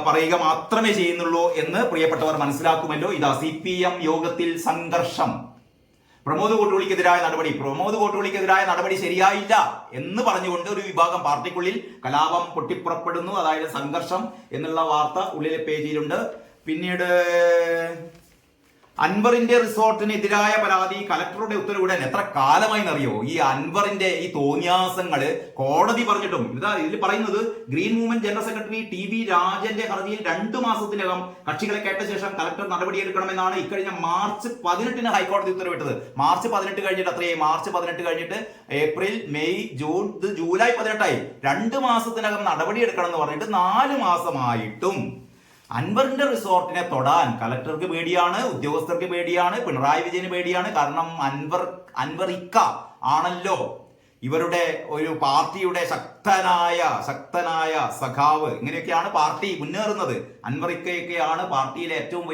പറയുക മാത്രമേ ചെയ്യുന്നുള്ളൂ എന്ന് പ്രിയപ്പെട്ടവർ മനസ്സിലാക്കുമല്ലോ. ഇതാ CPM യോഗത്തിൽ സംഘർഷം. പ്രമോദ് കോട്ടൂളിക്കെതിരായ നടപടി ശരിയായില്ല എന്ന് പറഞ്ഞുകൊണ്ട് ഒരു വിഭാഗം പാർട്ടിക്കുള്ളിൽ കലാപം പൊട്ടിപ്പുറപ്പെടുന്നു. അതായത് സംഘർഷം എന്നുള്ള വാർത്ത ഉള്ളിലെ പേജിലുണ്ട്. പിന്നീട് അൻവറിന്റെ റിസോർട്ടിനെതിരായ പരാതി കലക്ടറുടെ ഉത്തരവിടാൻ എത്ര കാലമായി എന്നറിയോ? ഈ അൻവറിന്റെ ഈ തോന്നിയാസങ്ങള് കോടതി പറഞ്ഞിട്ടും ഇതിൽ പറയുന്നത്, green movement general secretary TB രാജന്റെ ഹർജിയിൽ 2 മാസത്തിനകം കക്ഷികളെ കേട്ട ശേഷം കലക്ടർ നടപടിയെടുക്കണമെന്നാണ് ഇക്കഴിഞ്ഞ മാർച്ച് 18 ഹൈക്കോടതി ഉത്തരവിട്ടത്. മാർച്ച് 18 കഴിഞ്ഞിട്ട് അത്രയായി. മാർച്ച് 18 കഴിഞ്ഞിട്ട് ഏപ്രിൽ, മെയ്, ജൂൺ, ജൂലൈ 18ആയി. 2 മാസത്തിനകം നടപടിയെടുക്കണം എന്ന് പറഞ്ഞിട്ട് 4 മാസമായിട്ടും അൻവറിന്റെ റിസോർട്ടിനെ തൊടാൻ കലക്ടർക്ക് പേടിയാണ്, ഉദ്യോഗസ്ഥർക്ക് പേടിയാണ്, പിണറായി വിജയന് പേടിയാണ്. കാരണം അൻവർ ഇക്ക ആണല്ലോ ഇവരുടെ ഒരു പാർട്ടിയുടെ ശക്തനായ സഖാവ്. ഇങ്ങനെയൊക്കെയാണ് പാർട്ടി മുന്നേറുന്നത്. അൻവർ ഇക്കയൊക്കെയാണ് പാർട്ടിയിലെ ഏറ്റവും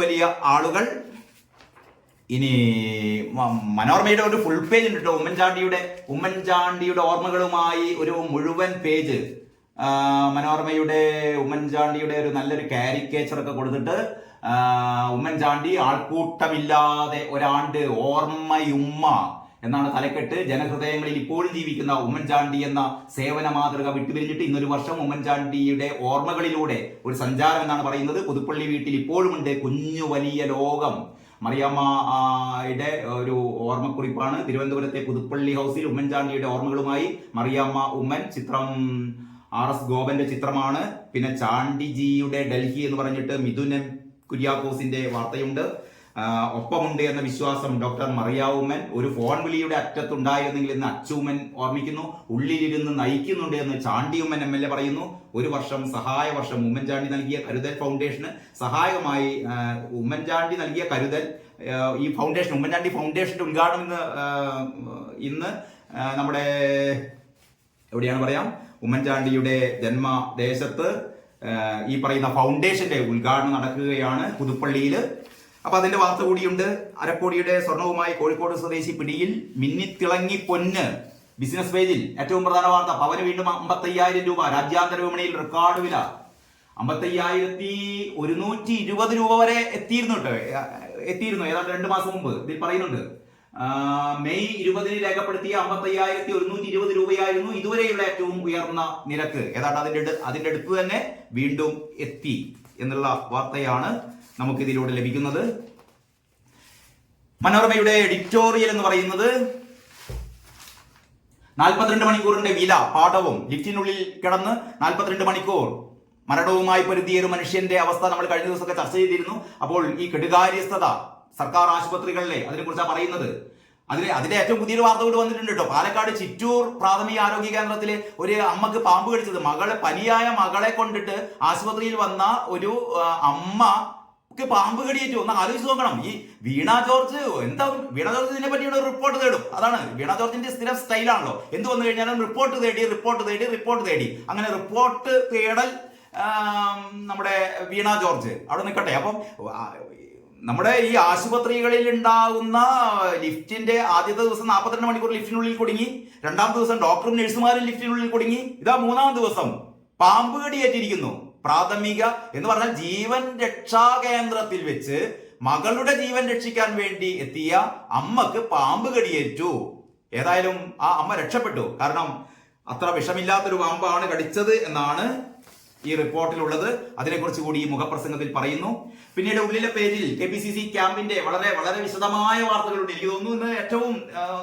വലിയ ആളുകൾ. ഇനി മനോരമയുടെ ഒരു ഫുൾ പേജ് ഉണ്ട് കേട്ടോ. ഉമ്മൻചാണ്ടിയുടെ ഓർമ്മകളുമായി ഒരു മുഴുവൻ പേജ് ഉമ്മൻചാണ്ടിയുടെ ഒരു നല്ലൊരു കാരിക്കേച്ചർ ഒക്കെ കൊടുത്തിട്ട്, ഉമ്മൻചാണ്ടി ആൾക്കൂട്ടമില്ലാതെ ഒരാണ്ട് ഓർമ്മയുമ്മ എന്നാണ് തലക്കെട്ട്. ജനഹൃദയങ്ങളിൽ ഇപ്പോഴും ജീവിക്കുന്ന ഉമ്മൻചാണ്ടി എന്ന സേവന മാതൃക വിട്ടുപിരിഞ്ഞിട്ട് ഇന്നൊരു വർഷം ഉമ്മൻചാണ്ടിയുടെ ഓർമ്മകളിലൂടെ ഒരു സഞ്ചാരം എന്നാണ് പറയുന്നത്. പുതുപ്പള്ളി വീട്ടിൽ ഇപ്പോഴുമുണ്ട് കുഞ്ഞു വലിയ ലോകം. മറിയാമ്മയുടെ ഒരു ഓർമ്മക്കുറിപ്പാണ്. തിരുവനന്തപുരത്തെ പുതുപ്പള്ളി ഹൗസിൽ ഉമ്മൻചാണ്ടിയുടെ ഓർമ്മകളുമായി മറിയാമ്മ ഉമ്മൻ. ചിത്രം RS ഗോപന്റെ ചിത്രമാണ്. പിന്നെ ചാണ്ടിജിയുടെ ഡൽഹി എന്ന് പറഞ്ഞിട്ട് മിഥുൻ കുര്യാക്കോസിന്റെ വാർത്തയുണ്ട്. ഒപ്പമുണ്ട് എന്ന വിശ്വാസം ഡോക്ടർ മറിയാവുമ്മൻ. ഒരു ഫോൺ വിളിയുടെ അറ്റത്തുണ്ടായിരുന്നെങ്കിൽ എന്ന് അച്ചൂമ്മൻ ഓർമ്മിക്കുന്നു. ഉള്ളിലിരുന്ന് നയിക്കുന്നുണ്ട് എന്ന് ചാണ്ടിയുമ്മൻ MLA പറയുന്നു. ഒരു വർഷം സഹായവർഷം ഉമ്മൻചാണ്ടി നൽകിയ കരുതൽ ഫൗണ്ടേഷന് സഹായകമായി ഉമ്മൻചാണ്ടി നൽകിയ കരുതൽ ഈ ഫൗണ്ടേഷൻ, ഉമ്മൻചാണ്ടി ഫൗണ്ടേഷന്റെ ഉദ്ഘാടനം ഇന്ന് നമ്മുടെ എവിടെയാണ് പറയാം, ഉമ്മൻചാണ്ടിയുടെ ജന്മദേശത്ത് ഈ പറയുന്ന ഫൗണ്ടേഷന്റെ ഉദ്ഘാടനം നടക്കുകയാണ് പുതുപ്പള്ളിയിൽ. അപ്പൊ അതിന്റെ വാർത്ത കൂടിയുണ്ട്. അരക്കോടിയുടെ സ്വർണവുമായി കോഴിക്കോട് സ്വദേശി പിടിയിൽ. മിന്നിത്തിളങ്ങി പൊന്ന് ബിസിനസ് പേജിൽ ഏറ്റവും പ്രധാന വാർത്ത. പവന് വീണ്ടും 55,000 രൂപ. രാജ്യാന്തര വിപണിയിൽ റെക്കോർഡ് വില 55,120 രൂപ വരെ എത്തിയിരുന്നു ഏതാണ്ട് 2 മാസം മുമ്പ്. ഇതിൽ പറയുന്നുണ്ട്, മെയ് 20 രേഖപ്പെടുത്തിയ 55,120 രൂപയായിരുന്നു ഇതുവരെയുള്ള ഏറ്റവും ഉയർന്ന നിരക്ക്. ഏതാണ്ട് അതിന്റെ അടുത്ത് തന്നെ വീണ്ടും എത്തി എന്നുള്ള വാർത്തയാണ് നമുക്ക് ഇതിലൂടെ ലഭിക്കുന്നത്. മനോരമയുടെ എഡിറ്റോറിയൽ എന്ന് പറയുന്നത് 42 മണിക്കൂറിന്റെ വില പാഠവും. ലിഫ്റ്റിനുള്ളിൽ കിടന്ന് 42 മണിക്കൂർ മരണവുമായി പൊരുതിയ ഒരു മനുഷ്യന്റെ അവസ്ഥ നമ്മൾ കഴിഞ്ഞ ദിവസമൊക്കെ ചർച്ച ചെയ്തിരുന്നു. അപ്പോൾ ഈ കെടുകാര്യസ്ഥത സർക്കാർ ആശുപത്രികളിലെ അതിനെക്കുറിച്ചാണ് പറയുന്നത്. അതിന്റെ ഏറ്റവും പുതിയൊരു വാർത്ത കൂടി വന്നിട്ടുണ്ട് കേട്ടോ. പാലക്കാട് ചിറ്റൂർ പ്രാഥമിക ആരോഗ്യ കേന്ദ്രത്തില് ഒരു അമ്മക്ക് പാമ്പ് കടിച്ചത്. പനിയായ മകളെ കൊണ്ടിട്ട് ആശുപത്രിയിൽ വന്ന ഒരു അമ്മക്ക് പാമ്പ് കടിയേറ്റു. ഒന്ന് ആലോചിച്ച് നോക്കണം. ഈ വീണ ജോർജ് ഇതിനെ പറ്റിയുള്ള ഒരു റിപ്പോർട്ട് തേടും. അതാണ് വീണ ജോർജിന്റെ സ്ഥിരം സ്റ്റൈലാണല്ലോ. എന്ത് വന്നു കഴിഞ്ഞാലും റിപ്പോർട്ട് തേടി അങ്ങനെ റിപ്പോർട്ട് തേടൽ നമ്മുടെ വീണ ജോർജ് അവിടെ നിൽക്കട്ടെ. അപ്പം നമ്മുടെ ഈ ആശുപത്രികളിൽ ഉണ്ടാകുന്ന ലിഫ്റ്റിന്റെ ആദ്യത്തെ ദിവസം 42 മണിക്കൂർ ലിഫ്റ്റിനുള്ളിൽ കുടുങ്ങി, രണ്ടാം ദിവസം ഡോക്ടറും നഴ്സുമാരും ലിഫ്റ്റിനുള്ളിൽ കുടുങ്ങി, ഇതാ മൂന്നാം ദിവസം പാമ്പ് കടിയേറ്റിരിക്കുന്നു. പ്രാഥമിക എന്ന് പറഞ്ഞാൽ ജീവൻ രക്ഷാ കേന്ദ്രത്തിൽ വെച്ച് മകളുടെ ജീവൻ രക്ഷിക്കാൻ വേണ്ടി എത്തിയ അമ്മക്ക് പാമ്പ് കടിയേറ്റു. ഏതായാലും ആ അമ്മ രക്ഷപ്പെട്ടു. കാരണം അത്ര വിഷമില്ലാത്തൊരു പാമ്പാണ് കടിച്ചത് എന്നാണ് ഈ റിപ്പോർട്ടിലുള്ളത്. അതിനെക്കുറിച്ച് കൂടി ഈ മുഖപ്രസംഗത്തിൽ പറയുന്നു. പിന്നീട് ഉള്ളിലെ പേജിൽ KPCC ക്യാമ്പിന്റെ വളരെ വളരെ വിശദമായ വാർത്തകളുണ്ട്. എനിക്ക് തോന്നുന്നു ഇന്ന് ഏറ്റവും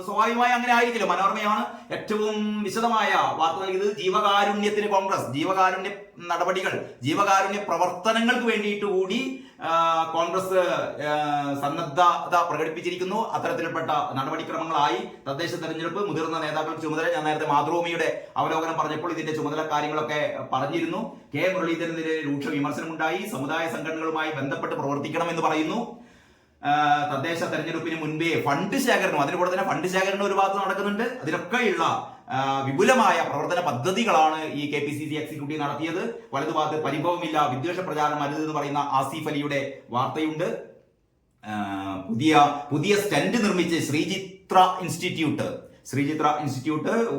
സ്വാഭാവികമായി അങ്ങനെ ആയിരിക്കില്ല, മനോരമയാണ് ഏറ്റവും വിശദമായ വാർത്ത നൽകിയത്. ജീവകാരുണ്യത്തിന് കോൺഗ്രസ് ജീവകാരുണ്യ നടപടികൾ, ജീവകാരുണ്യ പ്രവർത്തനങ്ങൾക്ക് വേണ്ടിയിട്ട് കൂടി കോൺഗ്രസ് സന്നദ്ധത പ്രകടിപ്പിച്ചിരിക്കുന്നു. അത്തരത്തിൽപ്പെട്ട നടപടിക്രമങ്ങളായി തദ്ദേശ തെരഞ്ഞെടുപ്പ്, മുതിർന്ന നേതാക്കളുടെ ചുമതല. ഞാൻ നേരത്തെ മാതൃഭൂമിയുടെ അവലോകനം പറഞ്ഞപ്പോൾ ഇതിന്റെ ചുമതല കാര്യങ്ങളൊക്കെ പറഞ്ഞിരുന്നു. കെ മുരളീധരനെതിരെ രൂക്ഷ വിമർശനമുണ്ടായി. സമുദായ സംഘടനകളുമായി ബന്ധപ്പെട്ട് പ്രവർത്തിക്കണമെന്ന് പറയുന്നു. തദ്ദേശ തെരഞ്ഞെടുപ്പിന് മുൻപേ ഫണ്ട് ശേഖരണം, അതിന് കൂടെ തന്നെ ഫണ്ട് ശേഖരണം ഒരു ഭാഗത്ത് നടക്കുന്നുണ്ട്. അതിലൊക്കെയുള്ള വിപുലമായ പ്രവർത്തന പദ്ധതികളാണ് ഈ KPCC എക്സിക്യൂട്ടീവ് നടത്തിയത്. വലതുഭാഗത്ത് പരിഭവമില്ല, വിദ്വേഷ പ്രചാരണം അരുത് എന്ന് പറയുന്ന ആസിഫ് അലിയുടെ വാർത്തയുണ്ട്. പുതിയ സ്റ്റന്റ് നിർമ്മിച്ച് ശ്രീചിത്ര ഇൻസ്റ്റിറ്റ്യൂട്ട്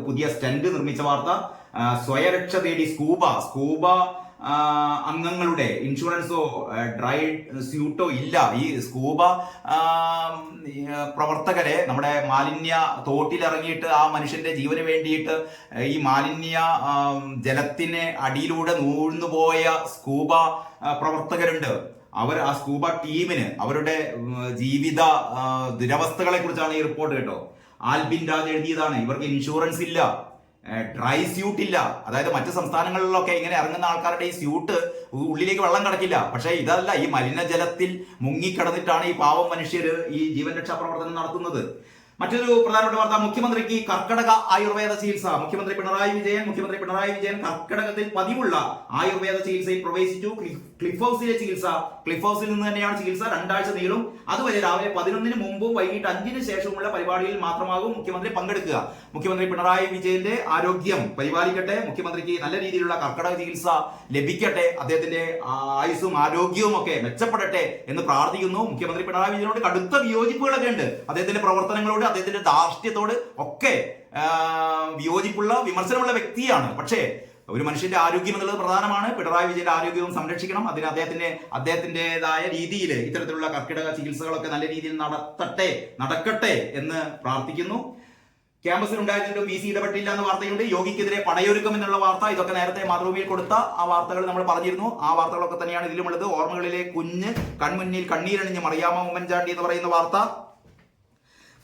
പുതിയ സ്റ്റന്റ് നിർമ്മിച്ച വാർത്ത. സ്വയരക്ഷ തേടി സ്കൂബ അംഗങ്ങളുടെ ഇൻഷുറൻസോ ഡ്രൈ സ്യൂട്ടോ ഇല്ല. ഈ സ്കൂബ പ്രവർത്തകരെ നമ്മുടെ മാലിന്യ തോട്ടിലിറങ്ങിയിട്ട് ആ മനുഷ്യന്റെ ജീവന് വേണ്ടിയിട്ട് ഈ മാലിന്യ ജലത്തിന് അടിയിലൂടെ നൂഴ്ന്നുപോയ സ്കൂബ പ്രവർത്തകരുണ്ട്. അവർ ആ സ്കൂബ ടീമിന് അവരുടെ ജീവിത ദുരവസ്ഥകളെ കുറിച്ചാണ് ഈ റിപ്പോർട്ട് കേട്ടോ. ആൽബിൻ രാജ് എഴുതിയതാണ്. ഇവർക്ക് ഇൻഷുറൻസ് ഇല്ല, ഡ്രൈ സ്യൂട്ട് ഇല്ല. അതായത് മറ്റു സംസ്ഥാനങ്ങളിലൊക്കെ ഇങ്ങനെ ഇറങ്ങുന്ന ആൾക്കാരുടെ ഈ സ്യൂട്ട് ഉള്ളിലേക്ക് വെള്ളം കിടക്കില്ല. പക്ഷേ ഇതല്ല, ഈ മലിനജലത്തിൽ മുങ്ങിക്കിടന്നിട്ടാണ് ഈ പാവം മനുഷ്യർ ഈ ജീവൻ രക്ഷാ പ്രവർത്തനം നടത്തുന്നത്. മറ്റൊരു പ്രധാനപ്പെട്ട വാർത്ത, മുഖ്യമന്ത്രിക്ക് കർക്കടക ആയുർവേദ ചികിത്സ. മുഖ്യമന്ത്രി പിണറായി വിജയൻ കർക്കടകത്തിൽ പതിവുള്ള ആയുർവേദ ചികിത്സയിൽ പ്രവേശിച്ചു. ക്ലിഫ് ഹൗസിൽ നിന്ന് തന്നെയാണ് ചികിത്സ. 2 ആഴ്ച നീളും. അതുവരെ രാവിലെ 11-ന് മുമ്പും വൈകിട്ട് 5-ന് ശേഷമുള്ള പരിപാടിയിൽ മാത്രമാകും മുഖ്യമന്ത്രി പങ്കെടുക്കുക. മുഖ്യമന്ത്രി പിണറായി വിജയന്റെ ആരോഗ്യം പരിപാലിക്കട്ടെ, മുഖ്യമന്ത്രിക്ക് നല്ല രീതിയിലുള്ള കർക്കടക ചികിത്സ ലഭിക്കട്ടെ, അദ്ദേഹത്തിന്റെ ആയുസ്സും ആരോഗ്യവും ഒക്കെ മെച്ചപ്പെടട്ടെ എന്ന് പ്രാർത്ഥിക്കുന്നു. മുഖ്യമന്ത്രി പിണറായി വിജയനോട് കടുത്ത വിയോജിപ്പുകളൊക്കെ ഉണ്ട്. അദ്ദേഹത്തിന്റെ പ്രവർത്തനങ്ങളോട്, അദ്ദേഹത്തിന്റെ ധാർഷ്ട്യത്തോട് ഒക്കെ വിയോജിപ്പുള്ള വിമർശനമുള്ള വ്യക്തിയാണ്. പക്ഷേ ഒരു മനുഷ്യന്റെ ആരോഗ്യം എന്നുള്ളത് പ്രധാനമാണ്. പിണറായി വിജയന്റെ ആരോഗ്യവും സംരക്ഷിക്കണം. അതിന് അദ്ദേഹത്തിൻ്റെതായ രീതിയിൽ ഇത്തരത്തിലുള്ള കർക്കിടക ചികിത്സകളൊക്കെ നല്ല രീതിയിൽ നടക്കട്ടെ എന്ന് പ്രാർത്ഥിക്കുന്നു. ക്യാമ്പസിൽ ഉണ്ടായിരുന്നിട്ടും VC ഇടപെട്ടില്ല എന്ന വാർത്തയുണ്ട്. യോഗിക്കെതിരെ പടയൊരുക്കം എന്നുള്ള വാർത്ത, ഇതൊക്കെ നേരത്തെ മാതൃഭൂമിയിൽ കൊടുത്ത ആ വാർത്തകൾ നമ്മൾ പറഞ്ഞിരുന്നു. ആ വാർത്തകളൊക്കെ തന്നെയാണ് ഇതിലുമുള്ളത്. ഓർമ്മകളിലെ കുഞ്ഞ് കൺമുന്നിൽ കണ്ണീരണിഞ്ഞ് മറിയാമ്മ ഉമ്മൻചാണ്ടി എന്ന് പറയുന്ന വാർത്ത.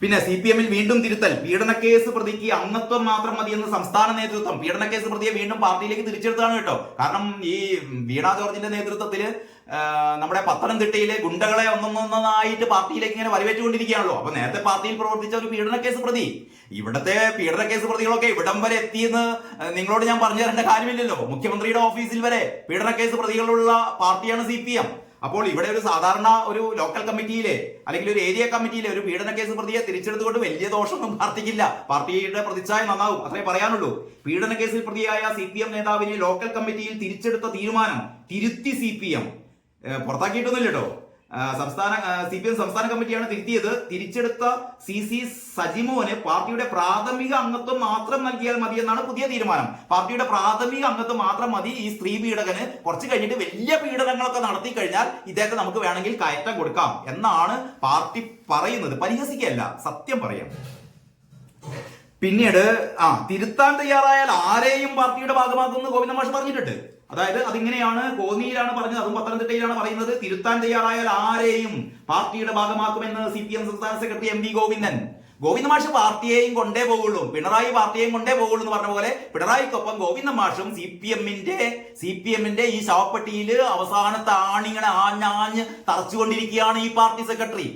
പിന്നെ CPM-ൽ വീണ്ടും തിരുത്തൽ. പീഡനക്കേസ് പ്രതിക്ക് അംഗത്വം മാത്രം മതിയെന്ന് സംസ്ഥാന നേതൃത്വം. പീഡനക്കേസ് പ്രതിയെ വീണ്ടും പാർട്ടിയിലേക്ക് തിരിച്ചെടുത്താണ് കേട്ടോ. കാരണം ഈ വീണ ജോർജിന്റെ നേതൃത്വത്തിൽ നമ്മുടെ പത്തനംതിട്ടയിലെ ഗുണ്ടകളെ ഒന്നൊന്നായിട്ട് പാർട്ടിയിലേക്ക് ഇങ്ങനെ വരവേറ്റുകൊണ്ടിരിക്കുകയാണല്ലോ. അപ്പൊ നേരത്തെ പാർട്ടിയിൽ പ്രവർത്തിച്ച ഒരു പീഡനക്കേസ് പ്രതി, ഇവിടത്തെ പീഡനക്കേസ് പ്രതികളൊക്കെ ഇവിടം വരെ എത്തിയെന്ന് നിങ്ങളോട് ഞാൻ പറഞ്ഞു തരേണ്ട കാര്യമില്ലല്ലോ. മുഖ്യമന്ത്രിയുടെ ഓഫീസിൽ വരെ പീഡനക്കേസ് പ്രതികളുള്ള പാർട്ടിയാണ് CPM. അപ്പോൾ ഇവിടെ ഒരു സാധാരണ ഒരു ലോക്കൽ കമ്മിറ്റിയിലെ അല്ലെങ്കിൽ ഒരു ഏരിയ കമ്മിറ്റിയിലെ ഒരു പീഡനക്കേസ് പ്രതിയെ തിരിച്ചെടുത്തുകൊണ്ട് വലിയ ദോഷമൊന്നും പാർട്ടിക്കില്ല. പാർട്ടിയുടെ പ്രതിച്ഛായ നന്നാവും, അത്രേ പറയാനുള്ളൂ. പീഡനക്കേസിൽ പ്രതിയായ CPM നേതാവിനെ ലോക്കൽ കമ്മിറ്റിയിൽ തിരിച്ചെടുത്ത തീരുമാനം തിരുത്തി CPM. പുറത്താക്കിയിട്ടൊന്നുമില്ല കേട്ടോ. CPM സംസ്ഥാന കമ്മിറ്റിയാണ് തിരുത്തിയത്. തിരിച്ചെടുത്ത CC സജിമോന് പാർട്ടിയുടെ പ്രാഥമിക അംഗത്വം മാത്രം നൽകിയാൽ മതി എന്നാണ് പുതിയ തീരുമാനം. പാർട്ടിയുടെ പ്രാഥമിക അംഗത്വം മാത്രം മതി. ഈ സ്ത്രീ പീഡകന് കുറച്ച് കഴിഞ്ഞിട്ട് വലിയ പീഡനങ്ങളൊക്കെ നടത്തി കഴിഞ്ഞാൽ ഇദ്ദേഹത്തെ നമുക്ക് വേണമെങ്കിൽ കയറ്റം കൊടുക്കാം എന്നാണ് പാർട്ടി പറയുന്നത്. പരിഹസിക്കല്ല, സത്യം പറയാം. പിന്നീട് തിരുത്താൻ തയ്യാറായാൽ ആരെയും പാർട്ടിയുടെ ഭാഗമാക്കുമെന്ന് ഗോവിന്ദ മാഷ് പറഞ്ഞിട്ടുണ്ട്. അതായത് അതിങ്ങനെയാണ്, കോന്നിയിലാണ് പറഞ്ഞത്, അതും പത്തനംതിട്ടയിലാണ് പറയുന്നത്. തിരുത്താൻ തയ്യാറായാൽ ആരെയും പാർട്ടിയുടെ ഭാഗമാക്കുമെന്ന് CPM സംസ്ഥാന സെക്രട്ടറി MV ഗോവിന്ദ മാഷ് പാർട്ടിയെയും കൊണ്ടേ പോകുള്ളൂ, പിണറായി പാർട്ടിയെയും കൊണ്ടേ പോകുള്ളൂ എന്ന് പറഞ്ഞ പോലെ പിണറായിക്കൊപ്പം ഗോവിന്ദ മാഷും CPM-ന്റെ ഈ ശവപ്പെട്ടിയിൽ അവസാനത്തെ ആണിങ്ങനെ ആഞ്ഞാഞ്ഞ് തറച്ചുകൊണ്ടിരിക്കുകയാണ് ഈ പാർട്ടി സെക്രട്ടറി.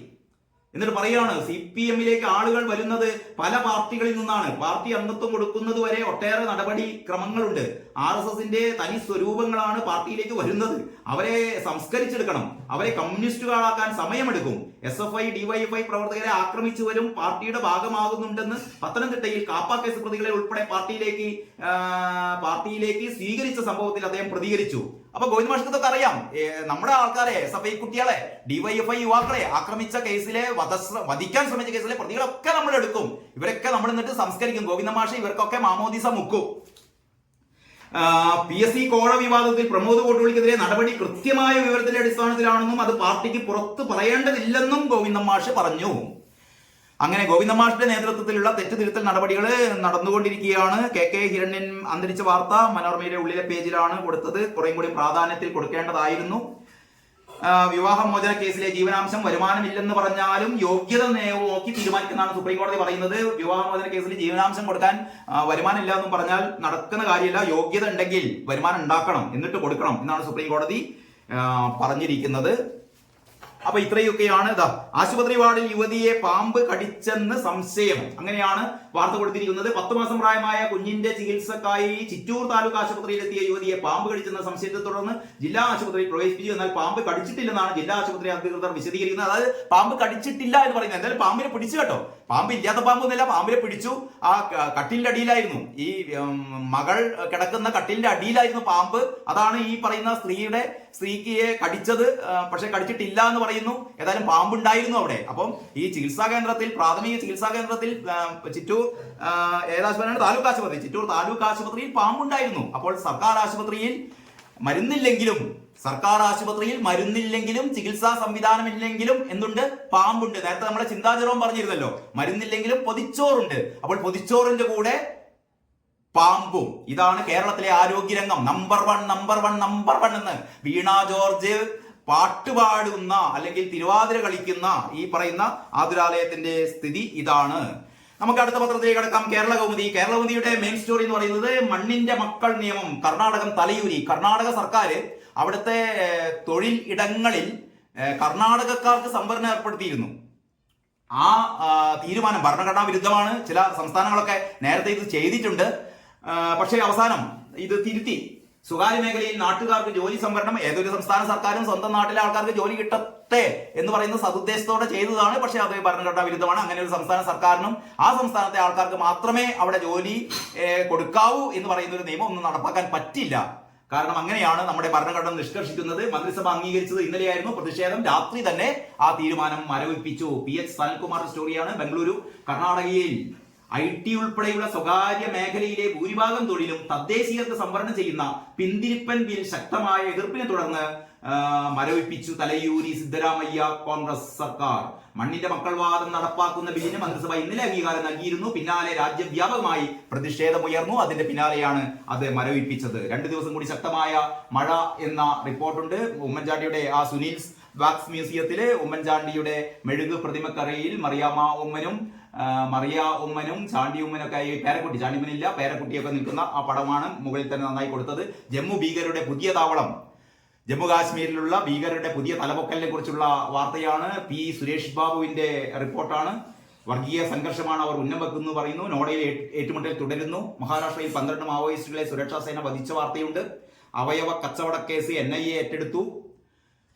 എന്നിട്ട് പറയുകയാണ്, CPM-ലേക്ക് ആളുകൾ വരുന്നത് പല പാർട്ടികളിൽ നിന്നാണ്. പാർട്ടി അംഗത്വം കൊടുക്കുന്നത് വരെ ഒട്ടേറെ നടപടി ക്രമങ്ങളുണ്ട്. RSSന്റെ തനി സ്വരൂപങ്ങളാണ് പാർട്ടിയിലേക്ക് വരുന്നത്. അവരെ സംസ്കരിച്ചെടുക്കണം, അവരെ കമ്മ്യൂണിസ്റ്റുകളാക്കാൻ സമയമെടുക്കും. SFI DYFI പ്രവർത്തകരെ ആക്രമിച്ചവരും പാർട്ടിയുടെ ഭാഗമാകുന്നുണ്ടെന്ന് പത്തനംതിട്ടയിൽ കാപ്പ കേസ് പ്രതികളെ ഉൾപ്പെടെ പാർട്ടിയിലേക്ക് സ്വീകരിച്ച സംഭവത്തിൽ അദ്ദേഹം പ്രതികരിച്ചു. അപ്പൊ ഗോവിന്ദ മാഷിക്ക് ഇതൊക്കെ അറിയാം. നമ്മുടെ ആൾക്കാരെ, SFI കുട്ടികളെ, DYFI യുവാക്കളെ ആക്രമിച്ച കേസിലെ വധിക്കാൻ ശ്രമിച്ച കേസിലെ പ്രതികളൊക്കെ നമ്മൾ എടുക്കും. ഇവരൊക്കെ നമ്മൾ എന്നിട്ട് സംസ്കരിക്കും. ഗോവിന്ദ മാഷ് ഇവർക്കൊക്കെ മാമോദിസ മുക്കും. PSC കോഴ വിവാദത്തിൽ പ്രമോദ് കോട്ടൂളിക്കെതിരെ നടപടി കൃത്യമായ വിവരത്തിന്റെ അടിസ്ഥാനത്തിലാണെന്നും അത് പാർട്ടിക്ക് പുറത്ത് പറയേണ്ടതില്ലെന്നും ഗോവിന്ദ മാഷ് പറഞ്ഞു. അങ്ങനെ ഗോവിന്ദ മാഷിന്റെ നേതൃത്വത്തിലുള്ള തെറ്റുതിരുത്തൽ നടപടികൾ നടന്നുകൊണ്ടിരിക്കുകയാണ്. KK ഹിരണ്യൻ അന്തരിച്ച വാർത്ത മനോരമയുടെ ഉള്ളിലെ പേജിലാണ് കൊടുത്തത്. കുറേയും കൂടി പ്രാധാന്യത്തിൽ കൊടുക്കേണ്ടതായിരുന്നു. വിവാഹമോചന കേസിലെ ജീവനാംശം വരുമാനമില്ലെന്ന് പറഞ്ഞാലും യോഗ്യത നോക്കി തീരുമാനിക്കുന്നതാണ് സുപ്രീം കോടതി പറയുന്നത്. വിവാഹമോചന കേസിൽ ജീവനാംശം കൊടുക്കാൻ വരുമാനം ഇല്ല എന്നും പറഞ്ഞാൽ നടക്കുന്ന കാര്യമില്ല. യോഗ്യത ഉണ്ടെങ്കിൽ വരുമാനം ഉണ്ടാക്കണം, എന്നിട്ട് കൊടുക്കണം എന്നാണ് സുപ്രീം കോടതി പറഞ്ഞിരിക്കുന്നത്. അപ്പൊ ഇത്രയൊക്കെയാണ്. ആശുപത്രി വാർഡിൽ യുവതിയെ പാമ്പ് കടിച്ചെന്ന് സംശയം, അങ്ങനെയാണ് വാർത്ത കൊടുത്തിരിക്കുന്നത്. 10 മാസം പ്രായമായ കുഞ്ഞിന്റെ ചികിത്സക്കായി ചിറ്റൂർ താലൂക്ക് ആശുപത്രിയിലെത്തിയ യുവതിയെ പാമ്പ് കടിച്ചെന്ന സംശയത്തെ തുടർന്ന് ജില്ലാ ആശുപത്രിയിൽ പ്രവേശിപ്പിച്ചു. എന്നാൽ പാമ്പ് കടിച്ചിട്ടില്ലെന്നാണ് ജില്ലാ ആശുപത്രി അധികൃതർ വിശദീകരിക്കുന്നത്. അതായത് പാമ്പ് കടിച്ചിട്ടില്ല എന്ന് പറയുന്നത്, എന്തായാലും പാമ്പിനെ പിടിച്ചു കേട്ടോ. പാമ്പ് ഇല്ലാത്ത പാമ്പൊന്നുമില്ല, പാമ്പിനെ പിടിച്ചു. ആ കട്ടിലിന്റെ അടിയിലായിരുന്നു, ഈ മകൾ കിടക്കുന്ന കട്ടിലിന്റെ അടിയിലായിരുന്നു പാമ്പ്. അതാണ് ഈ പറയുന്ന സ്ത്രീക്ക് കടിച്ചത്. പക്ഷെ കടിച്ചിട്ടില്ല എന്ന് പറയുന്നു. ഏതായാലും പാമ്പുണ്ടായിരുന്നു അവിടെ. അപ്പം ഈ ചികിത്സാ കേന്ദ്രത്തിൽ, പ്രാഥമിക ചികിത്സാ കേന്ദ്രത്തിൽ, ചിറ്റൂർ ഏതാശുപത്രിയാണ്, താലൂക്ക് ആശുപത്രി, ചിറ്റൂർ താലൂക്ക് ആശുപത്രിയിൽ പാമ്പുണ്ടായിരുന്നു. അപ്പോൾ സർക്കാർ ആശുപത്രിയിൽ മരുന്നില്ലെങ്കിലും ചികിത്സാ സംവിധാനമില്ലെങ്കിലും എന്തുണ്ട്, പാമ്പുണ്ട്. നേരത്തെ നമ്മുടെ ചിന്താചരവും പറഞ്ഞിരുന്നല്ലോ, മരുന്നില്ലെങ്കിലും പൊതിച്ചോറുണ്ട്. അപ്പോൾ പൊതിച്ചോറിന്റെ കൂടെ പാമ്പും. ഇതാണ് കേരളത്തിലെ ആരോഗ്യരംഗം. നമ്പർ വൺ എന്ന് വീണ ജോർജ് പാട്ടുപാടുന്ന അല്ലെങ്കിൽ തിരുവാതിര കളിക്കുന്ന ഈ പറയുന്ന ആതുരാലയത്തിന്റെ സ്ഥിതി ഇതാണ്. നമുക്ക് അടുത്ത പത്രത്തിലേക്ക് കിടക്കാം. കേരളകൗമുദിയുടെ മെയിൻ സ്റ്റോറി എന്ന് പറയുന്നത് മണ്ണിന്റെ മക്കൾ നിയമം കർണാടകം തലയൂരി. കർണാടക സർക്കാർ അവിടുത്തെ തൊഴിൽ ഇടങ്ങളിൽ കർണാടകക്കാർക്ക് സംവരണം ഏർപ്പെടുത്തിയിരുന്നു. ആ തീരുമാനം ഭരണഘടനാ വിരുദ്ധമാണ്. ചില സംസ്ഥാനങ്ങളൊക്കെ നേരത്തെ ഇത് ചെയ്തിട്ടുണ്ട്. പക്ഷേ അവസാനം ഇത് തിരുത്തി. സ്വകാര്യ മേഖലയിൽ നാട്ടുകാർക്ക് ജോലി സംവരണം ഏതൊരു സംസ്ഥാന സർക്കാരും സ്വന്തം നാട്ടിലെ ആൾക്കാർക്ക് ജോലി കിട്ടട്ടെ എന്ന് പറയുന്ന സതുദ്ദേശത്തോടെ ചെയ്തതാണ്. പക്ഷേ അത് ഭരണഘടനാ വിരുദ്ധമാണ്. അങ്ങനെ ഒരു സംസ്ഥാന സർക്കാരിനും ആ സംസ്ഥാനത്തെ ആൾക്കാർക്ക് മാത്രമേ അവിടെ ജോലി കൊടുക്കാവൂ എന്ന് പറയുന്ന ഒരു നിയമം ഒന്നും നടപ്പാക്കാൻ പറ്റില്ല. കാരണം അങ്ങനെയാണ് നമ്മുടെ ഭരണഘടന നിഷ്കർഷിക്കുന്നത്. മന്ത്രിസഭ അംഗീകരിച്ചത് ഇന്നലെയായിരുന്നു. പ്രതിഷേധം രാത്രി തന്നെ ആ തീരുമാനം മരവിപ്പിച്ചു. PH സനൽകുമാർ സ്റ്റോറിയാണ്. ബംഗളൂരു. കർണാടകയിൽ IT ഉൾപ്പെടെയുള്ള സ്വകാര്യ മേഖലയിലെ ഭൂരിഭാഗം തൊഴിലും തദ്ദേശീയർക്ക് സംവരണം ചെയ്യുന്ന പിന്തിരിപ്പൻ ബിൽ ശക്തമായ എതിർപ്പിനെ തുടർന്ന് മരവിപ്പിച്ചു തലയൂരി സിദ്ധരാമയ്യ കോൺഗ്രസ് സർക്കാർ. മണ്ണിന്റെ മക്കൾവാദം നടപ്പാക്കുന്ന ബില്ലിന് മന്ത്രിസഭ ഇന്നലെ അംഗീകാരം നൽകിയിരുന്നു. പിന്നാലെ രാജ്യവ്യാപകമായി പ്രതിഷേധമുയർന്നു. അതിന്റെ പിന്നാലെയാണ് അത് മരവിപ്പിച്ചത്. 2 ദിവസം കൂടി ശക്തമായ മഴ എന്ന റിപ്പോർട്ടുണ്ട്. ഉമ്മൻചാണ്ടിയുടെ ആ സുനിൽസ് വാക്സ് മ്യൂസിയത്തില് ഉമ്മൻചാണ്ടിയുടെ മെഴുക് പ്രതിമക്കറയിൽ മറിയ ഉമ്മനും ചാണ്ടി ഉമ്മനൊക്കെ ചാണ്ടിയുമ്മനില്ല പേരക്കുട്ടിയൊക്കെ നിൽക്കുന്ന ആ പടമാണ് മുകളിൽ തന്നെ നന്നായി കൊടുത്തത്. ഭീകരരുടെ പുതിയ താവളം, ജമ്മു കാശ്മീരിലുള്ള ഭീകരരുടെ പുതിയ തലപൊക്കലിനെ കുറിച്ചുള്ള വാർത്തയാണ്. സുരേഷ് ബാബുവിന്റെ റിപ്പോർട്ടാണ്. വർഗീയ സംഘർഷമാണ് അവർ ഉന്നം വെക്കുന്നു പറയുന്നു. നോഡയിൽ ഏറ്റുമുട്ടൽ തുടരുന്നു. മഹാരാഷ്ട്രയിൽ 12 മാവോയിസ്റ്റുകളെ സുരക്ഷാ സേന വധിച്ച വാർത്തയുണ്ട്. അവയവ കച്ചവട കേസ് NIA ഏറ്റെടുത്തു.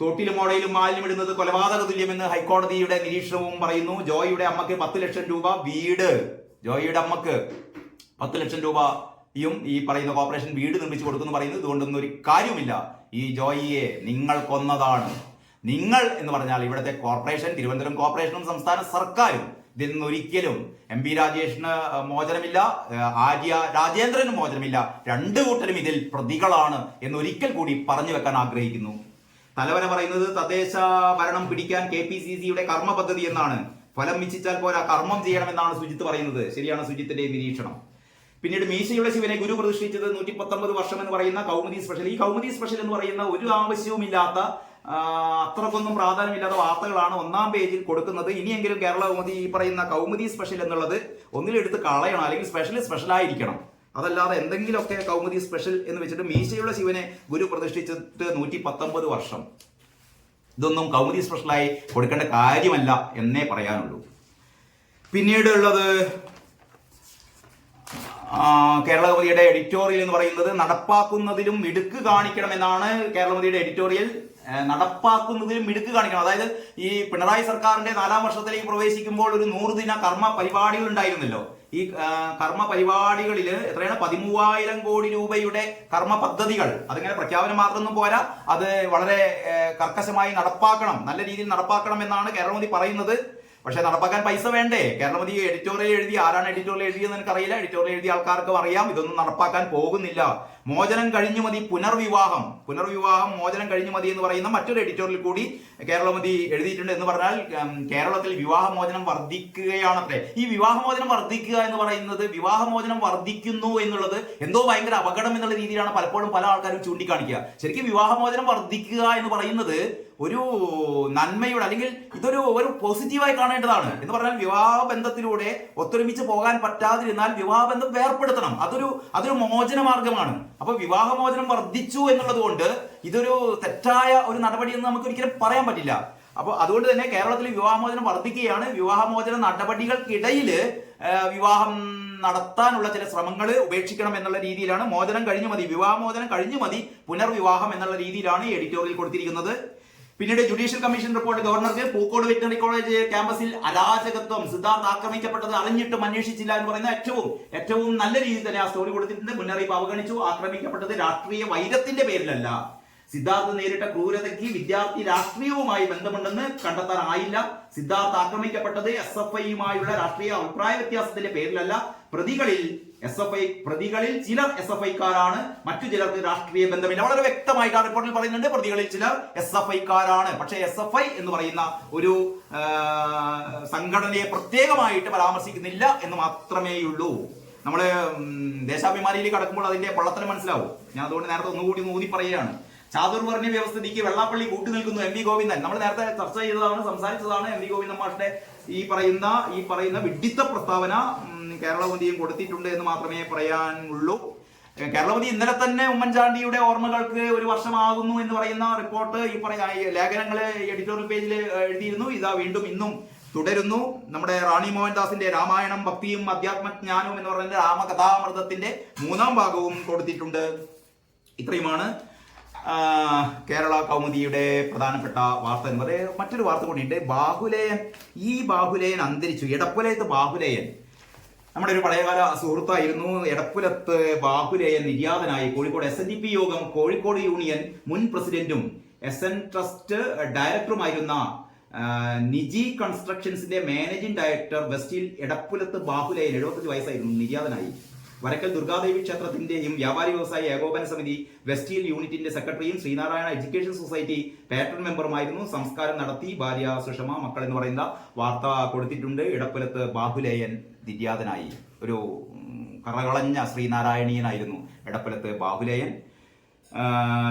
തോട്ടിലും മോടയിലും മാലിന്യമിടുന്നത് കൊലപാതക തുല്യമെന്ന് ഹൈക്കോടതിയുടെ നിരീക്ഷണവും പറയുന്നു. ജോയിയുടെ അമ്മക്ക് 10 ലക്ഷം രൂപ വീട്, ജോയിയുടെ അമ്മക്ക് 10 ലക്ഷം രൂപയും ഈ പറയുന്ന കോർപ്പറേഷൻ വീട് നിർമ്മിച്ചു കൊടുക്കുന്നു പറയുന്നു. ഇതുകൊണ്ടൊന്നും ഒരു കാര്യമില്ല. ഈ ജോയിയെ നിങ്ങൾ കൊന്നതാണ്. നിങ്ങൾ എന്ന് പറഞ്ഞാൽ ഇവിടുത്തെ കോർപ്പറേഷൻ, തിരുവനന്തപുരം കോർപ്പറേഷനും സംസ്ഥാന സർക്കാരും. ഇതിൽ നിന്ന് ഒരിക്കലും MP രാജേഷിന് മോചനമില്ല, ആര്യ രാജേന്ദ്രന് മോചനമില്ല. 2 കൂട്ടരും ഇതിൽ പ്രതികളാണ് എന്ന് ഒരിക്കൽ കൂടി പറഞ്ഞു വെക്കാൻ ആഗ്രഹിക്കുന്നു. തലവര പറയുന്നത് തദ്ദേശ ഭരണം പിടിക്കാൻ KPCCയുടെ കർമ്മ പദ്ധതി എന്നാണ്. ഫലം മിച്ചിച്ചാൽ പോരാ, കർമ്മം ചെയ്യണമെന്നാണ് സുജിത്ത് പറയുന്നത്. ശരിയാണ് സുജിത്തിന്റെ നിരീക്ഷണം. പിന്നീട് മീശയുടെ ശിവനെ ഗുരു പ്രതിഷ്ഠിച്ചത് 119 വർഷം എന്ന് പറയുന്ന കൗമുദി സ്പെഷ്യൽ. ഈ കൗമുദി സ്പെഷ്യൽ എന്ന് പറയുന്ന ഒരു ആവശ്യവുമില്ലാത്ത, അത്രക്കൊന്നും പ്രാധാന്യമില്ലാത്ത വാർത്തകളാണ് 1-ാം പേജിൽ കൊടുക്കുന്നത്. ഇനിയെങ്കിലും കേരള കൗമുദി ഈ പറയുന്ന കൗമുദി സ്പെഷ്യൽ എന്നുള്ളത് ഒന്നിലെടുത്ത് കളയണം, അല്ലെങ്കിൽ സ്പെഷ്യലായിരിക്കണം. അതല്ലാതെ എന്തെങ്കിലുമൊക്കെ കൗമുദി സ്പെഷ്യൽ എന്ന് വെച്ചിട്ട് മീശയുള്ള ശിവനെ ഗുരു പ്രതിഷ്ഠിച്ചിട്ട് 119 വർഷം, ഇതൊന്നും കൗമുദി സ്പെഷ്യലായി കൊടുക്കേണ്ട കാര്യമല്ല എന്നേ പറയാനുള്ളൂ. പിന്നീട് ഉള്ളത് കേരളകൗമുദിയുടെ എഡിറ്റോറിയൽ എന്ന് പറയുന്നത് നടപ്പാക്കുന്നതിലും മിടുക്ക് കാണിക്കണമെന്നാണ്. കേരളകൗമുദിയുടെ എഡിറ്റോറിയൽ നടപ്പാക്കുന്നതിലും മിടുക്ക് കാണിക്കണം. അതായത് ഈ പിണറായി സർക്കാരിന്റെ 4-ാം വർഷത്തിലേക്ക് പ്രവേശിക്കുമ്പോൾ ഒരു 100 ദിന കർമ്മ പരിപാടികൾ ഉണ്ടായിരുന്നല്ലോ. ഈ കർമ്മ പരിപാടികളിൽ എത്രയാണ് 13,000 കോടി രൂപയുടെ കർമ്മ പദ്ധതികൾ. അതിങ്ങനെ പ്രഖ്യാപനം മാത്രമൊന്നും പോരാ, അത് വളരെ കർക്കശമായി നടപ്പാക്കണം, നല്ല രീതിയിൽ നടപ്പാക്കണം എന്നാണ് കേരളമോദി പറയുന്നത്. പക്ഷെ നടപ്പാക്കാൻ പൈസ വേണ്ടേ? കേരളമോദി എഡിറ്റോറിയൽ എഴുതി, ആരാണ് എഡിറ്റോറിയൽ എഴുതിയെന്ന് എനിക്കറിയില്ല, എഡിറ്റോറിയൽ എഴുതിയ ആൾക്കാർക്കും അറിയാം ഇതൊന്നും നടപ്പാക്കാൻ പോകുന്നില്ല. മോചനം കഴിഞ്ഞു മതി പുനർവിവാഹം, മോചനം കഴിഞ്ഞു മതി എന്ന് പറയുന്ന മറ്റൊരു എഡിറ്റോറിയൽ കൂടി കേരളമോദി എഴുതിയിട്ടുണ്ട്. എന്ന് പറഞ്ഞാൽ കേരളത്തിൽ വിവാഹമോചനം വർദ്ധിക്കുകയാണത്രേ. ഈ വിവാഹമോചനം വർദ്ധിക്കുക എന്ന് പറയുന്നത്, വിവാഹമോചനം വർദ്ധിക്കുന്നു എന്നുള്ളത് എന്തോ ഭയങ്കര അപകടം എന്നുള്ള രീതിയിലാണ് പലപ്പോഴും പല ആൾക്കാരും ചൂണ്ടിക്കാണിക്കുക. ശരിക്കും വിവാഹമോചനം വർദ്ധിക്കുക എന്ന് പറയുന്നത് ഒരു നന്മയുടെ, അല്ലെങ്കിൽ ഇതൊരു പോസിറ്റീവായി കാണേണ്ടതാണ്. എന്ന് പറഞ്ഞാൽ വിവാഹ ബന്ധത്തിലൂടെ ഒത്തൊരുമിച്ച് പോകാൻ പറ്റാതിരുന്നാൽ വിവാഹബന്ധം വേർപ്പെടുത്തണം. അതൊരു മോചന മാർഗമാണ്. അപ്പൊ വിവാഹമോചനം വർദ്ധിച്ചു എന്നുള്ളത് കൊണ്ട് ഇതൊരു തെറ്റായ ഒരു നടപടി എന്ന് നമുക്ക് ഒരിക്കലും പറയാൻ പറ്റില്ല. അപ്പോൾ അതുകൊണ്ട് തന്നെ കേരളത്തിൽ വിവാഹമോചനം വർദ്ധിക്കുകയാണ്. വിവാഹമോചന നടപടികൾക്കിടയിൽ വിവാഹം നടത്താനുള്ള ചില ശ്രമങ്ങൾ ഉപേക്ഷിക്കണം എന്നുള്ള രീതിയിലാണ്. മോചനം കഴിഞ്ഞു മതി, വിവാഹമോചനം കഴിഞ്ഞു മതി, പുനർവിവാഹം എന്നുള്ള രീതിയിലാണ് എഡിറ്റോറിയൽ കൊടുത്തിരിക്കുന്നത്. പിന്നീട് ജുഡീഷ്യൽ കമ്മീഷൻ റിപ്പോർട്ട്, ഗവർണർക്ക് പൂക്കോട് വെറ്ററിനറി കോളേജ് ക്യാമ്പസിൽ അരാജകത്വം, സിദ്ധാർത്ഥ് ആക്രമിക്കപ്പെട്ടത് അറിഞ്ഞിട്ടും അന്വേഷിച്ചില്ല എന്ന് പറയുന്ന ഏറ്റവും നല്ല രീതിയിൽ തന്നെ ആ സ്റ്റോറി കൊടുത്തിട്ടുണ്ട്. മുന്നറിയിപ്പ് അവഗണിച്ചു. ആക്രമിക്കപ്പെട്ടത് രാഷ്ട്രീയ വൈരത്തിന്റെ പേരിലല്ല, സിദ്ധാർത്ഥ് നേരിട്ട ക്രൂരതയ്ക്ക് വിദ്യാർത്ഥി രാഷ്ട്രീയവുമായി ബന്ധമുണ്ടെന്ന് കണ്ടെത്താനായില്ല. സിദ്ധാർത്ഥ് ആക്രമിക്കപ്പെട്ടത് SFIയുമായുള്ള രാഷ്ട്രീയ അഭിപ്രായ വ്യത്യാസത്തിന്റെ പേരിലല്ല. പ്രതികളിൽ ചിലർ SFIക്കാരാണ്, മറ്റു ചിലർക്ക് രാഷ്ട്രീയ ബന്ധമില്ല. വളരെ വ്യക്തമായി ആ റിപ്പോർട്ടിൽ പറയുന്നുണ്ട്, പ്രതികളിൽ ചിലർ SFIക്കാരാണ്. പക്ഷേ SFI എന്ന് പറയുന്ന ഒരു സംഘടനയെ പ്രത്യേകമായിട്ട് പരാമർശിക്കുന്നില്ല എന്ന് മാത്രമേയുള്ളൂ. നമ്മള് ദേശാഭിമാനിയിലേക്ക് കടക്കുമ്പോൾ അതിന്റെ പൊള്ളത്തരം മനസ്സിലാവും. ഞാൻ അതുകൊണ്ട് നേരത്തെ ഒന്നുകൂടി ഊന്നി പറയുകയാണ്. ചാതുർവർണ്ണ വ്യവസ്ഥിതിക്ക് വെള്ളാപ്പള്ളി കൂട്ടുനിൽക്കുന്നു MV ഗോവിന്ദൻ. നമ്മൾ നേരത്തെ ചർച്ച ചെയ്തതാണ്, സംസാരിച്ചതാണ്. MV ഗോവിന്ദൻ മാഷിന്റെ ഈ പറയുന്ന വിഡ്ഢിത്ത പ്രസ്താവന കേരളമോദിയും കൊടുത്തിട്ടുണ്ട് എന്ന് മാത്രമേ പറയാനുള്ളൂ. കേരളമോദി ഇന്നലെ തന്നെ ഉമ്മൻചാണ്ടിയുടെ ഓർമ്മകൾക്ക് 1 വർഷമാകുന്നു എന്ന് പറയുന്ന റിപ്പോർട്ട്, ഈ ലേഖനങ്ങള് എഡിറ്റോറിയൽ പേജിൽ എഴുതിയിരുന്നു. ഇതാ വീണ്ടും ഇന്നും തുടരുന്നു. നമ്മുടെ റാണി മോഹൻദാസിന്റെ രാമായണം ഭക്തിയും അധ്യാത്മജ്ഞാനവും എന്ന് പറയുന്ന രാമകഥാമൃതത്തിന്റെ 3ാം ഭാഗവും കൊടുത്തിട്ടുണ്ട്. ഇത്രയുമാണ് കേരള കൗമുദിയുടെ പ്രധാനപ്പെട്ട വാർത്ത എന്ന് പറയുന്നത്. മറ്റൊരു വാർത്ത കൂടിയുണ്ട്. ബാഹുലേയൻ അന്തരിച്ചു. എടപ്പുലയത്ത് ബാഹുലേയൻ നമ്മുടെ ഒരു പഴയകാല സുഹൃത്തായിരുന്നു. എടപ്പുലത്ത് ബാഹുലേയൻ നിര്യാതനായി. കോഴിക്കോട് SNDP യോഗം കോഴിക്കോട് യൂണിയൻ മുൻ പ്രസിഡന്റും SN ട്രസ്റ്റ് ഡയറക്ടറുമായിരുന്ന നിജി കൺസ്ട്രക്ഷൻസിന്റെ മാനേജിംഗ് ഡയറക്ടർ വെസ്റ്റിൽ എടപ്പുലത്ത് ബാഹുലേയൻ 75 വയസ്സായിരുന്നു, നിര്യാതനായി. വരക്കൽ ദുർഗാദേവി ക്ഷേത്രത്തിന്റെയും വ്യാപാരി വ്യവസായ ഏകോപന സമിതി വെസ്റ്റീൽ യൂണിറ്റിന്റെ സെക്രട്ടറിയും ശ്രീനാരായണ എഡ്യൂക്കേഷൻ സൊസൈറ്റി പാട്രൺ മെമ്പറുമായിരുന്നു. സംസ്കാരം നടത്തി. ഭാര്യ സുഷമ, മക്കൾ എന്ന് പറയുന്ന വാർത്ത കൊടുത്തിട്ടുണ്ട്. ഇടപ്പുലത്ത് ബാഹുലേയൻ നിര്യാതനായി. ഒരു കറകളഞ്ഞ ശ്രീനാരായണീയനായിരുന്നു ഇടപ്പുലത്ത് ബാഹുലേയൻ.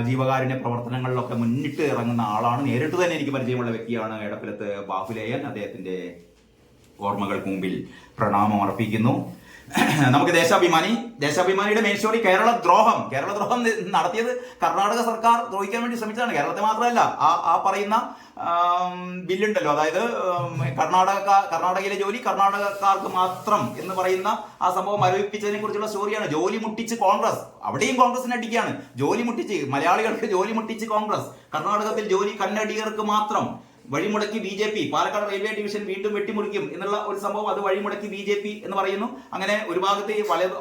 ജീവകാരുണ്യ പ്രവർത്തനങ്ങളിലൊക്കെ മുന്നിട്ട് ഇറങ്ങുന്ന ആളാണ്. നേരിട്ട് തന്നെ എനിക്ക് പരിചയമുള്ള വ്യക്തിയാണ് ഇടപ്പുലത്ത് ബാഹുലേയൻ. ഓർമ്മകൾക്ക് മുമ്പിൽ പ്രണാമം അർപ്പിക്കുന്നു. നമുക്ക് ദേശാഭിമാനിയുടെ മെയിൻ സ്റ്റോറി കേരളദ്രോഹം നടത്തിയത് കർണാടക സർക്കാർ ദ്രോഹിക്കാൻ വേണ്ടി ശ്രമിച്ചതാണ്. കേരളത്തെ മാത്രമല്ല, ആ പറയുന്ന ബില്ലുണ്ടല്ലോ, അതായത് കർണാടകയിലെ ജോലി കർണാടകക്കാർക്ക് മാത്രം എന്ന് പറയുന്ന ആ സംഭവം മരവിപ്പിച്ചതിനെ കുറിച്ചുള്ള സ്റ്റോറിയാണ്. ജോലി മുട്ടിച്ച് കോൺഗ്രസ്, അവിടെയും കോൺഗ്രസിന് അടിക്കുകയാണ്. ജോലി മുട്ടിച്ച് മലയാളികൾക്ക് ജോലി മുട്ടിച്ച് കോൺഗ്രസ്, കർണാടകത്തിൽ ജോലി കന്നഡിയർക്ക് മാത്രം. വഴിമുടക്കി BJP, പാലക്കാട് റെയിൽവേ ഡിവിഷൻ വീണ്ടും വെട്ടിമുറിക്കും എന്നുള്ള ഒരു സംഭവം, അത് വഴിമുടക്കി BJP എന്ന് പറയുന്നു. അങ്ങനെ ഒരു ഭാഗത്ത്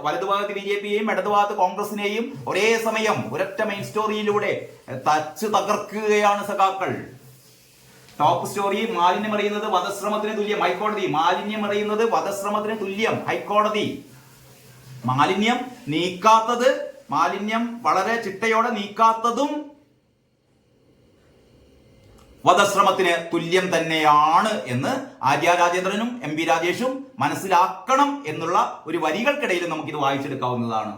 വലതുഭാഗത്ത് BJPയെയും ഇടതുഭാഗത്ത് കോൺഗ്രസിനെയും ഒരേ സമയം ഒരൊറ്റ മെയിൻ സ്റ്റോറിയിലൂടെ തച്ച് തകർക്കുകയാണ് സഖാക്കൾ. ടോപ്പ് സ്റ്റോറി, മാലിന്യം എറിയുന്നത് വധശ്രമത്തിന് തുല്യം ഹൈക്കോടതി. മാലിന്യം എറിയുന്നത് വധശ്രമത്തിന് തുല്യം ഹൈക്കോടതി. മാലിന്യം വളരെ ചിട്ടയോടെ നീക്കാത്തതും വധശ്രമത്തിന് തുല്യം തന്നെയാണ് എന്ന് ആര്യ രാജേന്ദ്രനും MB രാജേഷും മനസ്സിലാക്കണം എന്നുള്ള ഒരു വരികൾക്കിടയിൽ നമുക്കിത് വായിച്ചെടുക്കാവുന്നതാണ്.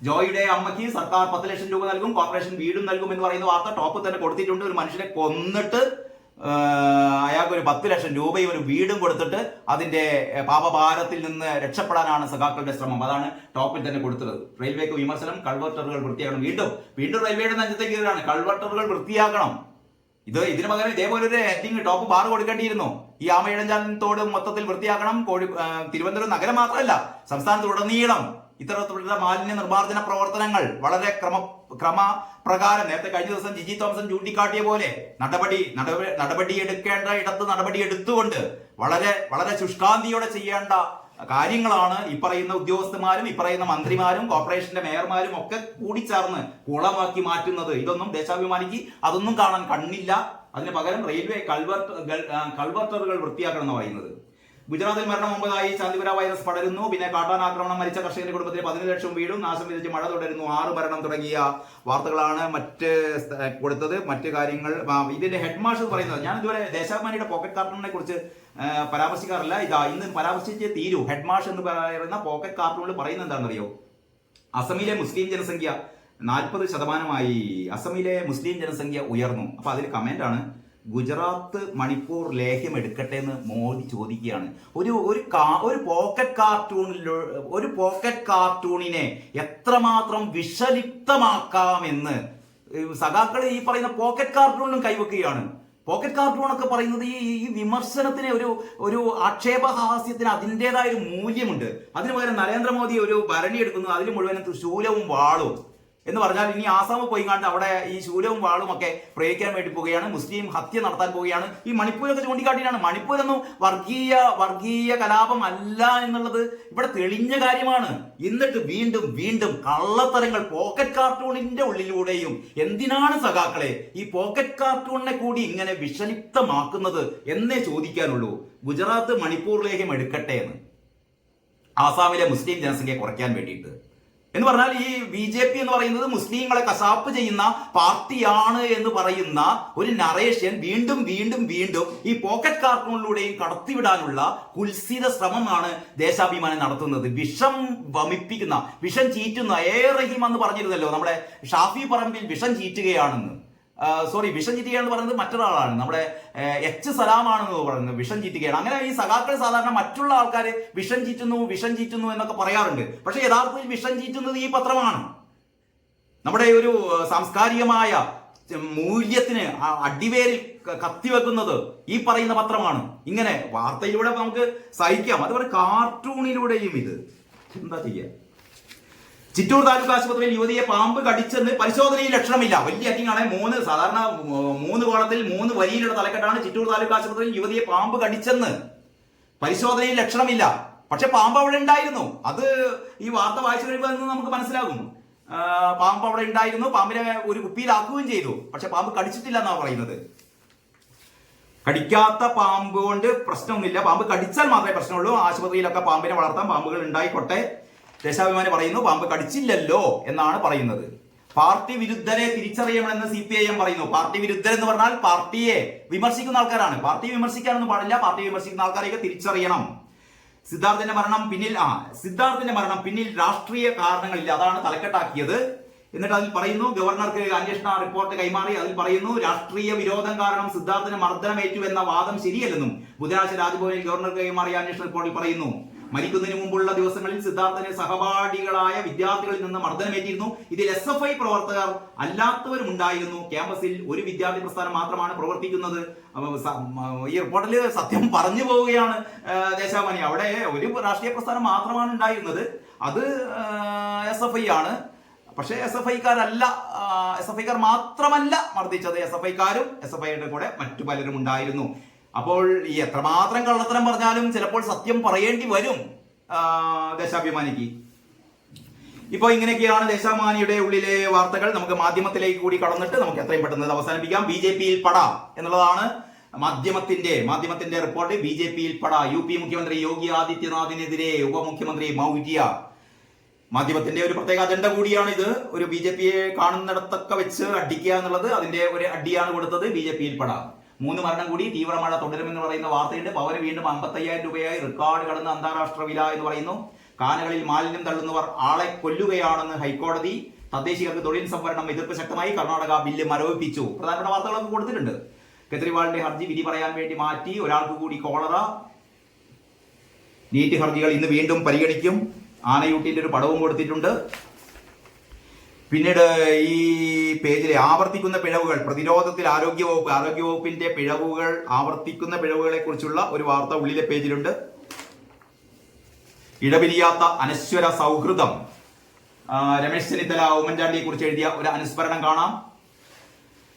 ജോയിയുടെ അമ്മയ്ക്ക് സർക്കാർ 10 ലക്ഷം രൂപ നൽകും, കോർപ്പറേഷൻ വീടും നൽകും എന്ന് പറയുന്ന വാർത്ത ടോപ്പ് തന്നെ കൊടുത്തിട്ടുണ്ട്. ഒരു മനുഷ്യനെ കൊന്നിട്ട് അയാൾക്ക് ഒരു 10 ലക്ഷം രൂപയും ഒരു വീടും കൊടുത്തിട്ട് അതിന്റെ പാപഭാരത്തിൽ നിന്ന് രക്ഷപ്പെടാനാണ് സഖാക്കളുടെ ശ്രമം. അതാണ് ടോപ്പിൽ തന്നെ കൊടുത്തത്. റെയിൽവേക്ക് വിമർശനം, കൾവർട്ടറുകൾ വൃത്തിയാക്കണം. വീണ്ടും റെയിൽവേയുടെ നെഞ്ചത്തേക്ക് കയറുകയാണ്, കൾവർട്ടറുകൾ വൃത്തിയാക്കണം. ഇതിന് പകരം ഇതേപോലെ ഒരു ഹെഡിങ് ടോപ്പ് ബാർ കൊടുക്കേണ്ടിയിരുന്നു. ഈ ആമയിഴഞ്ചാൻ തോട് മൊത്തത്തിൽ വൃത്തിയാക്കണം. തിരുവനന്തപുരം നഗരം മാത്രമല്ല, സംസ്ഥാനത്തുടനീളം ഇത്തരത്തിലുള്ള മാലിന്യ നിർമ്മാർജ്ജന പ്രവർത്തനങ്ങൾ വളരെ ക്രമപ്രകാരം നേരത്തെ കഴിഞ്ഞ ദിവസം ജിജി തോമസൻ ചൂണ്ടിക്കാട്ടിയ പോലെ നടപടി എടുക്കേണ്ട ഇടത്ത് നടപടി എടുത്തുകൊണ്ട് വളരെ വളരെ ശുഷ്കാന്തിയോടെ ചെയ്യേണ്ട കാര്യങ്ങളാണ് ഈ പറയുന്ന ഉദ്യോഗസ്ഥന്മാരും ഈ പറയുന്ന മന്ത്രിമാരും കോർപ്പറേഷന്റെ മേയർമാരും ഒക്കെ കൂടിച്ചേർന്ന് കുളമാക്കി മാറ്റുന്നത്. ഇതൊന്നും ദേശാഭിമാനിക്ക് അതൊന്നും കാണാൻ കണ്ണില്ല. അതിന് പകരം റെയിൽവേ കൾവർട്ടറുകൾ വൃത്തിയാക്കണം എന്ന് പറയുന്നത്. ഗുജറാത്തിൽ മരണം 9 ചാന്ദിപുര വൈറസ് പടരുന്നു. പിന്നെ കാട്ടാൻ ആക്രമണം, മരിച്ച കർഷകന്റെ കുടുംബത്തിന് 15 ലക്ഷം വീടും, നാശം വിധിച്ച് മഴ തുടരുന്നു, 6 മരണം തുടങ്ങിയ വാർത്തകളാണ് മറ്റ് കൊടുത്തത്. മറ്റ് കാര്യങ്ങൾ ഇതിന്റെ ഹെഡ് മാർഷൽ പറയുന്നത്, ഞാൻ ഇതുവരെ ദേശാഭിമാനിയുടെ പോക്കറ്റ് കാർട്ടൂണിനെ കുറിച്ച് പരാമർശിക്കാറില്ല. ഇതാ ഇന്ന് പരാമർശിച്ചേ തീരൂ. ഹെഡ് മാർഷൽ എന്ന് പറയുന്ന പോക്കറ്റ് കാർട്ടൂണിൽ പറയുന്നത് എന്താണെന്നറിയോ? അസമിലെ മുസ്ലിം ജനസംഖ്യ 40%. അസമിലെ മുസ്ലിം ജനസംഖ്യ ഉയർന്നു. അപ്പൊ അതിൽ കമന്റ് ആണ്, ഗുജറാത്ത് മണിപ്പൂർ ലേഹ്യം എടുക്കട്ടെ എന്ന് മോദി ചോദിക്കുകയാണ്. ഒരു പോക്കറ്റ് കാർട്ടൂണിനെ എത്രമാത്രം വിഷലിപ്തമാക്കാമെന്ന് സഖാക്കൾ ഈ പറയുന്ന പോക്കറ്റ് കാർട്ടൂണിനും കൈവെക്കുകയാണ്. പോക്കറ്റ് കാർട്ടൂണൊക്കെ പറയുന്നത് ഈ വിമർശനത്തിന് ഒരു ആക്ഷേപഹാസ്യത്തിന് അതിൻ്റെതായ ഒരു മൂല്യമുണ്ട്. അതിന് പകരം നരേന്ദ്രമോദി ഒരു ഭരണി എടുക്കുന്നു, അതിൽ മുഴുവനും ശൂലവും വാളും എന്ന് പറഞ്ഞാൽ ഇനി ആസാമിൽ പോയി കണ്ട് അവിടെ ഈ ശൂലവും വാളും ഒക്കെ പ്രയോഗിക്കാൻ വേണ്ടി പോവുകയാണ്, മുസ്ലിം ഹത്യ നടത്താൻ പോവുകയാണ്. ഈ മണിപ്പൂരൊക്കെ ചൂണ്ടിക്കാട്ടിയാണ്. മണിപ്പൂരൊന്നും വർഗീയ കലാപം അല്ല എന്നുള്ളത് ഇവിടെ തെളിഞ്ഞ കാര്യമാണ്. എന്നിട്ട് വീണ്ടും കള്ളത്തരങ്ങൾ പോക്കറ്റ് കാർട്ടൂണിന്റെ ഉള്ളിലൂടെയും. എന്തിനാണ് സഖാക്കളെ ഈ പോക്കറ്റ് കാർട്ടൂണിനെ കൂടി ഇങ്ങനെ വിഷലിപ്തമാക്കുന്നത് എന്നേ ചോദിക്കാനുള്ളൂ. ഗുജറാത്ത് മണിപ്പൂർ ലേഹ്യം എടുക്കട്ടെ എന്ന്, ആസാമിലെ മുസ്ലിം ജനസംഖ്യ കുറയ്ക്കാൻ വേണ്ടിയിട്ട് എന്ന് പറഞ്ഞാൽ ഈ BJP എന്ന് പറയുന്നത് മുസ്ലിങ്ങളെ കശാപ്പ് ചെയ്യുന്ന പാർട്ടിയാണ് എന്ന് പറയുന്ന ഒരു നറേഷൻ വീണ്ടും ഈ പോക്കറ്റ് കാർട്ടൂണിലൂടെയും കടത്തിവിടാനുള്ള കുൽസിത ശ്രമമാണ് ദേശാഭിമാനം നടത്തുന്നത്. വിഷം വമിപ്പിക്കുന്ന, വിഷം ചീറ്റുന്ന റഹീം എന്ന് പറഞ്ഞിരുന്നല്ലോ നമ്മുടെ ഷാഫി പറമ്പിൽ വിഷം ചീറ്റുകയാണെന്ന്. വിഷം ചീറ്റുകയാണെന്ന് പറയുന്നത് മറ്റൊരാളാണ്, നമ്മുടെ സലാമാണെന്ന് പറയുന്നത് വിഷം ചീറ്റുകയാണ്. അങ്ങനെ ഈ സഖാക്കൾ സാധാരണ മറ്റുള്ള ആൾക്കാർ വിഷം ചീറ്റുന്നു എന്നൊക്കെ പറയാറുണ്ട്. പക്ഷെ യഥാർത്ഥത്തിൽ വിഷം ചീറ്റുന്നത് ഈ പത്രമാണ്. നമ്മുടെ ഒരു സാംസ്കാരികമായ മൂല്യത്തിന് അടിവേരിൽ കത്തിവെക്കുന്നത് ഈ പറയുന്ന പത്രമാണ്. ഇങ്ങനെ വാർത്തയിലൂടെ നമുക്ക് സഹിക്കാം, അതുപോലെ കാർട്ടൂണിലൂടെയും ഇത് എന്താ ചെയ്യുക? ചിറ്റൂർ താലൂക്ക് ആശുപത്രിയിൽ യുവതിയെ പാമ്പ് കടിച്ചെന്ന് പരിശോധനയിൽ ലക്ഷണമില്ല. വലിയ അറ്റിങ്ങാണ്. 3 കോളത്തിൽ 3 വരിയിലുള്ള തലക്കെട്ടാണ്. ചിറ്റൂർ താലൂക്ക് ആശുപത്രിയിൽ യുവതിയെ പാമ്പ് കടിച്ചെന്ന് പരിശോധനയിൽ ലക്ഷണമില്ല. പക്ഷെ പാമ്പ് അവിടെ ഉണ്ടായിരുന്നു. അത് ഈ വാർത്ത വായിച്ചു കഴിയുമ്പോൾ നമുക്ക് മനസ്സിലാകും. പാമ്പ് അവിടെ ഉണ്ടായിരുന്നു. പാമ്പിനെ ഒരു കുപ്പിയിലാക്കുകയും ചെയ്തു. പക്ഷെ പാമ്പ് കടിച്ചിട്ടില്ല എന്നാണ് പറയുന്നത്. കടിക്കാത്ത പാമ്പ് കൊണ്ട് പ്രശ്നമൊന്നുമില്ല, പാമ്പ് കടിച്ചാൽ മാത്രമേ പ്രശ്നമുള്ളൂ. ആശുപത്രിയിലൊക്കെ പാമ്പിനെ വളർത്താൻ, പാമ്പുകൾ ഉണ്ടായിക്കോട്ടെ. ദേശാഭിമാനി പറയുന്നു പാമ്പ് കടിച്ചില്ലല്ലോ എന്നാണ് പറയുന്നത്. പാർട്ടി വിരുദ്ധരെ തിരിച്ചറിയണമെന്ന് CPIM പറയുന്നു. പാർട്ടി വിരുദ്ധർ എന്ന് പറഞ്ഞാൽ പാർട്ടിയെ വിമർശിക്കുന്ന ആൾക്കാരാണ്. പാർട്ടി വിമർശിക്കാനൊന്നും പാടില്ല. പാർട്ടി വിമർശിക്കുന്ന ആൾക്കാരെയൊക്കെ തിരിച്ചറിയണം. സിദ്ധാർത്ഥിന്റെ മരണം പിന്നിൽ രാഷ്ട്രീയ കാരണങ്ങളില്ല, അതാണ് തലക്കെട്ടാക്കിയത്. എന്നിട്ട് അതിൽ പറയുന്നു, ഗവർണർക്ക് അന്വേഷണ റിപ്പോർട്ട് കൈമാറി. അതിൽ പറയുന്നു, രാഷ്ട്രീയ വിരോധം കാരണം സിദ്ധാർത്ഥിന് മർദ്ദനമേറ്റു എന്ന വാദം ശരിയല്ലെന്നും ബുധനാഴ്ച രാജ്ഭവനിൽ ഗവർണർക്ക് കൈമാറിയ അന്വേഷണ റിപ്പോർട്ടിൽ പറയുന്നു. മരിക്കുന്നതിന് മുമ്പുള്ള ദിവസങ്ങളിൽ സിദ്ധാർത്ഥന് സഹപാഠികളായ വിദ്യാർത്ഥികളിൽ നിന്ന് മർദ്ദനമേറ്റിരുന്നു. ഇതിൽ SFI പ്രവർത്തകർ അല്ലാത്തവരും ഉണ്ടായിരുന്നു. ക്യാമ്പസിൽ ഒരു വിദ്യാർത്ഥി പ്രസ്ഥാനം മാത്രമാണ് പ്രവർത്തിക്കുന്നത്. ഈ റിപ്പോർട്ടിൽ സത്യം പറഞ്ഞു പോവുകയാണ് ദേശാഭിമാനി. അവിടെ ഒരു രാഷ്ട്രീയ പ്രസ്ഥാനം മാത്രമാണ് ഉണ്ടായിരുന്നത്, അത് SFI ആണ്. പക്ഷേ SFIക്കാർ മാത്രമല്ല മർദ്ദിച്ചത്, SFIക്കാരും SFIയുടെ കൂടെ മറ്റു പലരും ഉണ്ടായിരുന്നു. അപ്പോൾ ഈ എത്രമാത്രം കള്ളത്തരം പറഞ്ഞാലും ചിലപ്പോൾ സത്യം പറയേണ്ടി വരും ദേശാഭിമാനിക്ക്. ഇപ്പോൾ ഇങ്ങനെയൊക്കെയാണ് ദേശാഭിമാനിയുടെ ഉള്ളിലെ വാർത്തകൾ. നമുക്ക് മാധ്യമത്തിലേക്ക് കൂടി കടന്നിട്ട് നമുക്ക് എത്രയും പെട്ടെന്ന് അവസാനിപ്പിക്കാം. BJPയിൽ പട എന്നുള്ളതാണ് മാധ്യമത്തിന്റെ റിപ്പോർട്ട്. BJPയിൽ പട. UP മുഖ്യമന്ത്രി യോഗി ആദിത്യനാഥിനെതിരെ ഉപമുഖ്യമന്ത്രി മൗര്യ. മാധ്യമത്തിന്റെ ഒരു പ്രത്യേക അജണ്ട കൂടിയാണ് ഇത്. ഒരു BJPയെ കാണുന്നിടത്തൊക്കെ വെച്ച് അടിക്കുക എന്നുള്ളത്, അതിന്റെ ഒരു അടിയാണ് കൊടുത്തത്. BJPയിൽ പട. 3 മരണം കൂടി, തീവ്രമഴ തുടരുമെന്ന് പറയുന്ന വാർത്തയുണ്ട്. പവന് വീണ്ടും 55,000 രൂപയായി, റെക്കോർഡ് കടന്ന് അന്താരാഷ്ട്ര വില എന്ന് പറയുന്നു. കാനകളിൽ മാലിന്യം തള്ളുന്നവർ ആളെ കൊല്ലുകയാണെന്ന് ഹൈക്കോടതി. തദ്ദേശീയർക്ക് തൊഴിൽ സംവരണം എതിർപ്പ് ശക്തമായി, കർണാടക ബില്ല് മരവിപ്പിച്ചു. പ്രധാനപ്പെട്ട വാർത്തകളൊക്കെ കൊടുത്തിട്ടുണ്ട്. കേജ്രിവാളിന്റെ ഹർജി വിധി പറയാൻ വേണ്ടി മാറ്റി. ഒരാൾക്ക് കൂടി കോളറ. നീറ്റ് ഹർജികൾ ഇന്ന് വീണ്ടും പരിഗണിക്കും. ആനയൂട്ടിന്റെ ഒരു പടവും കൊടുത്തിട്ടുണ്ട്. പിന്നീട് ഈ പേജിലെ ആവർത്തിക്കുന്ന പിഴവുകൾ, പ്രതിരോധത്തിൽ ആരോഗ്യവകുപ്പിന്റെ പിഴവുകൾ, ആവർത്തിക്കുന്ന പിഴവുകളെ കുറിച്ചുള്ള ഒരു വാർത്ത ഉള്ളിലെ പേജിലുണ്ട്. ഇടപിരിയാത്ത അനശ്വര സൗഹൃദം. രമേശ് ചെന്നിത്തല ഉമ്മൻചാണ്ടിയെ കുറിച്ച് എഴുതിയ ഒരു അനുസ്മരണം കാണാം.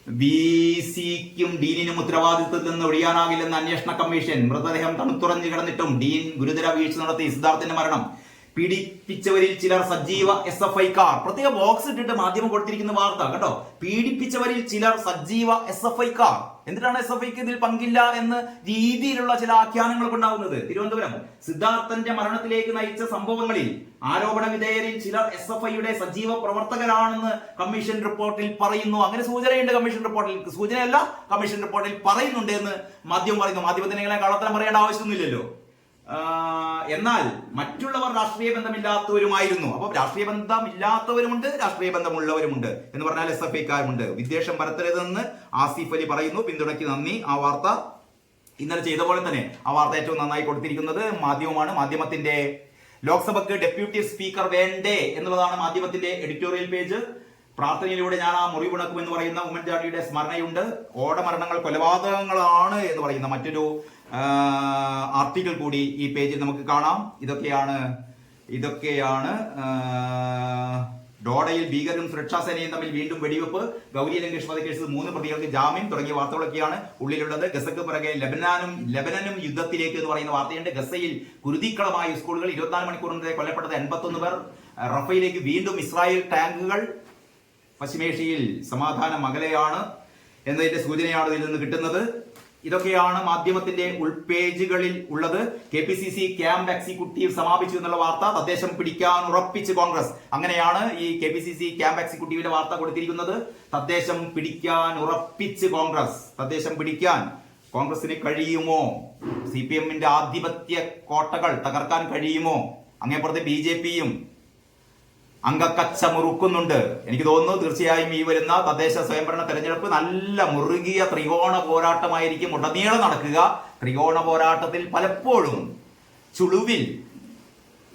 VC-ക്കും ഡീനിനും ഉത്തരവാദിത്വത്തിൽ നിന്ന് ഒഴിയാനാകില്ലെന്ന് അന്വേഷണ കമ്മീഷൻ. മൃതദേഹം തണുത്തുറഞ്ഞു കിടന്നിട്ടും ഡീൻ ഗുരുതര വീഴ്ച നടത്തി. സിദ്ധാർത്ഥിന്റെ മരണം പീഡിപ്പിച്ചവരിൽ ചിലർ സജീവ SFI-ക്കാർ. പ്രത്യേക ബോക്സ് ഇട്ടിട്ട് മാധ്യമം കൊടുത്തിരിക്കുന്ന വാർത്ത കേട്ടോ. പീഡിപ്പിച്ചവരിൽ ചിലർ സജീവ SFI-ക്കാർ. എന്തിനാണ് SFI-ക്ക് ഇതിൽ പങ്കില്ല എന്ന രീതിയിലുള്ള ചില ആഖ്യാനങ്ങളൊക്കെ ഉണ്ടാകുന്നത്? തിരുവനന്തപുരം സിദ്ധാർത്ഥന്റെ മരണത്തിലേക്ക് നയിച്ച സംഭവങ്ങളിൽ ആരോപണ വിധേയരിൽ ചിലർ SFI-യുടെ സജീവ പ്രവർത്തകരാണെന്ന് കമ്മീഷൻ റിപ്പോർട്ടിൽ പറയുന്നു. അങ്ങനെ സൂചനയുണ്ട് കമ്മീഷൻ റിപ്പോർട്ടിൽ. സൂചനയല്ല, കമ്മീഷൻ റിപ്പോർട്ടിൽ പറയുന്നുണ്ട് എന്ന് മാധ്യമം പറയുന്നു. മാധ്യമത്തിന് ഇങ്ങനെ കള്ളത്തരം പറയേണ്ട ആവശ്യമൊന്നുമില്ലല്ലോ. എന്നാൽ മറ്റുള്ളവർ രാഷ്ട്രീയ ബന്ധമില്ലാത്തവരുമായിരുന്നു. അപ്പൊ രാഷ്ട്രീയ ബന്ധമില്ലാത്തവരുമുണ്ട്, രാഷ്ട്രീയ ബന്ധമുള്ളവരുമുണ്ട് എന്ന് പറഞ്ഞാൽ SFI-ക്കാരുമുണ്ട്. വിദ്വേഷം പരത്തരുതെന്ന് ആസിഫ് അലി പറയുന്നു. പിന്തുണയ്ക്ക് നന്ദി. ആ വാർത്ത ഇന്നലെ ചെയ്ത പോലെ തന്നെ ആ വാർത്ത ഏറ്റവും നന്നായി കൊടുത്തിരിക്കുന്നത് മാധ്യമമാണ്. മാധ്യമത്തിന്റെ ലോക്സഭയ്ക്ക് ഡെപ്യൂട്ടി സ്പീക്കർ വേണ്ടേ എന്നുള്ളതാണ് മാധ്യമത്തിന്റെ എഡിറ്റോറിയൽ പേജ്. പ്രാർത്ഥനയിലൂടെ ഞാൻ ആ മുറിവുണക്കും എന്ന് പറയുന്ന ഉമ്മൻചാണ്ടിയുടെ സ്മരണയുണ്ട്. ഓടമരണങ്ങൾ കൊലപാതകങ്ങളാണ് എന്ന് പറയുന്ന മറ്റൊരു ആർട്ടിക്കിൾ കൂടി ഈ പേജിൽ നമുക്ക് കാണാം. ഇതൊക്കെയാണ് ഡോഡയിൽ ഭീകരരും സുരക്ഷാസേനയും തമ്മിൽ വീണ്ടും വെടിവെപ്പ്, ഗൗരി ലങ്കേഷ് വധക്കേസ് 3 പ്രതികൾക്ക് ജാമ്യം തുടങ്ങിയ വാർത്തകളൊക്കെയാണ് ഉള്ളിലുള്ളത്. ഗസക്ക് പിറകെ ലബനനും യുദ്ധത്തിലേക്ക് എന്ന് പറയുന്ന വാർത്തയുണ്ട്. ഗസയിൽ കുരുതിക്കളമായ സ്കൂളുകൾ 24 മണിക്കൂറിനിടെ കൊല്ലപ്പെട്ടത് 81 പേർ. റഫയിലേക്ക് വീണ്ടും ഇസ്രായേൽ ടാങ്കുകൾ. പശ്ചിമേഷ്യയിൽ സമാധാനം അകലെയാണ് എന്നതിന്റെ സൂചനയാണ് ഇതിൽ നിന്ന് കിട്ടുന്നത്. ഇതൊക്കെയാണ് മാധ്യമത്തിന്റെ ഉൾപേജുകളിൽ ഉള്ളത്. KPCC ക്യാമ്പ് എക്സിക്യൂട്ടീവ് സമാപിച്ചു എന്നുള്ള വാർത്ത. തദ്ദേശം പിടിക്കാൻ ഉറപ്പിച്ച് കോൺഗ്രസ്. അങ്ങനെയാണ് ഈ KPCC ക്യാമ്പ് എക്സിക്യൂട്ടീവിന്റെ വാർത്ത കൊടുത്തിരിക്കുന്നത്. തദ്ദേശം പിടിക്കാൻ ഉറപ്പിച്ച് കോൺഗ്രസ്. തദ്ദേശം പിടിക്കാൻ കോൺഗ്രസിന് കഴിയുമോ? CPM-ന്റെ ആധിപത്യ കോട്ടകൾ തകർക്കാൻ കഴിയുമോ? അങ്ങേപ്പുറത്ത് BJP-യും അംഗക്കച്ച മുറുക്കുന്നുണ്ട്. എനിക്ക് തോന്നുന്നു തീർച്ചയായും ഈ വരുന്ന തദ്ദേശ സ്വയംഭരണ തെരഞ്ഞെടുപ്പ് നല്ല മുറുകിയ ത്രികോണ പോരാട്ടമായിരിക്കും ഉടനീളം നടക്കുക. ത്രികോണ പോരാട്ടത്തിൽ പലപ്പോഴും ചുളുവിൽ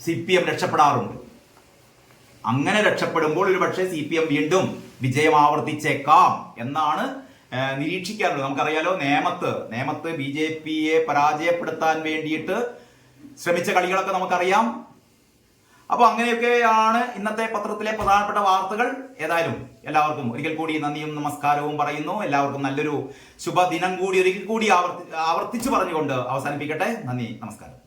CPM രക്ഷപ്പെടാറുണ്ട്. അങ്ങനെ രക്ഷപ്പെടുമ്പോൾ ഒരു പക്ഷേ CPM വീണ്ടും വിജയം ആവർത്തിച്ചേക്കാം എന്നാണ് നിരീക്ഷിക്കാറുള്ളത്. നമുക്കറിയാലോ, നേമത്ത് BJP-യെ പരാജയപ്പെടുത്താൻ വേണ്ടിയിട്ട് ശ്രമിച്ച കളികളൊക്കെ നമുക്കറിയാം. അപ്പൊ അങ്ങനെയൊക്കെയാണ് ഇന്നത്തെ പത്രത്തിലെ പ്രധാനപ്പെട്ട വാർത്തകൾ. ഏതായാലും എല്ലാവർക്കും ഒരിക്കൽ കൂടി നന്ദിയും നമസ്കാരവും പറയുന്നു. എല്ലാവർക്കും നല്ലൊരു ശുഭദിനം കൂടി ഒരിക്കൽ കൂടി ആവർത്തിച്ചു പറഞ്ഞുകൊണ്ട് അവസാനിപ്പിക്കട്ടെ. നന്ദി, നമസ്കാരം.